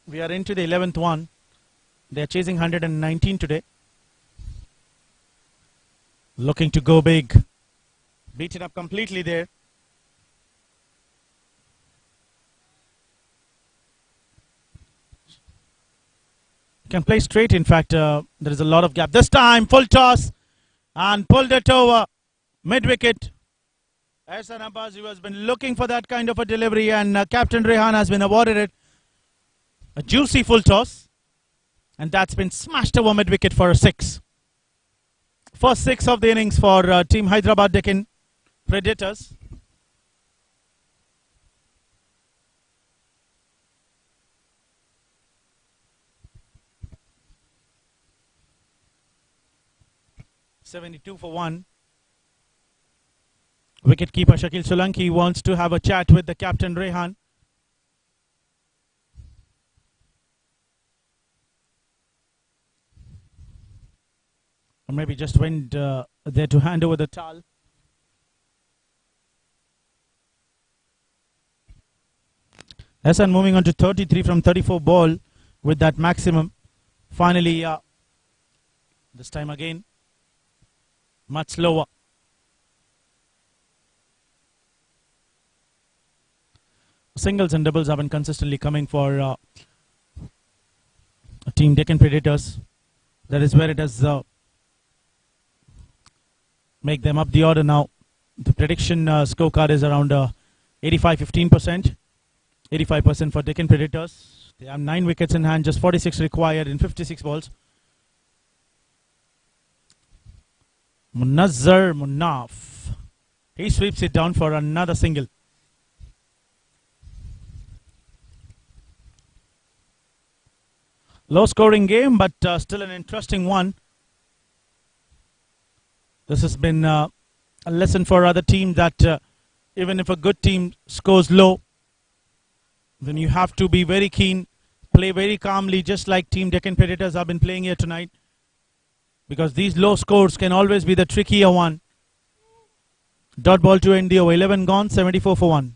we are into the 11th one. They are chasing 119 today. Looking to go big. Beaten up completely there. Can play straight. In fact, there is a lot of gap. This time, full toss and pulled it over mid-wicket. Ehsan Abbas, who has been looking for that kind of a delivery, and Captain Rehan has been awarded it. A juicy full toss. And that's been smashed over mid-wicket for a 6. First 6 of the innings for Team Hyderabad Deccan Predators. .72 for 1. Wicketkeeper Shakil Solanki wants to have a chat with the captain Rehan. Or maybe just went there to hand over the towel. Ehsan moving on to 33 from 34 ball with that maximum. Finally, this time again, much slower. Singles and doubles have been consistently coming for Team Deccan Predators. That is where it has make them up the order now. The prediction scorecard is around 85-15%. 85% for Deccan Predators. They have 9 wickets in hand, just 46 required in 56 balls. Munazzar Munaf. He sweeps it down for another single. Low scoring game, but still an interesting one. This has been a lesson for other teams that even if a good team scores low, then you have to be very keen, play very calmly, just like Team Deccan Predators have been playing here tonight. Because these low scores can always be the trickier one. Dot ball to end the over. 11 gone, 74 for 1.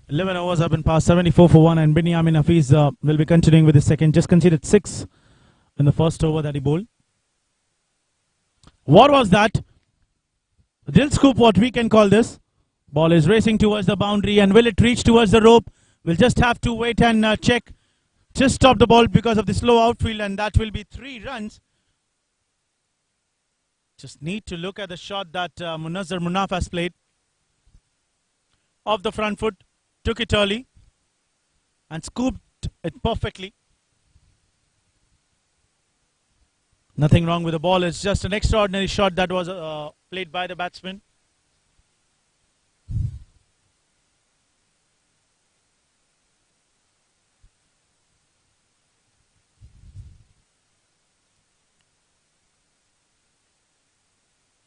Eleven overs have been passed, 74 for 1, and Binyamin Hafiz will be continuing with his second. Just conceded 6 in the first over that he bowled. What was that? Dil scoop, what we can call this. Ball is racing towards the boundary, and will it reach towards the rope? We'll just have to wait and check. Just stop the ball because of the slow outfield, and that will be 3 runs. Just need to look at the shot that Munazzar Munaf has played. Off the front foot. Took it early and scooped it perfectly. Nothing wrong with the ball. It's just an extraordinary shot that was played by the batsman.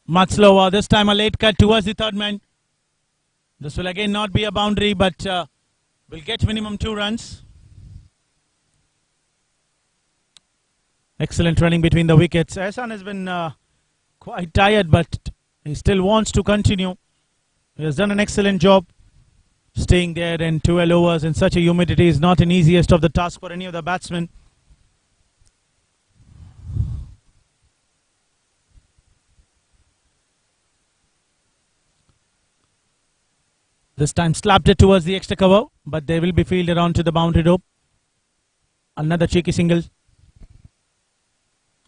Much slower. This time a late cut towards the third man. This will again not be a boundary, but will get minimum 2 runs. Excellent running between the wickets. Ehsan has been quite tired, but he still wants to continue. He has done an excellent job staying there in 12 overs in such a humidity is not an easiest of the task for any of the batsmen. This time slapped it towards the extra cover, but they will be fielded onto the boundary rope. Another cheeky single.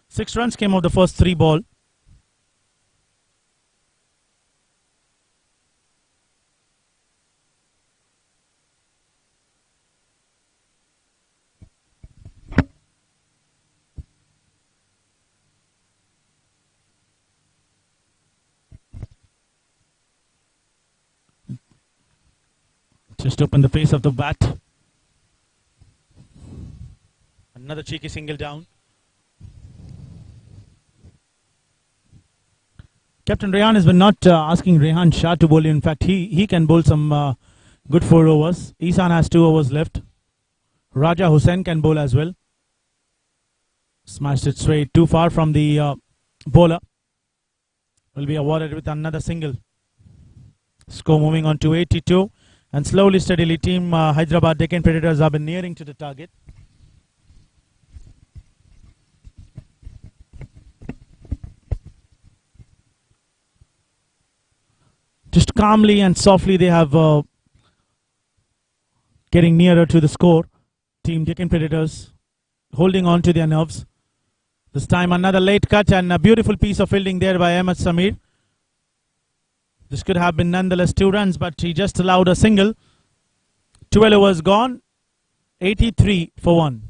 6 runs came off the first 3 ball. Just open the face of the bat. Another cheeky single down. Captain Rehan has been not asking Rehan Shah to bowl. In fact, he can bowl some good 4 overs. Isan has 2 overs left. Raja Hussain can bowl as well. Smashed it straight too far from the bowler. Will be awarded with another single. Score moving on to 82. And slowly, steadily, team Hyderabad Deccan Predators have been nearing to the target. Just calmly and softly they have getting nearer to the score. Team Deccan Predators holding on to their nerves. This time another late cut and a beautiful piece of fielding there by Ahmed Samir. This could have been nonetheless 2 runs, but he just allowed a single. 12 overs gone. 83 for 1.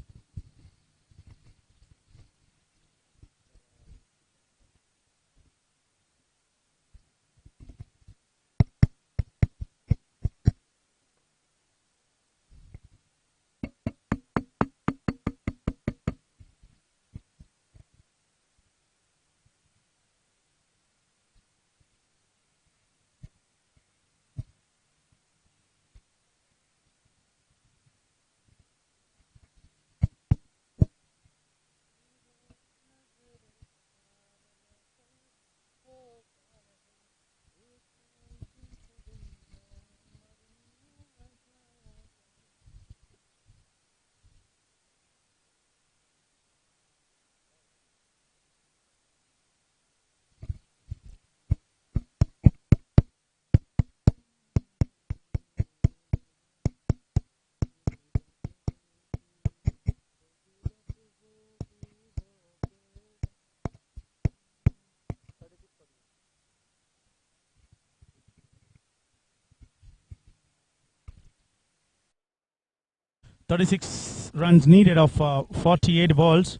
.36 runs needed of 48 balls.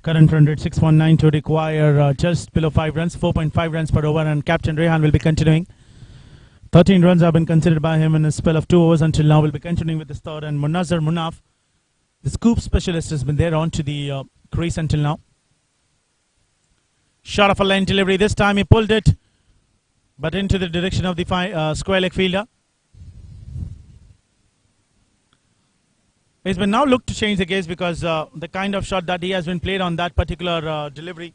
Current run rate 6.9 to require just below 5 runs, 4.5 runs per over, and Captain Rehan will be continuing. 13 runs have been considered by him in a spell of 2 overs until now. Will be continuing with his third, and Munazar Munaf, the scoop specialist, has been there on to the crease until now. Shot of a line delivery. This time he pulled it, but into the direction of the square leg fielder. He's been now looked to change the gaze because the kind of shot that he has been played on that particular delivery.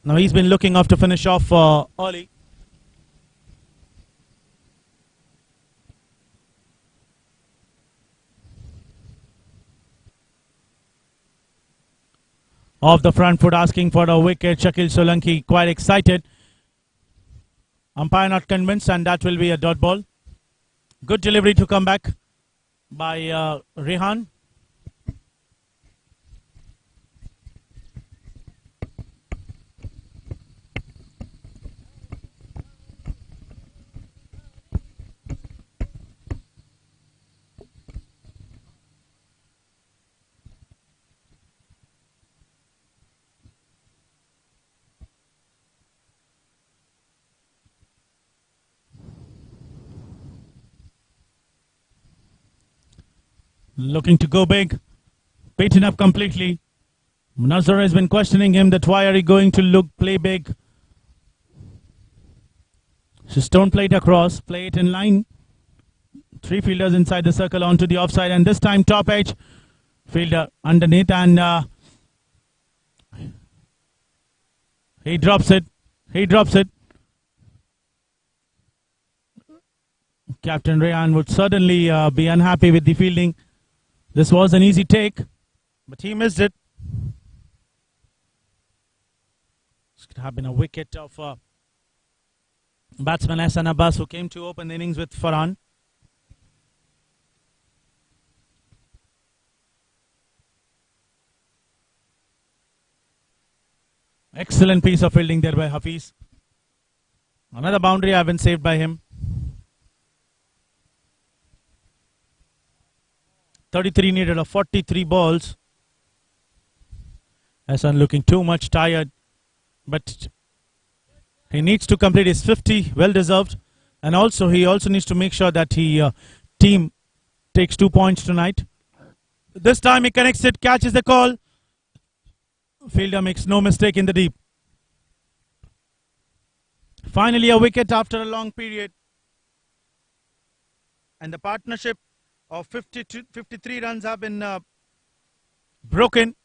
Now he's been looking off to finish off early. Off the front foot, asking for a wicket. Shakil Solanki quite excited. Umpire not convinced, and that will be a dot ball. Good delivery to come back by Rehan. Looking to go big, beaten up completely. Munazar has been questioning him that why are you going to play big? Just don't play it across, play it in line. 3 fielders inside the circle onto the offside, and this time top edge fielder underneath, and he drops it. Captain Rehan would certainly be unhappy with the fielding. This was an easy take, but he missed it. This could have been a wicket of batsman Hassan Abbas, who came to open the innings with Farhan. Excellent piece of fielding there by Hafiz. Another boundary have been saved by him. 33 needed of 43 balls. Hassan looking too much tired, but he needs to complete his 50, well deserved, and also he needs to make sure that he team takes 2 points tonight. This time he connects it, catches the call. Fielder makes no mistake in the deep. Finally a wicket after a long period. And the partnership of 53 runs have been broken.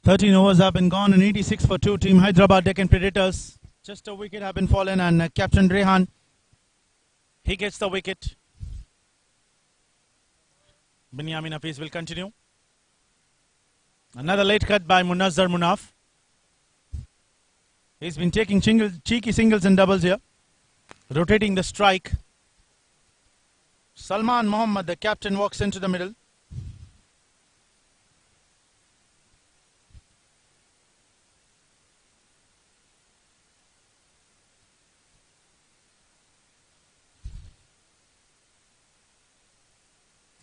.13 overs have been gone and 86 for 2. Team Hyderabad Deccan Predators. Just a wicket have been fallen and Captain Rehan, he gets the wicket. Binyamin Hafiz will continue. Another late cut by Munazzar Munaf. He's been taking cheeky singles and doubles here. Rotating the strike. Salman Mohammad, the captain, walks into the middle.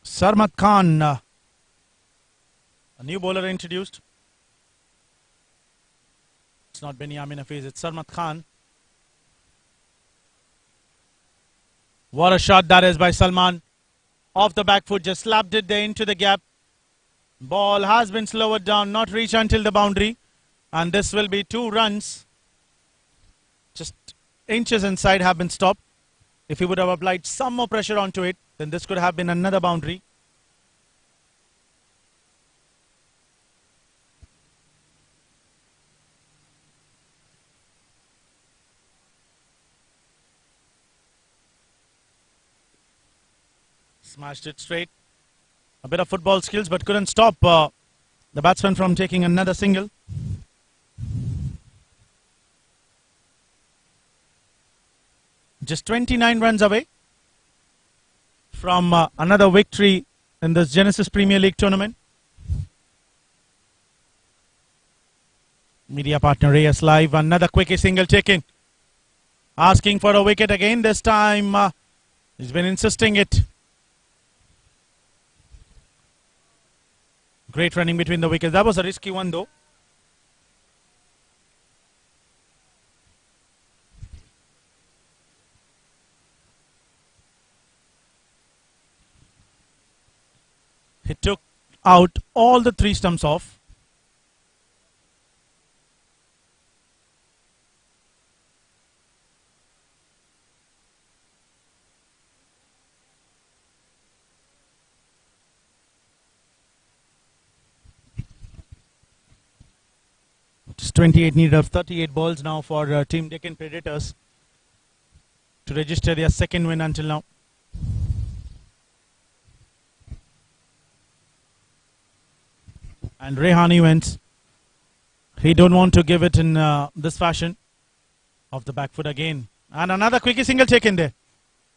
Sarmat Khan, a new bowler introduced. It's not Binyamin Hafiz, it's Sarmat Khan. What a shot that is by Salman. Off the back foot, just slapped it there into the gap. Ball has been slowed down, not reached until the boundary. And this will be 2 runs. Just inches inside have been stopped. If he would have applied some more pressure onto it, then this could have been another boundary. Smashed it straight. A bit of football skills, but couldn't stop the batsman from taking another single. Just 29 runs away from another victory in this Genesis Premier League tournament. Media partner AS Live, another quickie single taken. Asking for a wicket again, this time he's been insisting it. Great running between the wickets. That was a risky one though. He took out all the 3 stumps off. Just 28 needed of 38 balls now for Team Deccan Predators to register their second win until now. And Rehan wins. He don't want to give it in this fashion. Off the back foot again. And another quickie single taken there.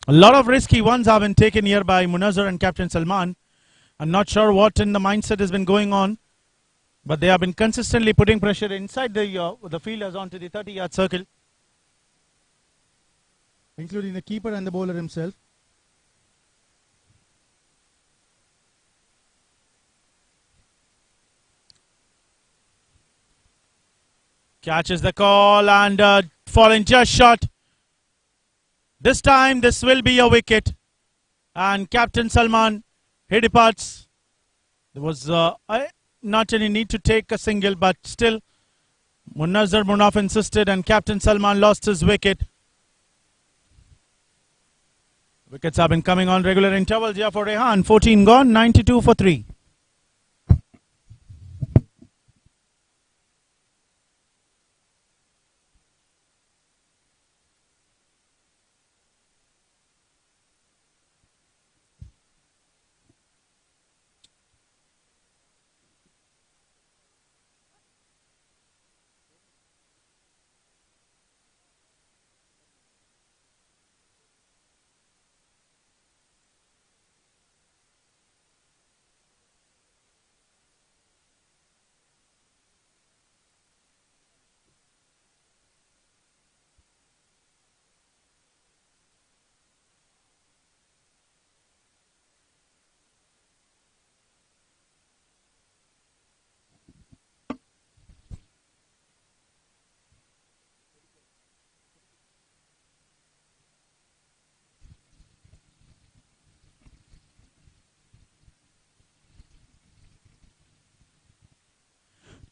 A lot of risky ones have been taken here by Munazzar and Captain Salman. I'm not sure what in the mindset has been going on, but they have been consistently putting pressure inside the fielders onto the 30-yard circle, including the keeper and the bowler himself. Catches the call and falling just short. This time this will be a wicket. And Captain Salman, he departs. There was not any need to take a single, but still Munazzar Munaf insisted and Captain Salman lost his wicket. Wickets have been coming on regular intervals here for Rehan. 14 gone, 92 for 3.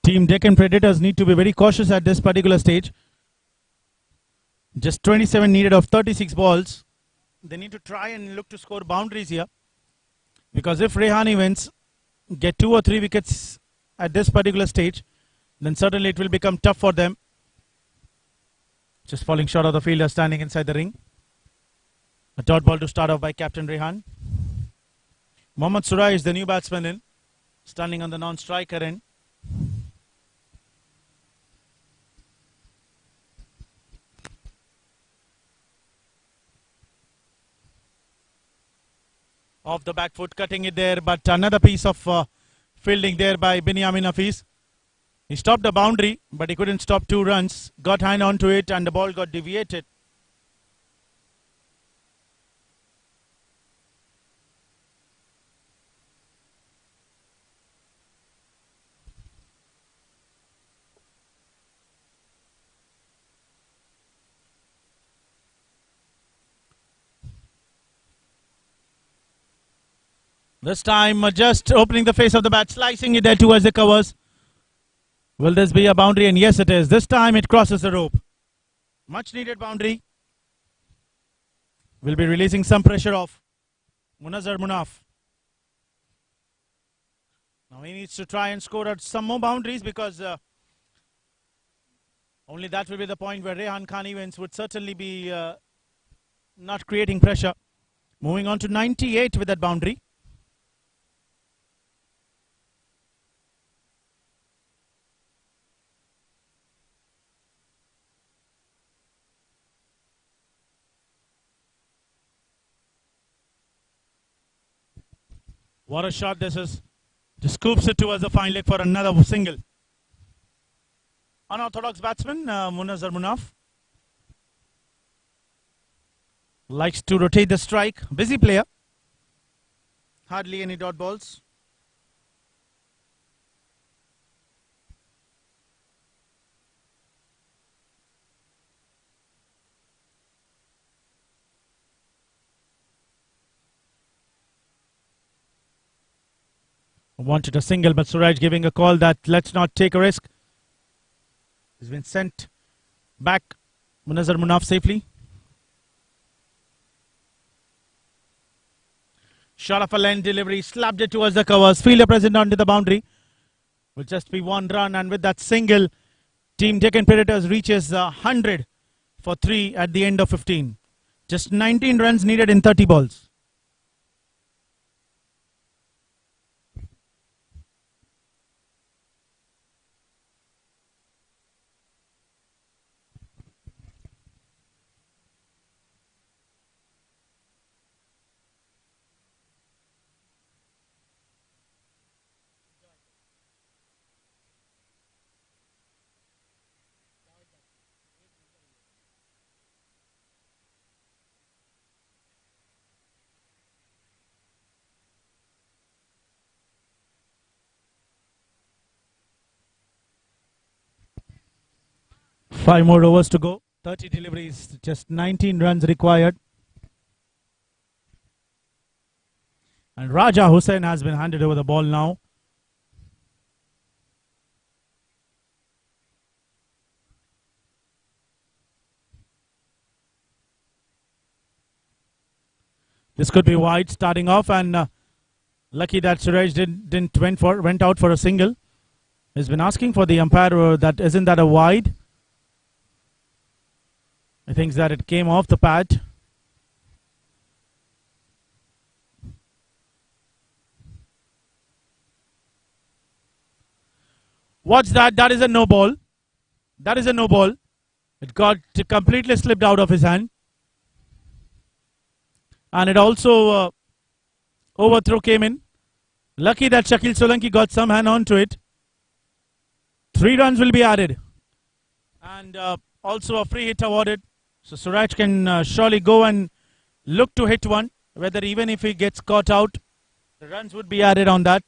Team Deccan Predators need to be very cautious at this particular stage. Just 27 needed of 36 balls. They need to try and look to score boundaries here. Because if Rehan wins, get 2 or 3 wickets at this particular stage, then certainly it will become tough for them. Just falling short of the fielder standing inside the ring. A dot ball to start off by Captain Rehan. Mohammad Suraj is the new batsman in, standing on the non-striker end. Off the back foot, cutting it there, but another piece of fielding there by Binyamin Hafiz. He stopped the boundary, but he couldn't stop 2 runs. Got hand onto it and the ball got deviated. This time just opening the face of the bat, slicing it there towards the covers. Will this be a boundary? And yes, it is. This time it crosses the rope. Much needed boundary. Will be releasing some pressure off Munazar Munaf. Now he needs to try and score out some more boundaries, because only that will be the point where Rehan Khan events would certainly be not creating pressure. Moving on to 98 with that boundary. What a shot this is. Just scoops it towards the fine leg for another single. Unorthodox batsman, Munazar Munaf. Likes to rotate the strike. Busy player. Hardly any dot balls. Wanted a single, but Suraj giving a call that let's not take a risk. He's been sent back. Munazar Munaf safely. Shot of a line delivery, slapped it towards the covers. Fielder present onto the boundary. Will just be 1 run, and with that single, Team Deccan Predators reaches 100 for 3 at the end of 15. Just 19 runs needed in 30 balls. Five more overs to go. 30 deliveries, just 19 runs required. And Raja Hussain has been handed over the ball now. This could be wide starting off, and lucky that Suraj went out for a single. He's been asking for the umpire that isn't that a wide. He thinks that it came off the pad. What's that? That is a no ball. That is a no ball. It got completely slipped out of his hand. And it also overthrow came in. Lucky that Shakil Solanki got some hand onto it. 3 runs will be added. And also a free hit awarded. So Suraj can surely go and look to hit one. Whether even if he gets caught out, the runs would be added on that.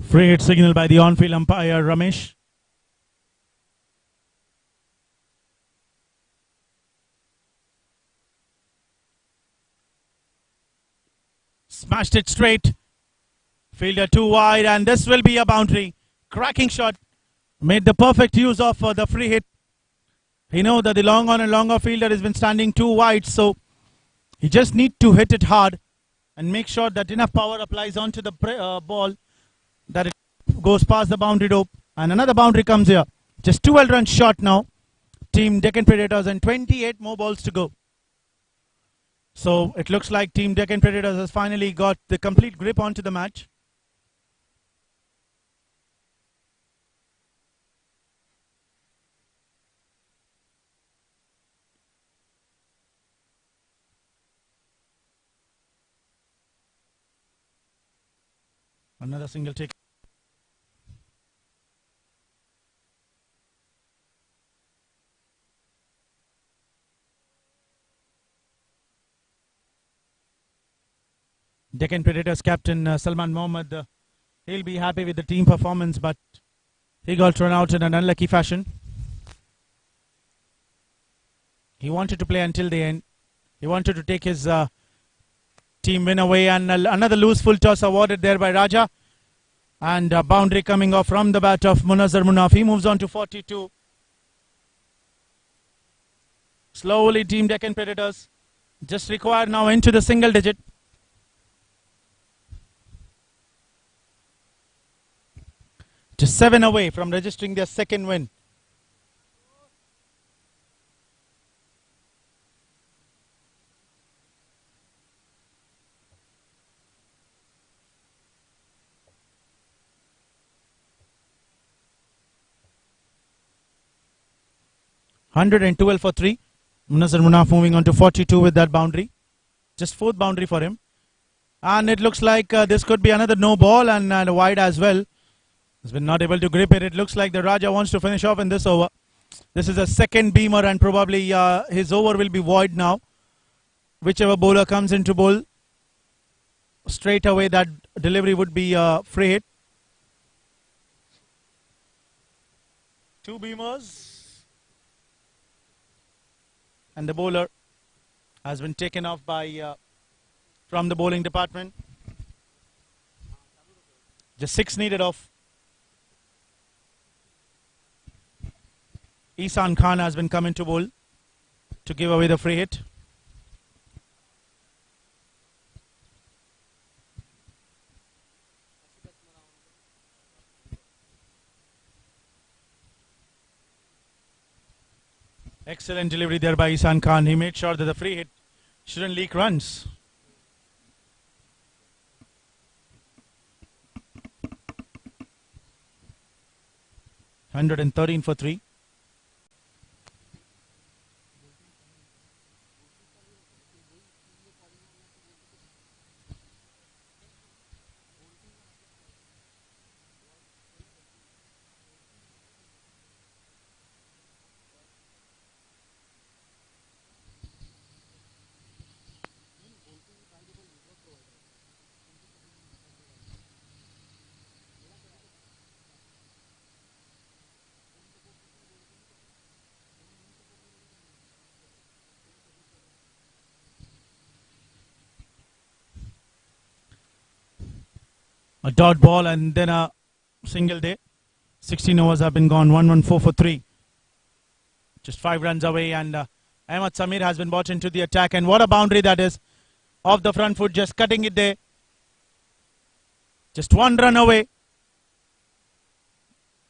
Free hit signal by the on-field umpire Ramesh. Smashed it straight. Fielder too wide, and this will be a boundary. Cracking shot. Made the perfect use of the free hit. He knows that the long on and longer fielder has been standing too wide, so he just needs to hit it hard and make sure that enough power applies onto the ball that it goes past the boundary rope. And another boundary comes here. Just 12 runs short now. Team Deccan Predators, and 28 more balls to go. So it looks like Team Deccan Predators has finally got the complete grip onto the match. Another single take. Deccan Predators captain Salman Mohammad, he'll be happy with the team performance, but he got run out in an unlucky fashion. He wanted to play until the end. He wanted to take his team win away, and another loose full toss awarded there by Raja. And a boundary coming off from the bat of Munazar Munaf. He moves on to 42. Slowly Team Deccan Predators just require now into the single digit. Just 7 away from registering their second win. $112 for 3. Munazar Munaf moving on to 42 with that boundary. Just 4th boundary for him. And it looks like this could be another no ball and wide as well. He's been not able to grip it. It looks like the Raja wants to finish off in this over. This is a second beamer, and probably his over will be void now. Whichever bowler comes into bowl, straight away that delivery would be free hit. 2 beamers. And the bowler has been taken off by from the bowling department. Just 6 needed off. Ihsan Khan has been coming to bowl to give away the free hit. Excellent delivery there by Ihsan Khan. He made sure that the free hit shouldn't leak runs. $113 for 3. A dot ball and then a single day. 16 overs have been gone. 114 for 3. Just 5 runs away, and Ahmad Samir has been brought into the attack. And what a boundary that is. Off the front foot, just cutting it there. Just 1 run away.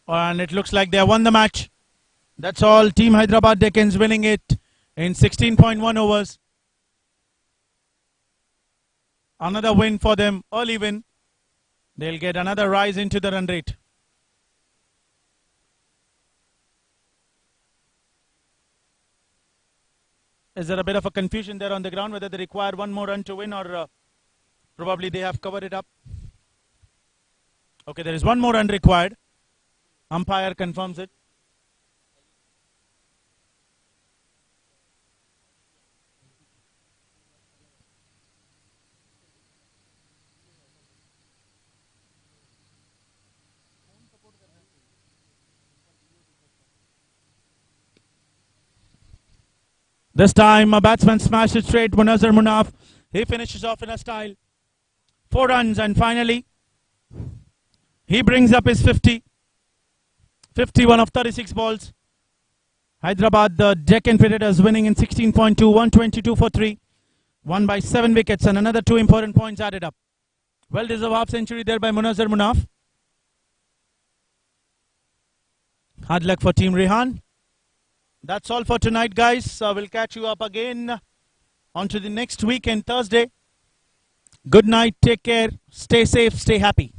And it looks like they have won the match. That's all. Team Hyderabad Deccans winning it in 16.1 overs. Another win for them. Early win. They'll get another rise into the run rate. Is there a bit of a confusion there on the ground whether they require 1 more run to win, or probably they have covered it up? Okay, there is 1 more run required. Umpire confirms it. This time a batsman smashed it straight. Munazar Munaf, he finishes off in a style. 4 runs, and finally He brings up his 50. 51 of 36 balls. Hyderabad, the Deccan Predators, winning in 16.2, 122 for 3. Won by 7 wickets and another 2 important points added up. Well-deserved half century there by Munazar Munaf. Hard luck for Team Rehan. That's all for tonight, guys. We'll catch you up again on to the next weekend, Thursday. Good night, take care, stay safe, stay happy.